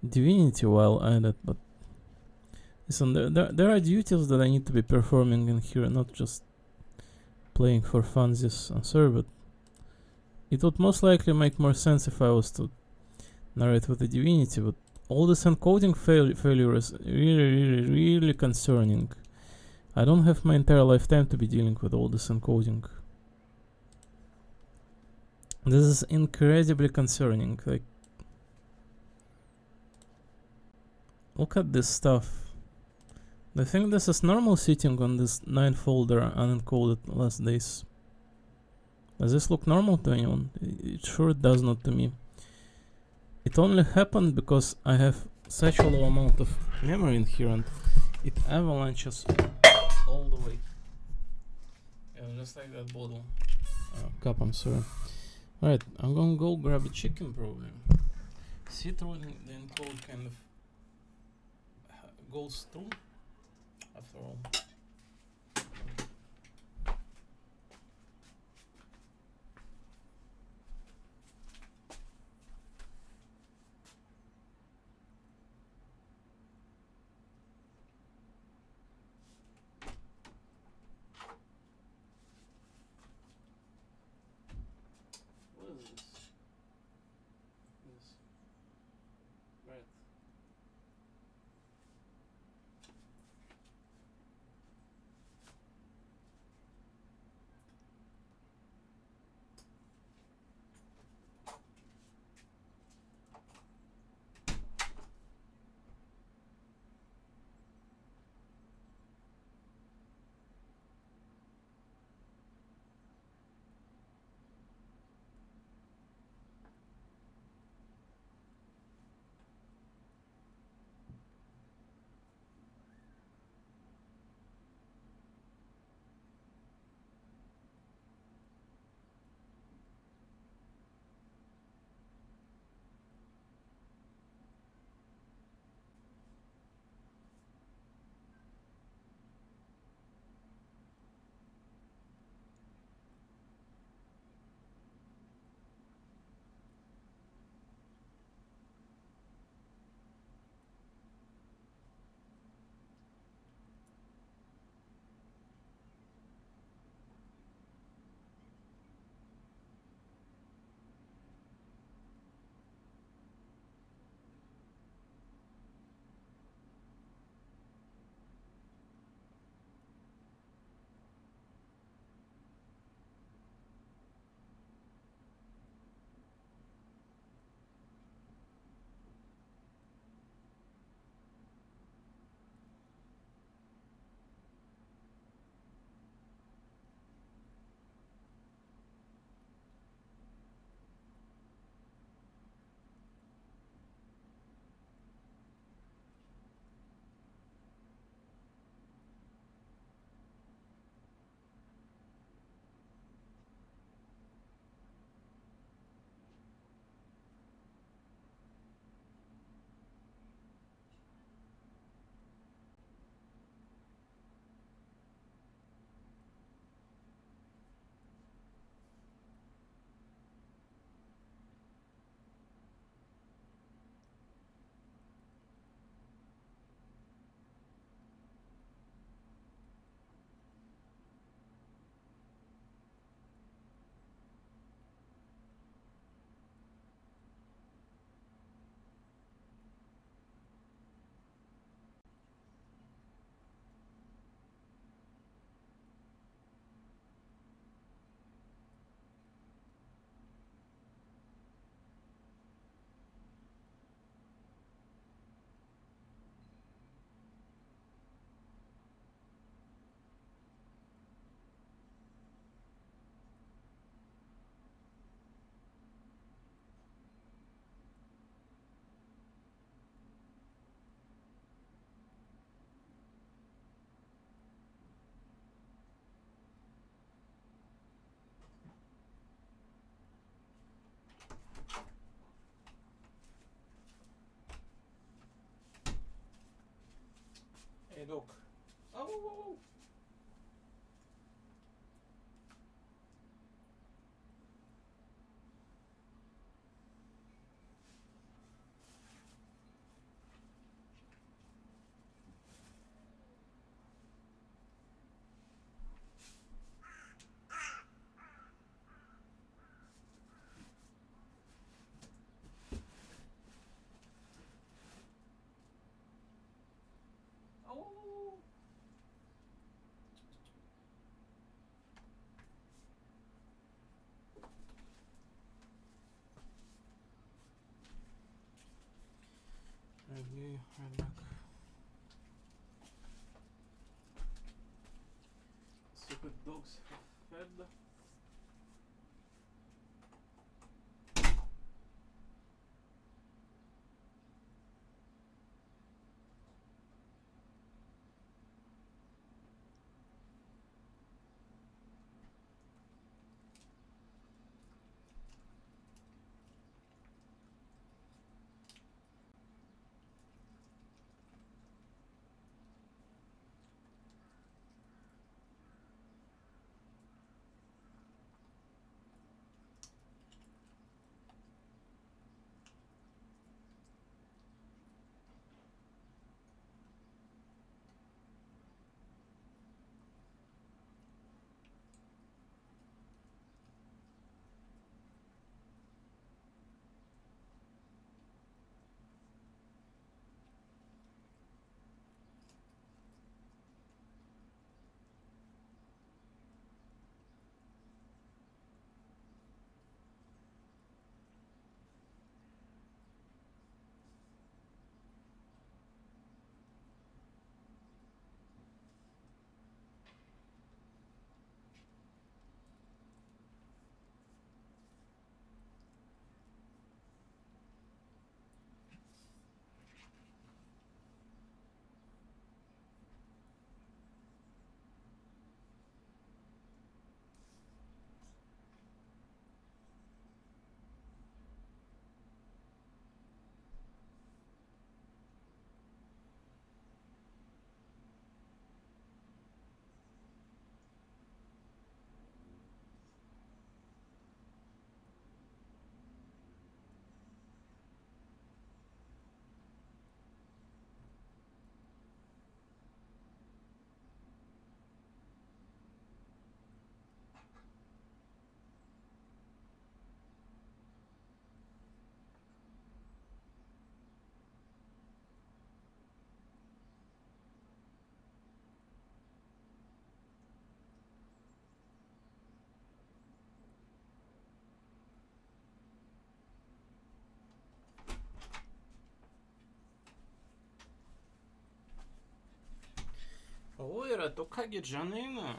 Divinity while at it, but listen, there are duties that I need to be performing in here, not just playing for funsies and serve it. It would most likely make more sense if I was to narrate with the Divinity, but all this encoding failure is really concerning. I don't have my entire lifetime to be dealing with all this encoding. This is incredibly concerning. Like, look at this stuff. Do you think this is normal sitting on this 9 folder unencoded last days? Does this look normal to anyone? It sure does not to me. It only happened because I have such a low amount of memory in here and it avalanches all the way. Yeah, just like that bottle. Cup, I'm sorry. Alright, I'm gonna go grab a chicken probably. See through the encode kind of goes through after all. What is this? Right. dog. Oh, oh, oh, oh. Oh. Okay, right back. Stupid dogs fed. Oira, toccagli Gianina.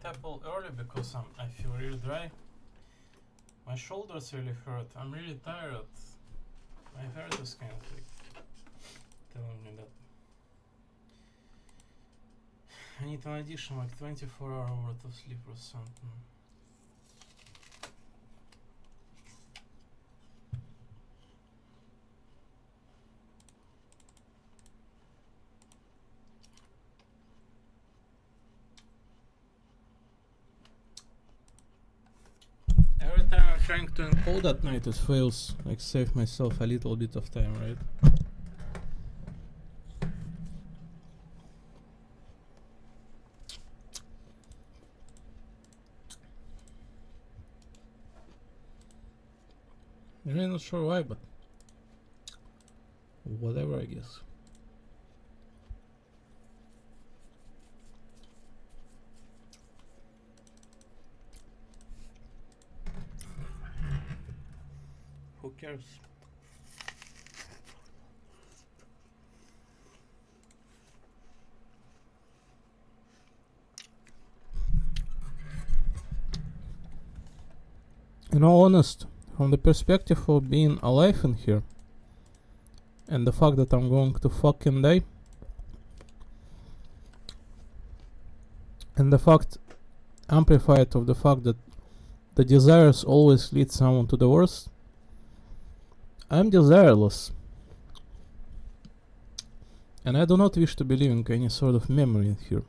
Apple early because I feel really dry. My shoulders really hurt. I'm really tired. My heart is kind of like telling me that I need an addition like 24-hour worth of sleep or something. Every time I'm trying to encode at night, it fails. Like save myself a little bit of time, right? I'm really not sure why, but whatever, I guess. Who cares? In all honest, from the perspective of being alive in here, and the fact that I'm going to fucking die, and the fact amplified of the fact that the desires always lead someone to the worst, I'm desireless. And I do not wish to be living any sort of memory in here.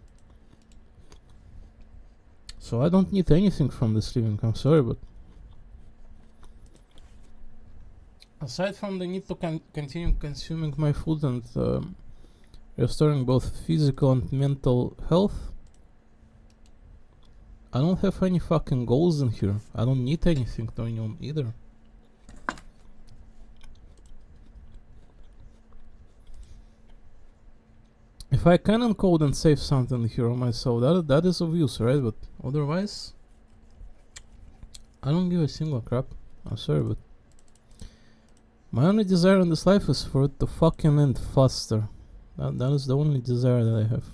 So I don't need anything from this living, I'm sorry, but aside from the need to continue consuming my food and restoring both physical and mental health, I don't have any fucking goals in here. I don't need anything going on either. If I can encode and save something here on myself, that is of use, right? But otherwise, I don't give a single crap. I'm sorry, but my only desire in this life is for it to fucking end faster. That is the only desire that I have.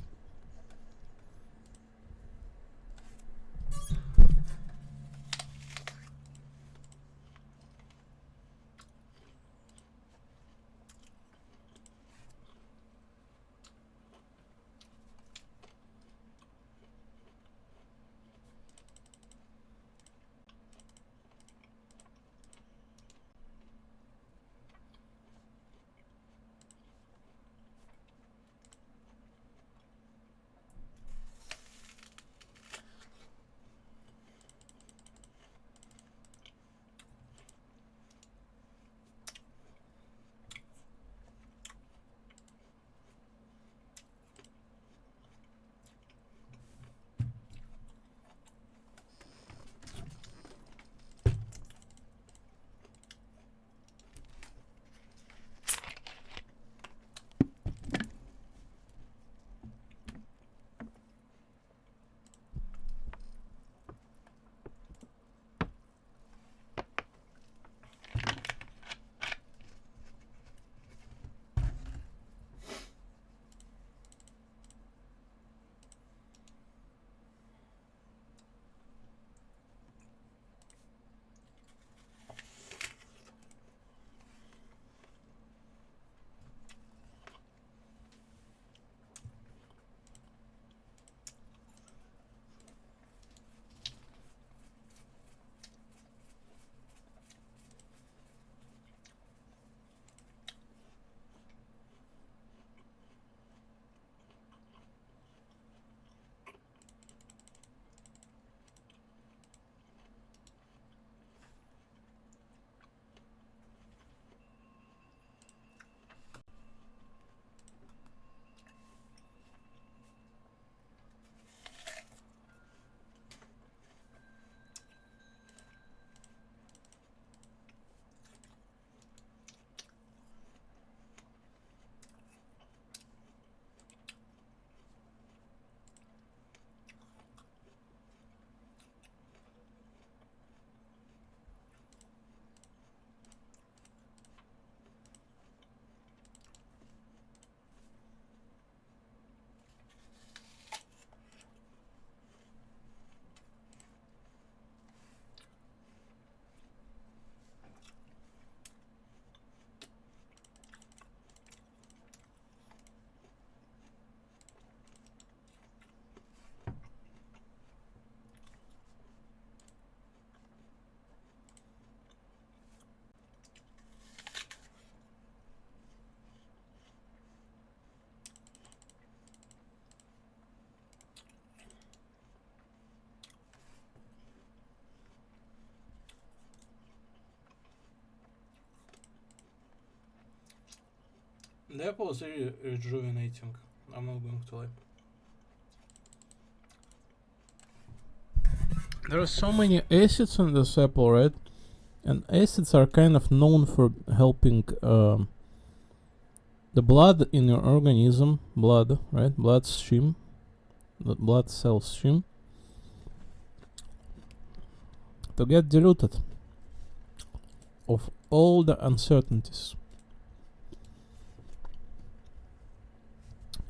The apple is really rejuvenating. I'm not going to lie. There are so many acids in this apple, right? And acids are kind of known for helping the blood in your organism, blood, right? Bloodstream, the blood cell stream, to get diluted of all the uncertainties.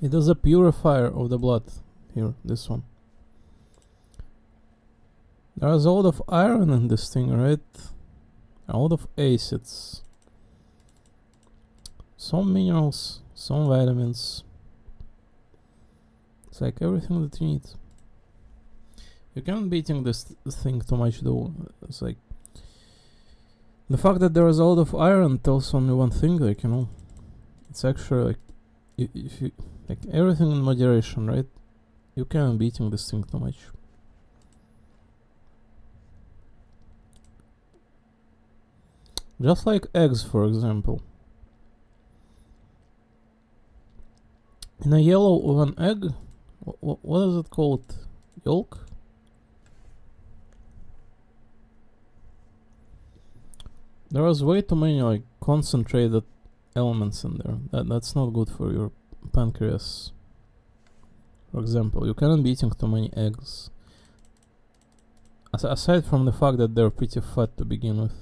It is a purifier of the blood here, this one. There's a lot of iron in this thing, right? A lot of acids. Some minerals, some vitamins. It's like everything that you need. You can't be eating this thing too much though. It's like the fact that there is a lot of iron tells only one thing, like, you know, it's actually like if you like everything in moderation, right? You can't be eating this thing too much. Just like eggs, for example. In a yellow of an egg, what is it called? Yolk? There is way too many like concentrated elements in there. That's not good for your pancreas. For example, you cannot be eating too many eggs. Aside from the fact that they're pretty fat to begin with.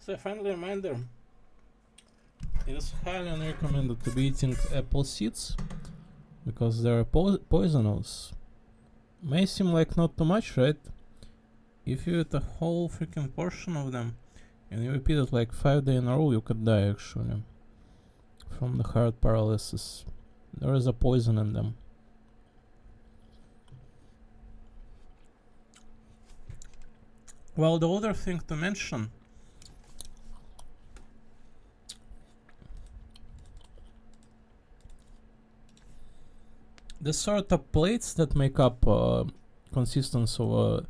So a friendly reminder, it is highly unrecommended to be eating apple seeds because they are poisonous. May seem like not too much, right? If you eat a whole freaking portion of them and you repeat it like 5 days in a row, you could die actually from the heart paralysis. There is a poison in them. Well, the other thing to mention, the sort of plates that make up consistence of a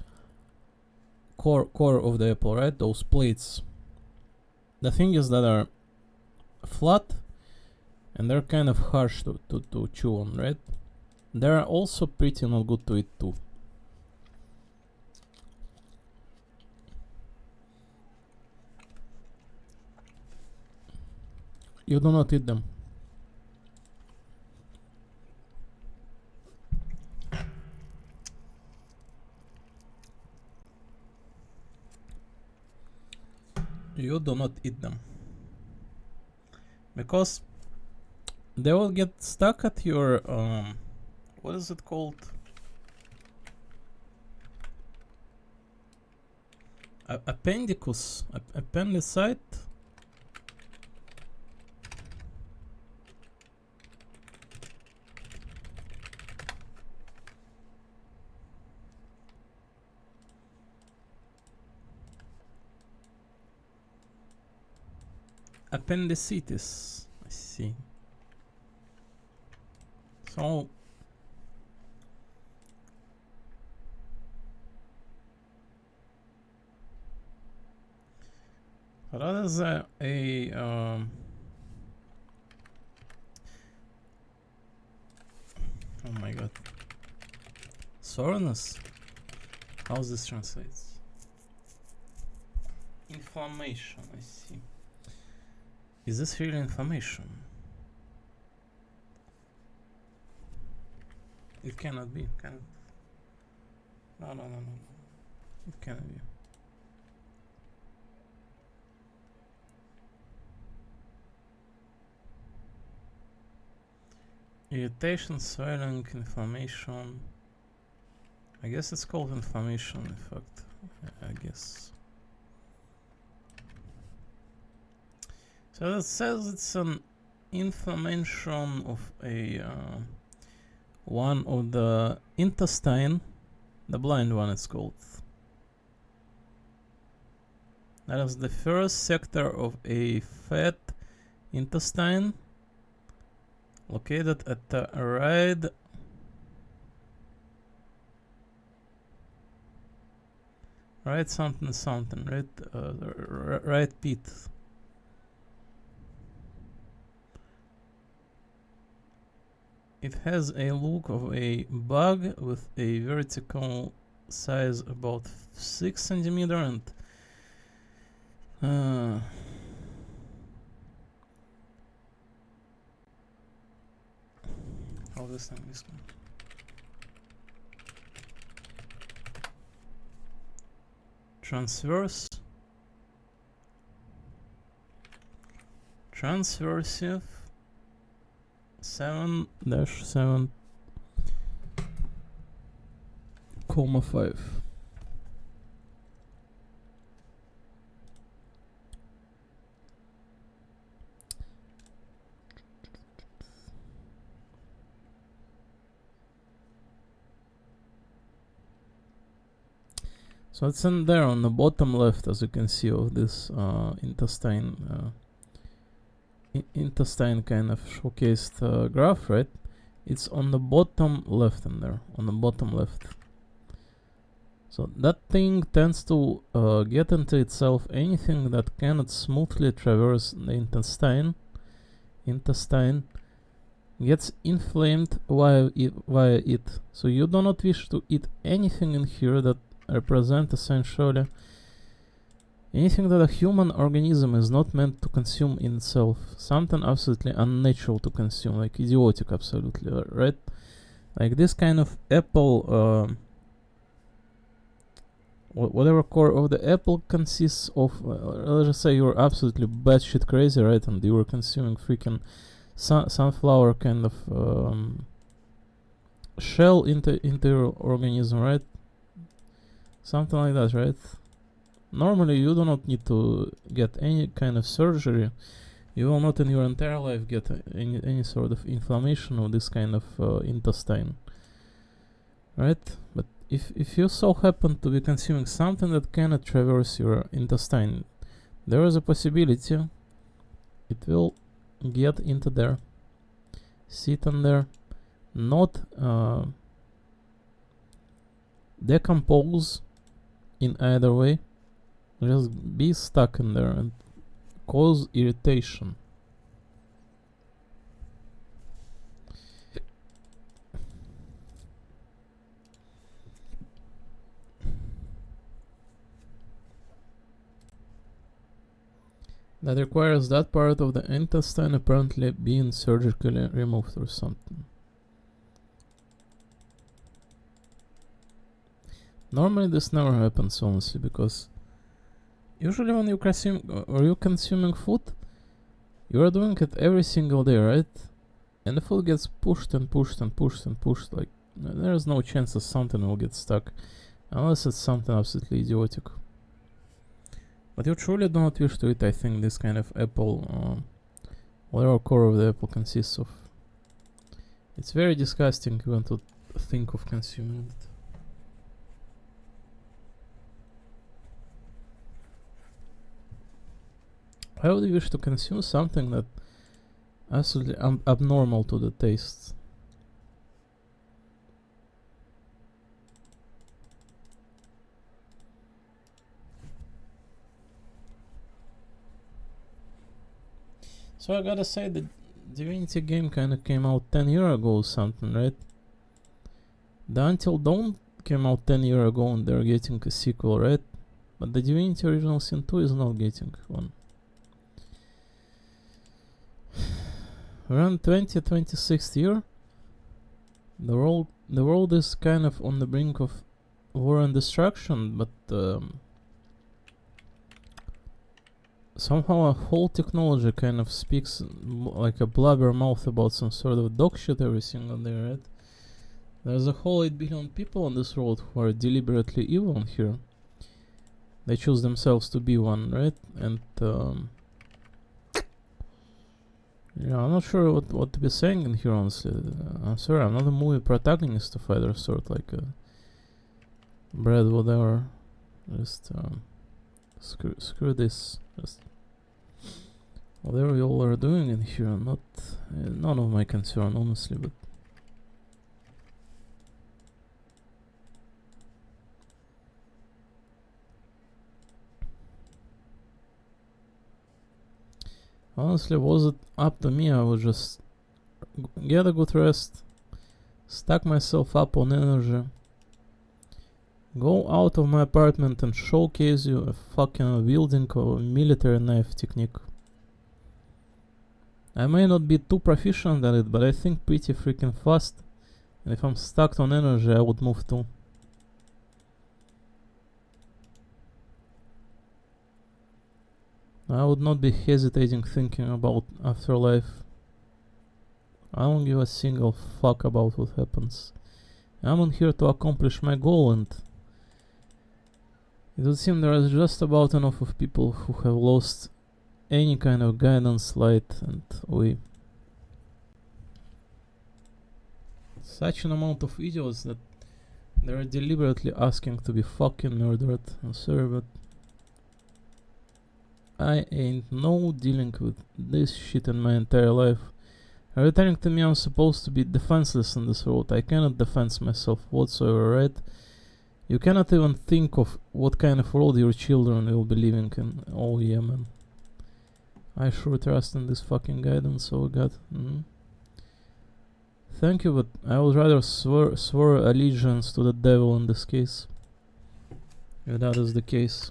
core of the apple, right? Those plates. The thing is that are flat and they're kind of harsh to chew on, right? They're also pretty not good to eat too. You do not eat them. You do not eat them because they will get stuck at your what is it called? Appendicus, appendicite. appendicitis. I see. So what is a oh my god, soreness? How this translates? Inflammation, I see. Is this really inflammation? It cannot be, can it? No. It cannot be. Irritation, swelling, inflammation. I guess it's called inflammation, in fact. I guess. So it says it's an inflammation of a one of the intestine, the blind one it's called. That is the first sector of a fat intestine located at the right something, right pit. It has a look of a bug with a vertical size about 6 centimeter and how this thing is going. Transversive 7-7,5. So it's in there on the bottom left, as you can see, of this intestine kind of showcased graph, right? It's on the bottom left in there, on the bottom left. So that thing tends to get into itself anything that cannot smoothly traverse the intestine gets inflamed via it. So you do not wish to eat anything in here that represent essentially anything that a human organism is not meant to consume in itself. Something absolutely unnatural to consume, like idiotic, absolutely, right? Like this kind of apple, whatever core of the apple consists of, let's just say you're absolutely batshit crazy, right? And you were consuming freaking sunflower kind of shell into your organism, right? Something like that, right? Normally you do not need to get any kind of surgery. You will not in your entire life get any sort of inflammation of this kind of intestine, right? But if you so happen to be consuming something that cannot traverse your intestine, there is a possibility it will get into there, sit in there, not decompose in either way, just be stuck in there and cause irritation. That requires that part of the intestine apparently being surgically removed or something. Normally this never happens, honestly, because usually when you consume or you're consuming food, you are doing it every single day, right? And the food gets pushed and pushed and pushed and pushed. Like there's no chance that something will get stuck, unless it's something absolutely idiotic. But you truly do not wish to eat, I think, this kind of apple, whatever core of the apple consists of. It's very disgusting even to think of consuming it. I would wish to consume something that absolutely abnormal to the taste. So I gotta say the Divinity game kinda came out 10 years ago or something, right? The Until Dawn came out 10 years ago and they're getting a sequel, right? But the Divinity Original Sin 2 is not getting one. Around 26th year, the world is kind of on the brink of war and destruction, but somehow a whole technology kind of speaks like a blabbermouth about some sort of dog shit every single day, right? There's a whole 8 billion people on this world who are deliberately evil here. They choose themselves to be one, right? And yeah, I'm not sure what to be saying in here, honestly. I'm sorry, I'm not a movie protagonist of either sort, like Brad, whatever. Just screw this. Just whatever you all are doing in here, not none of my concern, honestly. But honestly, was it up to me, I would just get a good rest, stack myself up on energy, go out of my apartment and showcase you a fucking wielding of a military knife technique. I may not be too proficient at it, but I think pretty freaking fast. And if I'm stuck on energy, I would move too. I would not be hesitating thinking about afterlife. I don't give a single fuck about what happens. I'm on here to accomplish my goal, and it would seem there is just about enough of people who have lost any kind of guidance, light, and way. Such an amount of idiots that they're deliberately asking to be fucking murdered. I'm sorry, but I ain't no dealing with this shit in my entire life. Returning to me, I'm supposed to be defenseless in this world. I cannot defend myself whatsoever, right? You cannot even think of what kind of world your children will be living in. Oh yeah, man. I sure trust in this fucking guidance, oh god. Thank you, but I would rather swear allegiance to the devil in this case. If that is the case.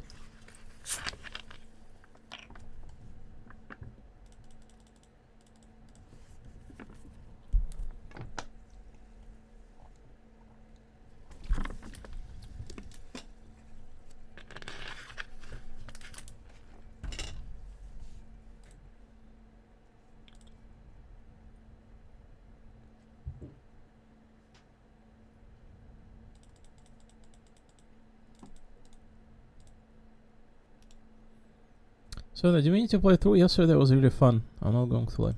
So the Divinity playthrough yesterday was really fun. I'm not going to lie.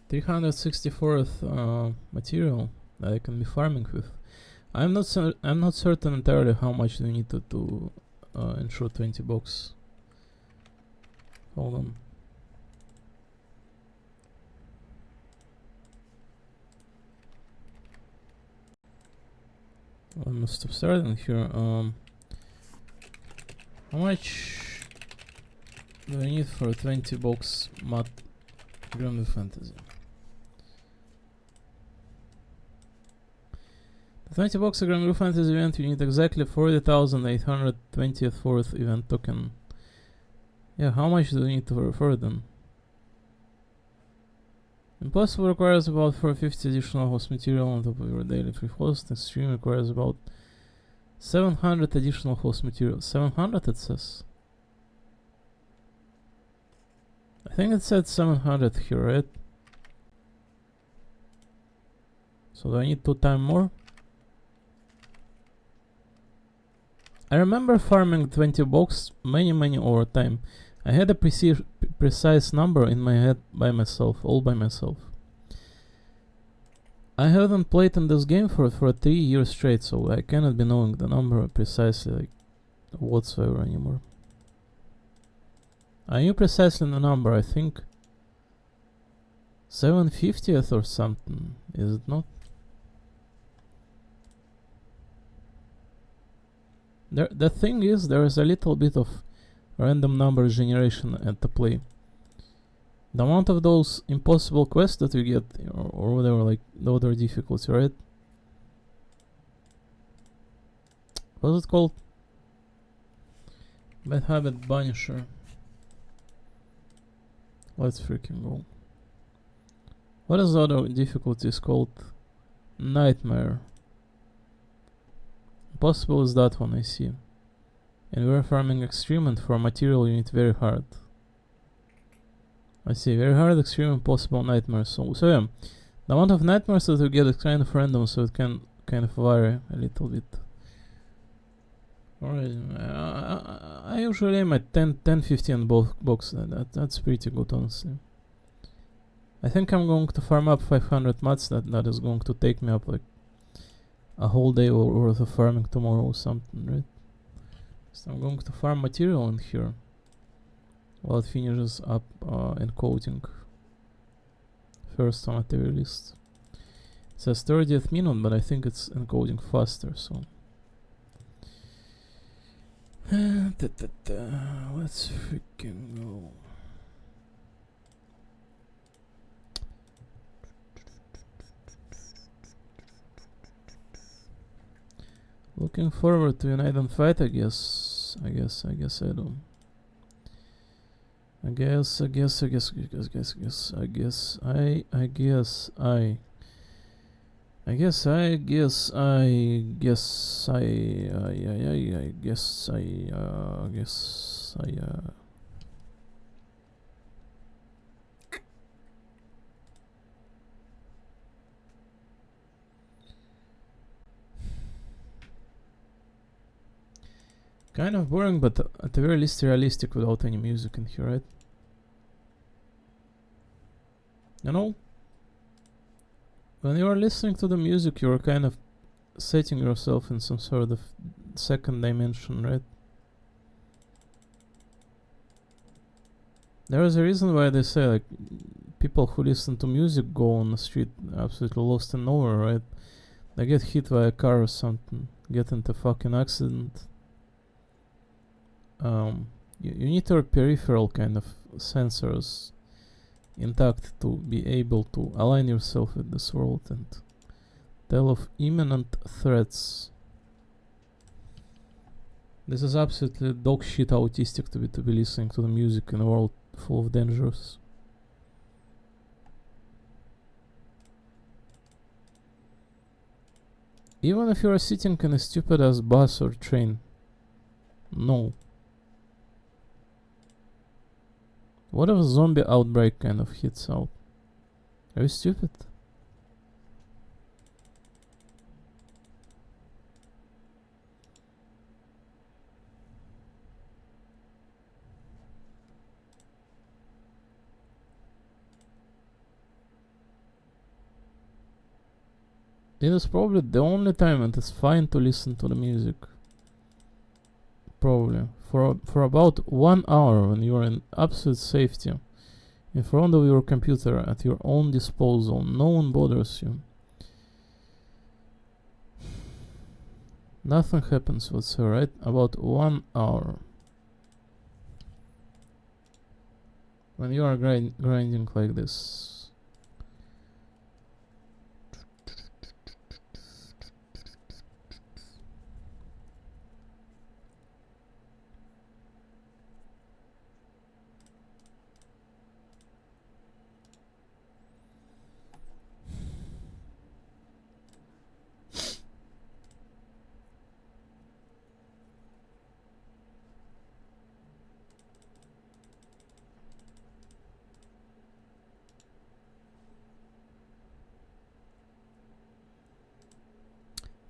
$364th material that I can be farming with. I'm not certain entirely how much we need to ensure 20 bucks. Hold on. I must have started here. How much do I need for a 20 box mod Grim Fantasy? The 20 box Grim Fantasy event, you need exactly 40,824th event token. Yeah, how much do you need to refer then? Impossible requires about 450 additional host material on top of your daily free host. Extreme requires about 700 additional host material. 700 it says. I think it said 700 here, right? So do I need 2 times more? I remember farming 20 bucks many over time. I had a precise number in my head by myself, all by myself. I haven't played in this game for 3 years straight, so I cannot be knowing the number precisely, like, whatsoever anymore. I knew precisely the number, I think 750th or something, is it not? The thing is, there is a little bit of random number generation at the play. The amount of those impossible quests that you get, or whatever, like the other difficulty, right? What's it called? Bad Habit Banisher. Let's freaking go. What is the other difficulty? It's called Nightmare. Possible is that one, I see. And we're farming extreme, and for material you need very hard. I see, very hard, extreme, impossible, nightmare. So yeah, the amount of nightmares that you get is kind of random, so it can kind of vary a little bit. Alright, I usually aim at 10-15 on both boxes. That's pretty good, honestly. I think I'm going to farm up 500 mats. That is going to take me up like a whole day worth of farming tomorrow or something, right? So I'm going to farm material in here while it finishes up encoding. First on at the very least. It says 30th minute, but I think it's encoding faster, so. Let's freaking go. Looking forward to Unite and Fight, I guess I do. I guess kind of boring, but at the very least realistic without any music in here, right? You know, when you are listening to the music, you're kind of setting yourself in some sort of second dimension, right? There is a reason why they say, like, people who listen to music go on the street absolutely lost and nowhere, right? They get hit by a car or something, get into a fucking accident. You need your peripheral kind of sensors intact to be able to align yourself with this world and tell of imminent threats. This is absolutely dog shit autistic to be listening to the music in a world full of dangers. Even if you are sitting in a stupid ass bus or train. No. What if a zombie outbreak kind of hits out? Are you stupid? It is probably the only time it is fine to listen to the music. Probably. For about 1 hour when you are in absolute safety, in front of your computer at your own disposal, no one bothers you. Nothing happens whatsoever, right? About 1 hour. When you are grinding like this.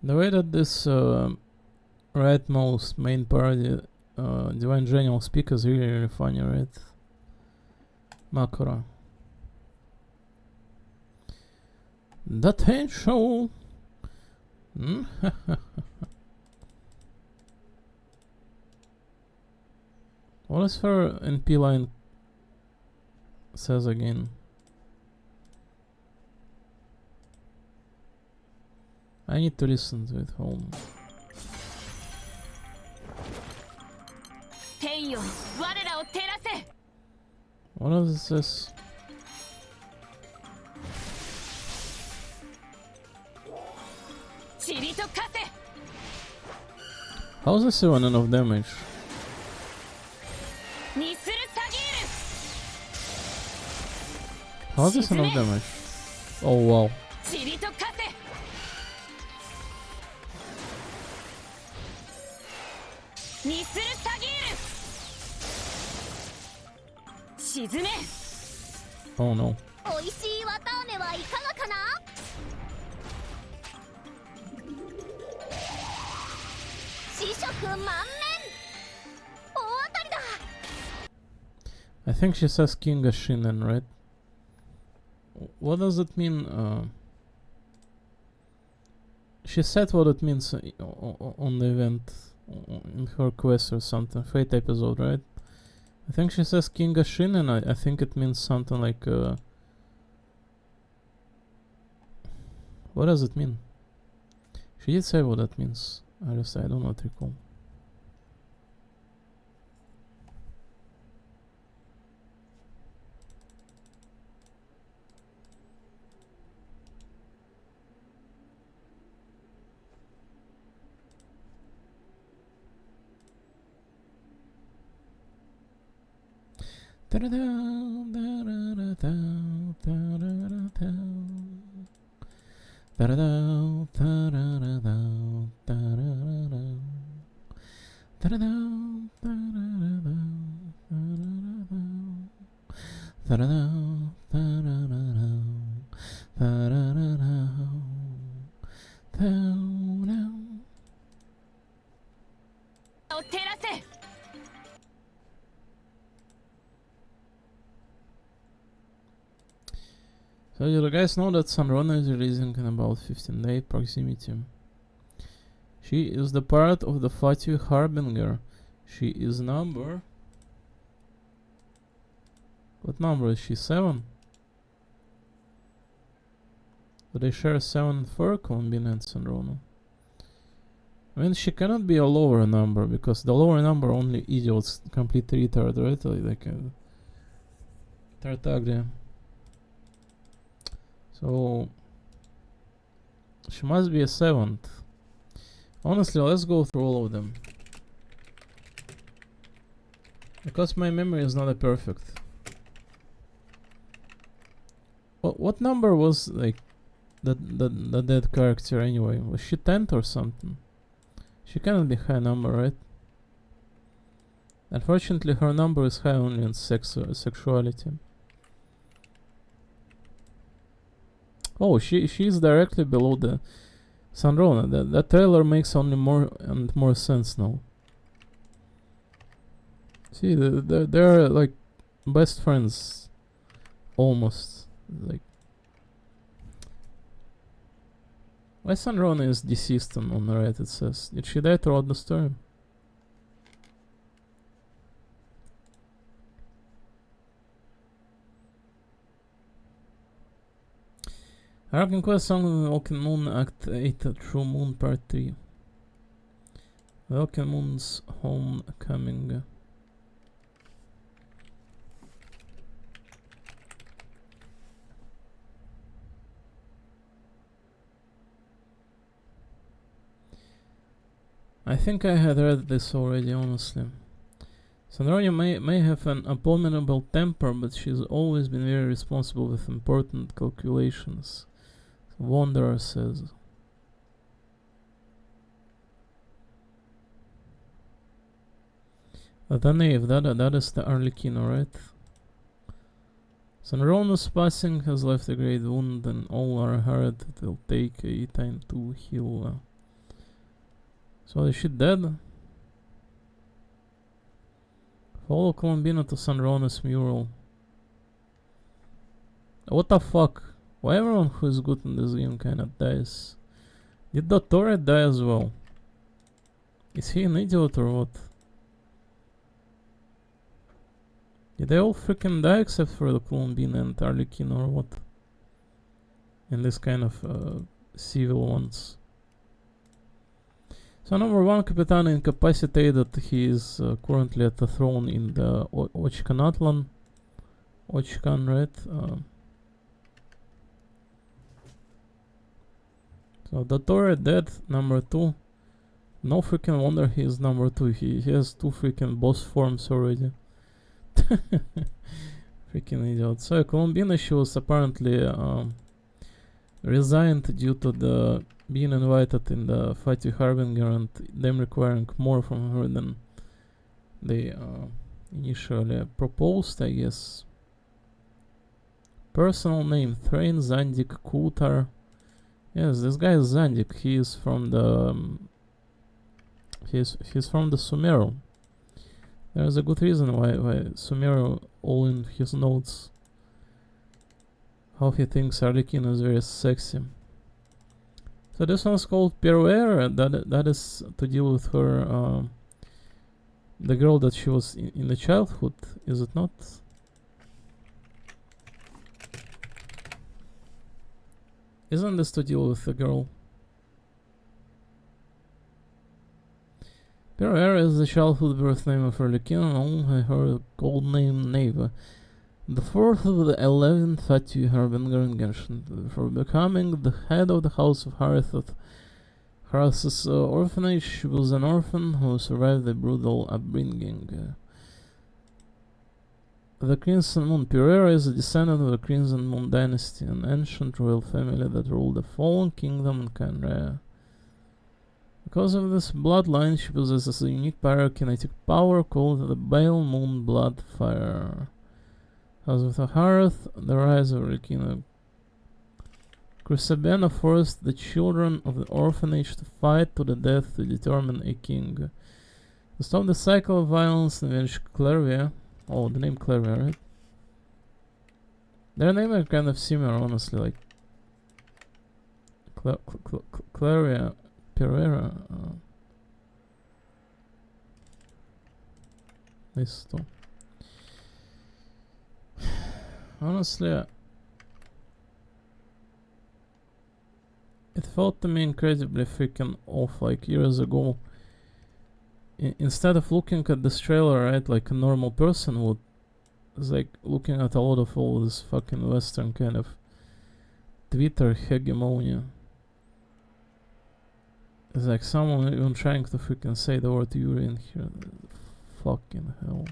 The way that this rightmost main party Divine Genial speak is really funny, right? Makura. The Tate Show. Hmm? What is her NP line says again? I need to listen to it home. 天よ、我らを照らせ。 What is this? 塵と化せ。 How is this even enough damage? にするたぎる。 How is this enough damage? Oh wow. 塵と化せ。にするたぎる。沈め。 Oh no. おいしい綿あめはいかがかな。試食満面。大当たりだ。 I think she says King Ashinen, right? What does it mean? She said what it means on the event, in her quest or something, Fate episode, right? I think she says King Ashinen. I think it means something like. What does it mean? She did say what that means. I do not recall. So you guys know that Sunrunner is releasing in about 15-day proximity. She is the part of the Fatih Harbinger. She is number... What number is she? 7? Do they share 7 for Columbine and Sunrunner? I mean, she cannot be a lower number, because the lower number only idiots complete retard, right? Like Tartaglia. So she must be a 7th. Honestly, let's go through all of them, because my memory is not a perfect. What number was like the dead character anyway? Was she 10th or something? She cannot be high number, right? Unfortunately, her number is high only in sexuality. Oh, she's directly below the Sunrunner. That trailer makes only more and more sense now. See, they're like best friends, almost. Like, why Sunrunner is deceased on the right? It says, did she die throughout the story? Arcane Quest Song Welcome Moon Act 8 True Moon Part 3. Welcome Moon's Homecoming. I think I had read this already, honestly. Sunrunner may have an abominable temper, but she's always been very responsible with important calculations. Wanderer says. If that is the Arlecchino, right? Sunrunner's passing has left a great wound, and all are hurt. It will take a time to heal. So is she dead? Follow Columbina to Sunrunner's mural. What the fuck? Why everyone who is good in this game kinda dies? Did Dottore die as well? Is he an idiot or what? Did they all freaking die except for the Colombina and Arlequin or what? And this kind of civil ones. So number 1, Capitan incapacitated. He is currently at the throne in the Ochkanatlan. Ochkan, right? So Dottore dead, number 2. No freaking wonder he is number 2. He has 2 freaking boss forms already. Freaking idiot. So Colombina, she was apparently resigned due to the being invited in the fight with Harbinger and them requiring more from her than they initially proposed, I guess. Personal name: Thrain Zandik Kutar. Yes, this guy is Zandik. He is from the he's from the Sumeru. There's a good reason why Sumeru all in his notes how he thinks Arlequin is very sexy. So this one's called Peruera. That is to deal with her the girl that she was in the childhood, is it not? Isn't this to deal with the girl? Peruera is the childhood birth name of Arlequin, and only her cold name Neva. The 4th of the 11th Fatu Harbinger in Genshin, for becoming the head of the House of Harithot. Harith's orphanage. She was an orphan who survived a brutal upbringing. The Crimson Moon. Peruera is a descendant of the Crimson Moon dynasty, an ancient royal family that ruled the fallen kingdom in Khaenri'ah. Because of this bloodline, she possesses a unique pyrokinetic power called the Bale Moon Blood Fire. House of the Harith, the rise of Arlequin. Chrysabena forced the children of the orphanage to fight to the death to determine a king. To stop the cycle of violence in which Clervia, oh, the name Clervia, right? Their names are kind of similar, honestly, like Clervia, Peruera, these two. Honestly, it felt to me incredibly freaking off, like years ago. Instead of looking at this trailer, right, like a normal person would, it's like looking at a lot of all this fucking Western kind of Twitter hegemony. It's like someone even trying to freaking say the word Yuri in here. Fucking hell.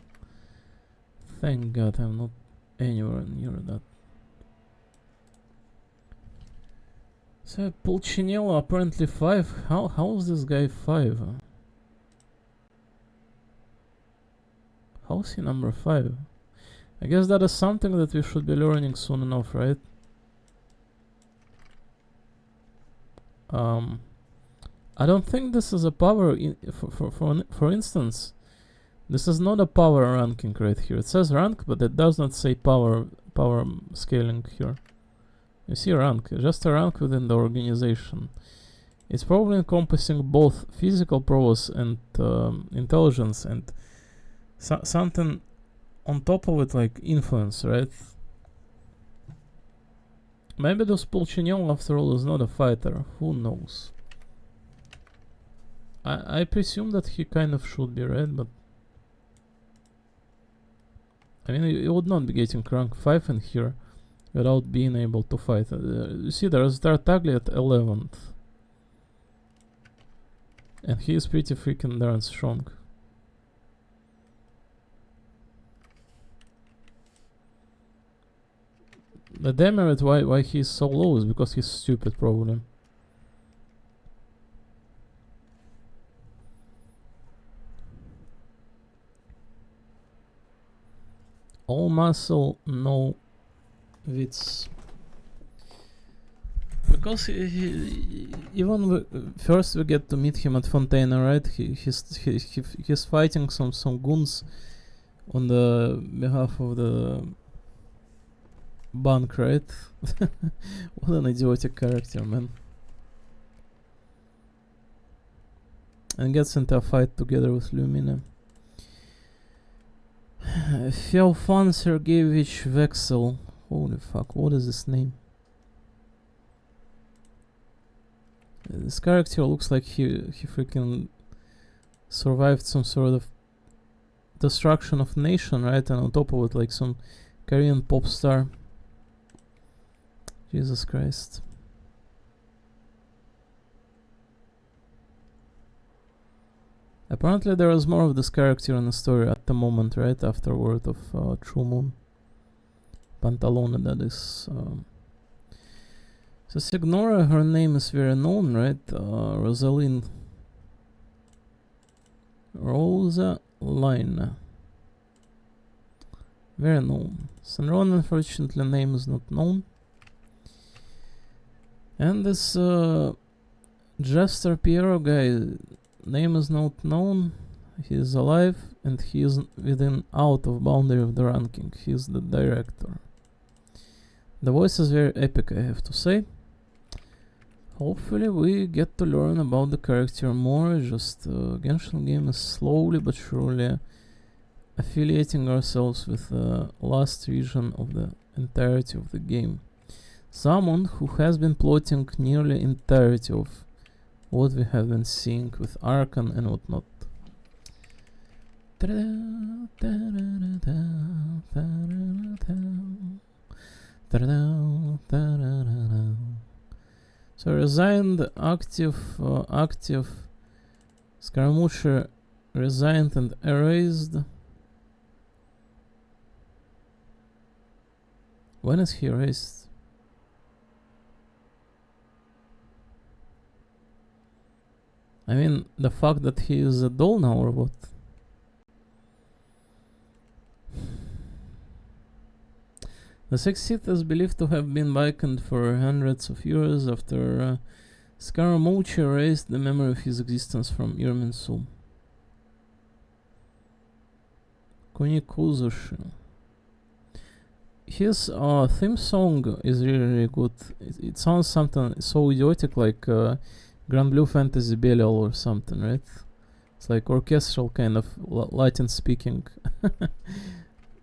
Thank God I'm not anywhere near that. So Pulcinella apparently 5. How is this guy 5? How is he number 5? I guess that is something that we should be learning soon enough, right? I don't think this is a power. For instance, this is not a power ranking right here. It says rank, but it does not say power scaling here. You see rank, just a rank within the organization. It's probably encompassing both physical prowess and intelligence and something on top of it, like influence, right? Maybe this Pulcinella after all is not a fighter. Who knows? I presume that he kind of should be, right? But I mean, you would not be getting rank 5 in here without being able to fight. You see, there's Tartaglia at 11th. And he is pretty freaking darn strong. The demerit why he's so low is because he's stupid, probably. All muscle, no wits. Because even first we get to meet him at Fontaine, right? He's fighting some goons on the behalf of the Bank, right? What an idiotic character, man. And gets into a fight together with Lumina. Feofan Sergeyevich Vexel. Holy fuck, what is this name? This character looks like he freaking survived some sort of destruction of nation, right? And on top of it, like some Korean pop star. Jesus Christ. Apparently there is more of this character in the story at the moment, right? After Word of True Moon. Pantalone, that is. So Signora, her name is very known, right? Rosaline. Rosaline. Very known. Sunron, unfortunately, name is not known. And this Jester Piero guy, name is not known. He is alive and he is within out of boundary of the ranking. He is the director. The voice is very epic, I have to say. Hopefully we get to learn about the character more. Just Genshin game is slowly but surely affiliating ourselves with the last region of the entirety of the game. Someone who has been plotting nearly entirety of what we have been seeing with Arkan and whatnot. So resigned, active, Scaramucci resigned and erased. When is he erased? I mean, the fact that he is a doll now or what? The Sixth Sith is believed to have been vacant for hundreds of years after Scaramucci erased the memory of his existence from Irminsul. Kunikuzushi. His theme song is really good. It sounds something so idiotic like Grand Blue Fantasy Belial or something, right? It's like orchestral kind of Latin speaking.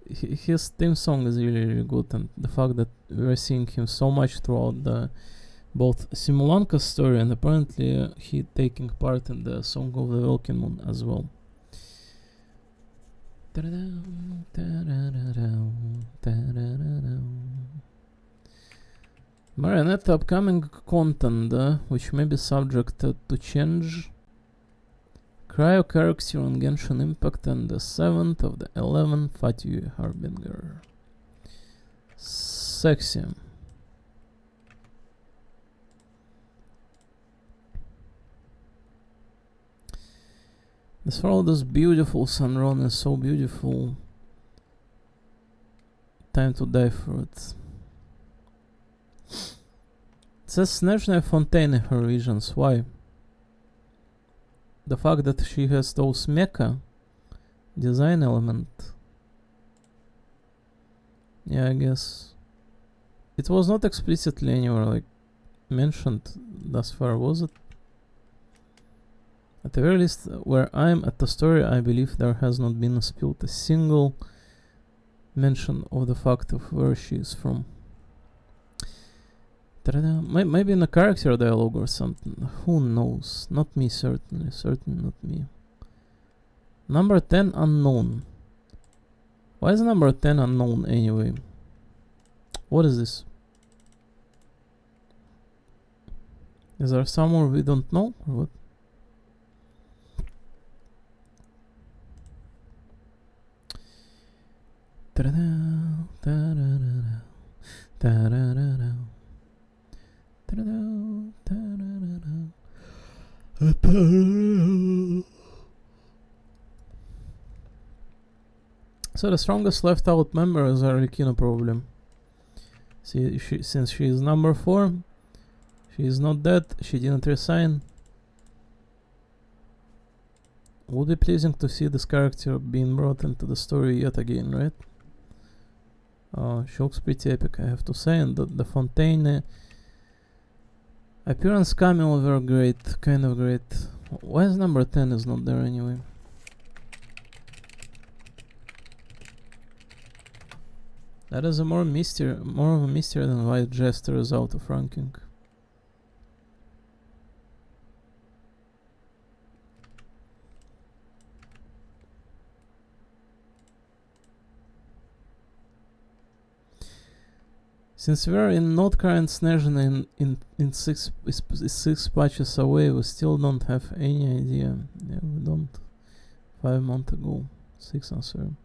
His theme song is really good, and the fact that we're seeing him so much throughout the both Simulanka's story and apparently he taking part in the Song of the Welkin Moon as well. Marionette upcoming content, which may be subject to change. Cryo character on Genshin Impact and the 7th of the 11th Fatih Harbinger. Sexy. This world is beautiful, Sunron is so beautiful. Time to die for it. It says Snezhnaya Fontaine in her visions. Why? The fact that she has those mecha design element. Yeah, I guess. It was not explicitly anywhere like mentioned thus far, was it? At the very least, where I'm at the story, I believe there has not been spilled a single mention of the fact of where she is from. Maybe in a character dialogue or something. Who knows? Not me, certainly. Certainly not me. Number 10 unknown. Why is number 10 unknown anyway? What is this? Is there someone we don't know or what? So the strongest left out member is Arlecchino probably. See, since she is number 4, she is not dead, she didn't resign. Would be pleasing to see this character being brought into the story yet again, right? She looks pretty epic, I have to say, and the Fontaine appearance cameo were great, kind of great. Why is number 10 is not there anyway? That is more of a mystery than why Jester is out of ranking. Since we're in Notka and Snezhina in six patches away, we still don't have any idea. Yeah, we don't. 5 months ago. 6 and 7.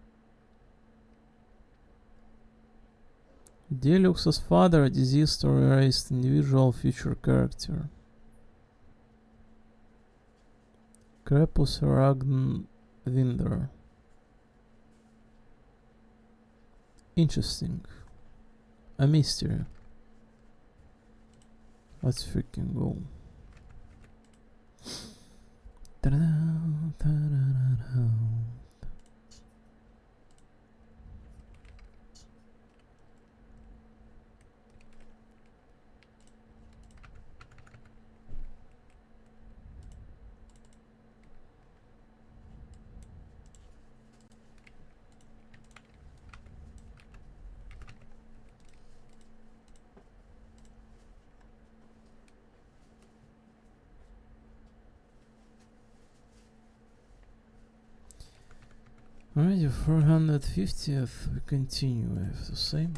Deluxe's father, a diseased or erased individual future character. Crepus Ragnvinder. Interesting. A mystery. Let's freaking go. Alrighty, 450th, we continue, I have to say.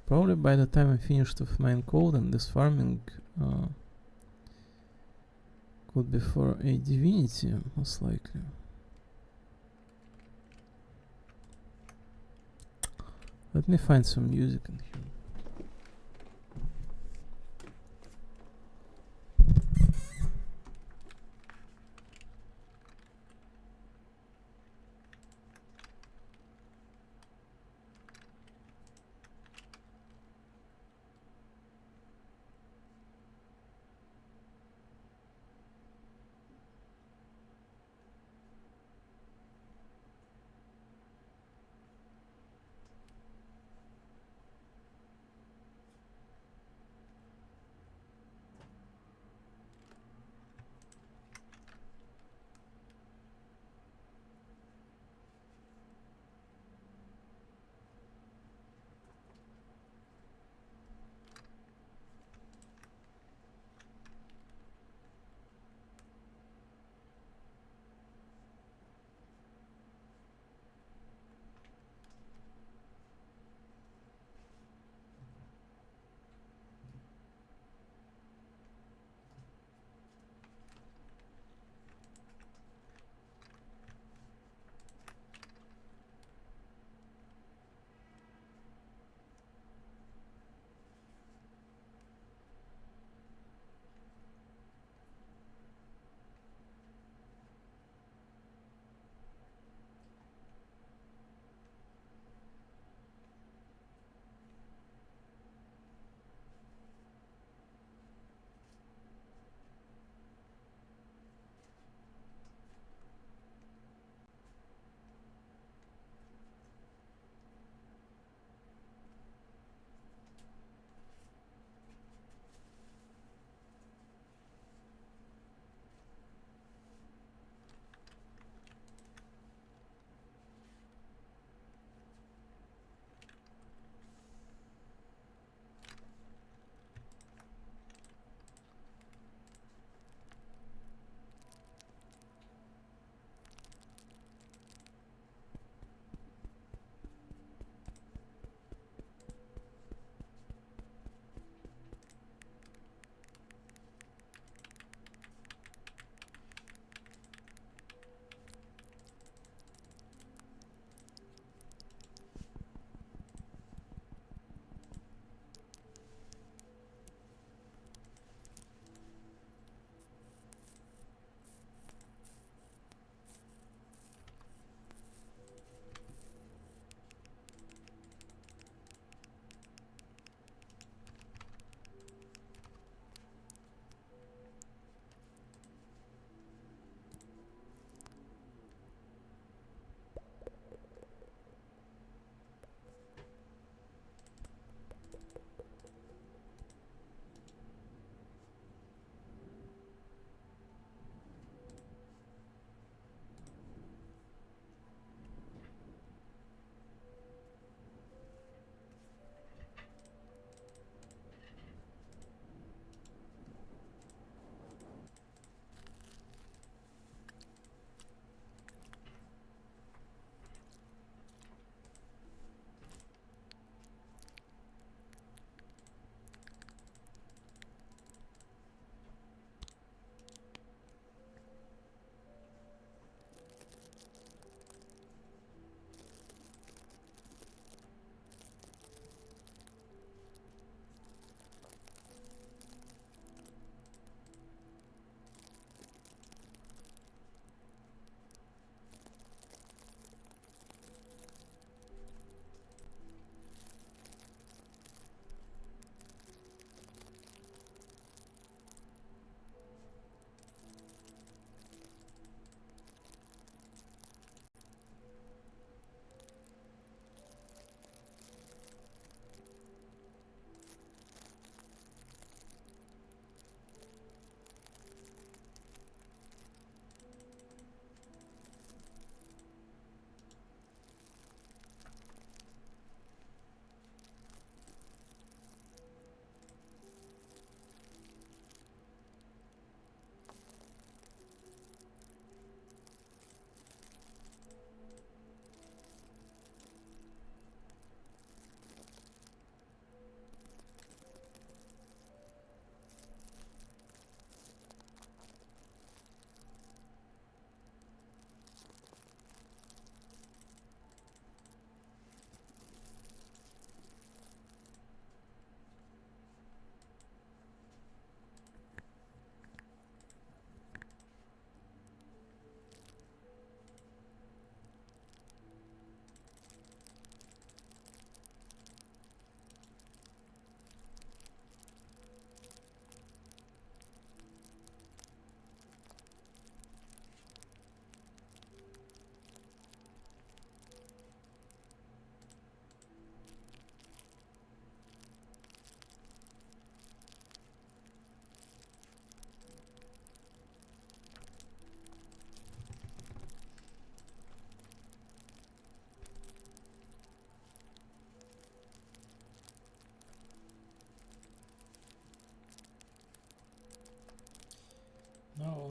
Probably by the time I finished with main code and this farming could be for a divinity, most likely. Let me find some music in here.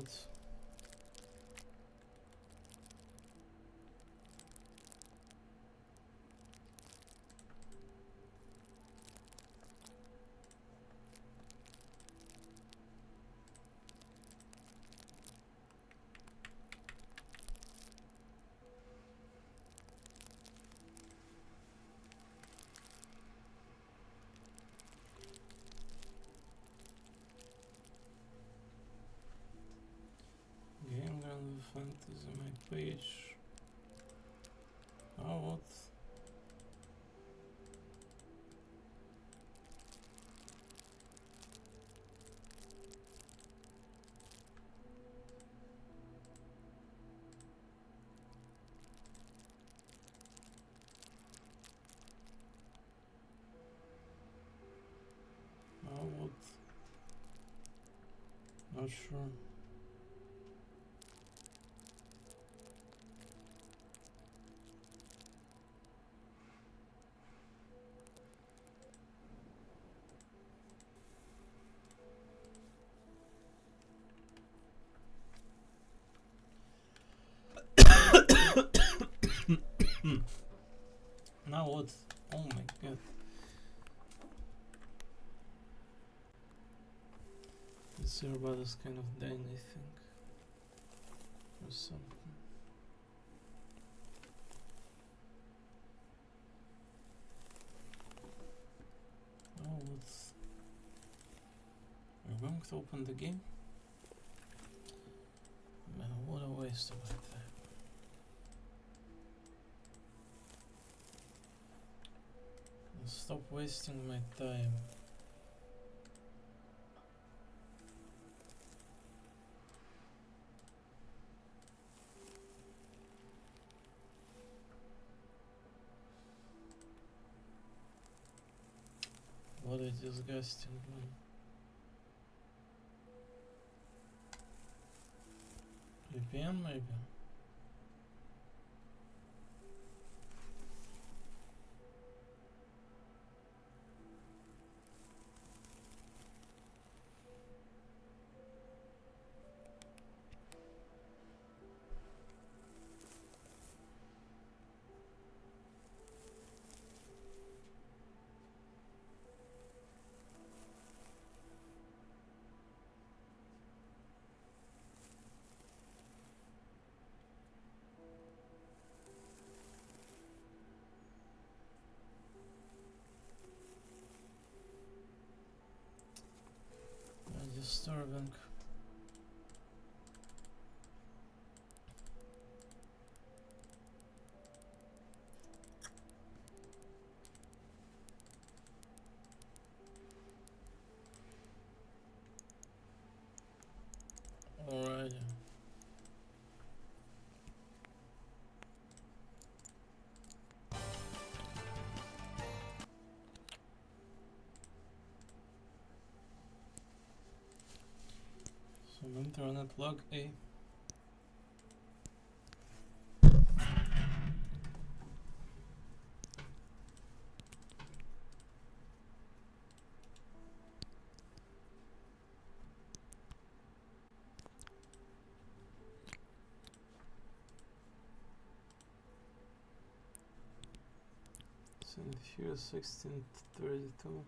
out. Game Grand Fantasy, my page. Oh, what? Oh, what? Not sure. Now what? Oh my god. This earbud is kind of dying, I think. Or something. Oh, what's... We're going to open the game? Man, what a waste of my time. Stop wasting my time. What a disgusting one. VPN maybe? Disturbing. Alright. So internet log A. Send here 1632.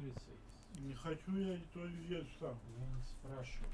полицейский. Не хочу я то есть сам. Я не спрашиваю.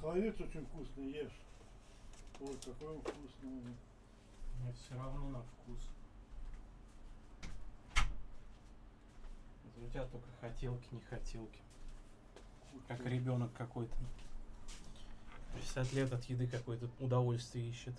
Холодец очень вкусный, ешь. Ой, какой он вкусный. Мне все равно на вкус. Это у тебя только хотелки, не хотелки. Как ребенок какой-то. 60 лет от еды какое-то удовольствие ищет.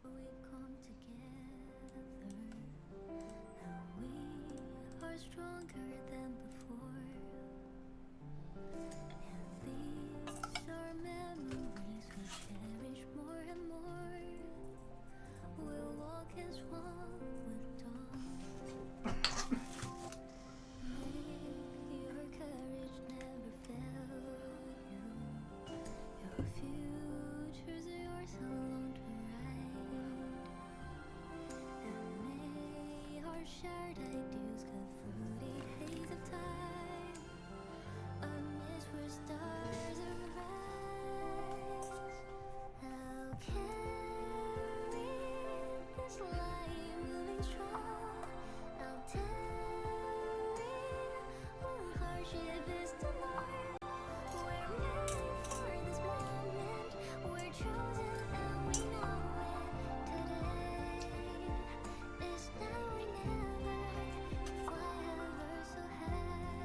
We come together, now we are stronger than before. And these are memories we cherish more and more. We'll walk as one with dawn. May your courage never fail you. Your future's yours alone to write. And may our shared ideals cut through the haze of time. Amidst where stars arise, I'll carry this light moving strong. I'll tarry where hardship is tomorrow. We're made for this moment. We're chosen and we know it. Today is now or never. Fly ever so high.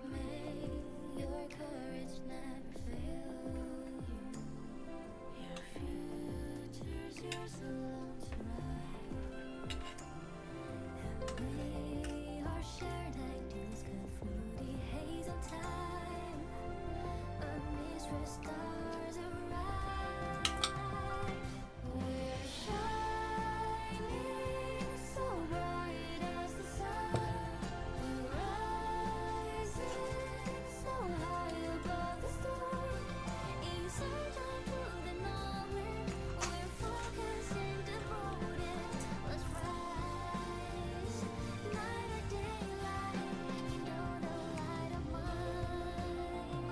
May your courage never fail you. Your future's yours alone to write. And may our shared ideals cut through the haze of time. Amidst where stars arise, we're shining so bright as the sun. We're rising so high above the storm. In search of truth and knowledge, we're focused and devoted. Let's rise, night or daylight. You know the light of mine.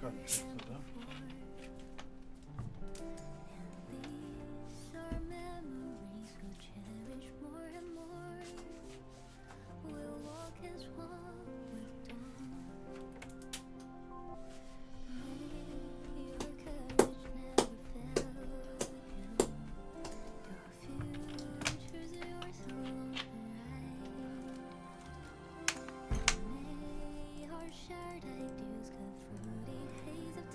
kalksättet. These are memories we'll cherish more and more. We'll walk as one with dawn. May your courage never fail you. Your future's yours alone to ride. And may our shared ideals cut through the haze of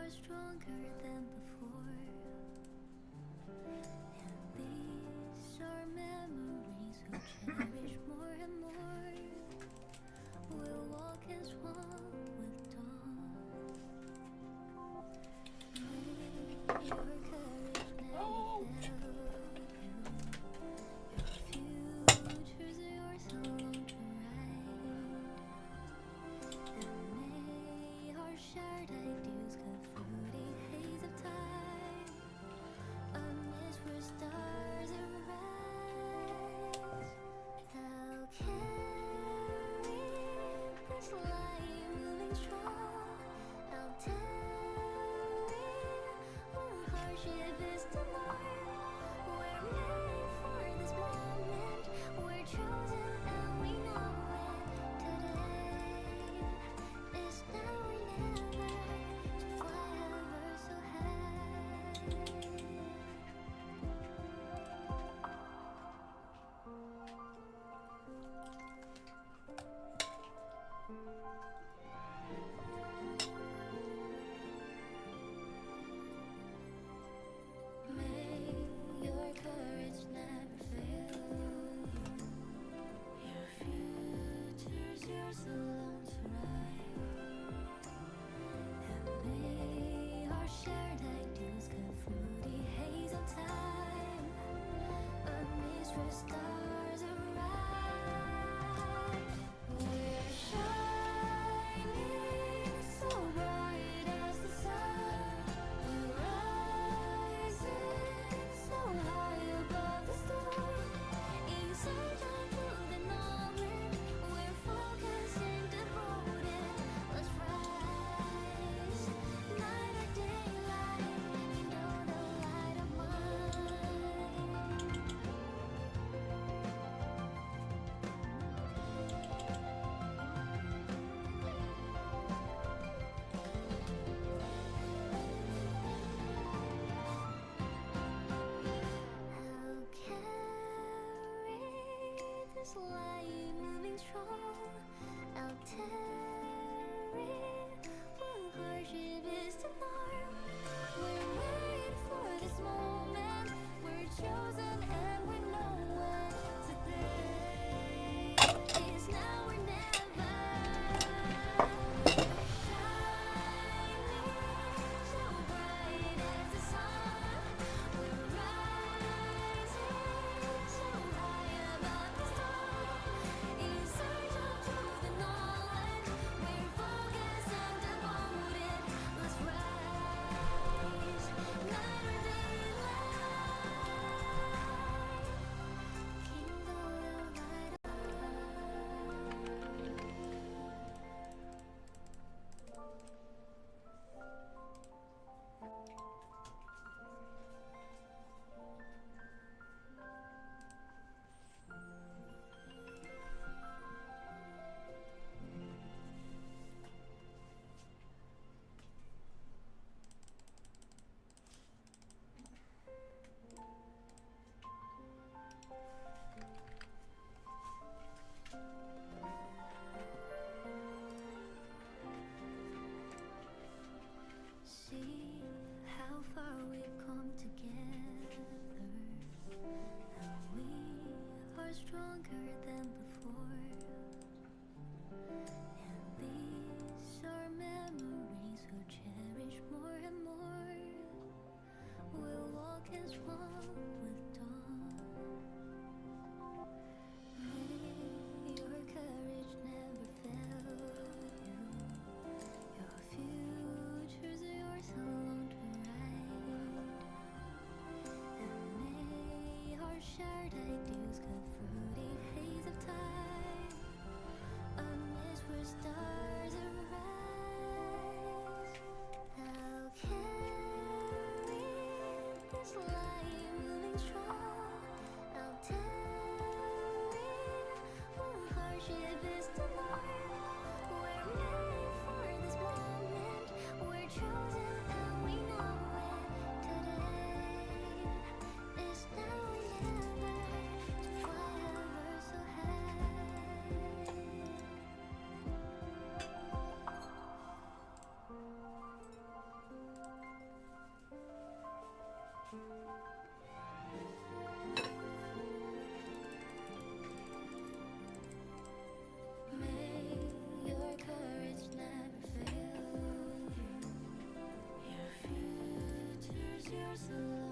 are stronger than before. And these are memories we'll cherish more and more. We'll walk as one with dawn. May your courage never fail you. Your future's yours alone to write. And may our shared ideals cut through the haze of time. A mist where stars arise. I'll carry this light moving strong. I'll tarry where hardship is to mourn. We're made for this moment. We're chosen and we know it. Today is now or never. To fly ever so high. May your courage never fail you. Your future's yours alone to write. And may our shared ideals cut through the haze of time. A mist where stars arise. We're shining so bright as the sun. We're rising so high above the storm. In search of truth and knowledge, we're focused and devoted. Let's rise, night or daylight. You know the light of mine. I'll carry this light moving strong. I'll tarry where hardship is to norm. We're made for this moment. We're chosen and we know it. Today is now or never. Shining so bright as the sun. We're rising so high above the storm. In search of truth and knowledge, we're focused and devoted. Let's rise, night or daylight. Kindle the light of see how far we've come together. And we are stronger than before. And these are memories we'll cherish more and more. We'll walk as one with dawn. May your courage never fail you. Your future's yours alone to write. And may our shared ideals cut through the haze of time. A mist where stars arise. I'll carry this light moving strong. I'll tarry where hardship is to mourn. We're made for this moment. We're chosen and we know it. Today is now or never. There's a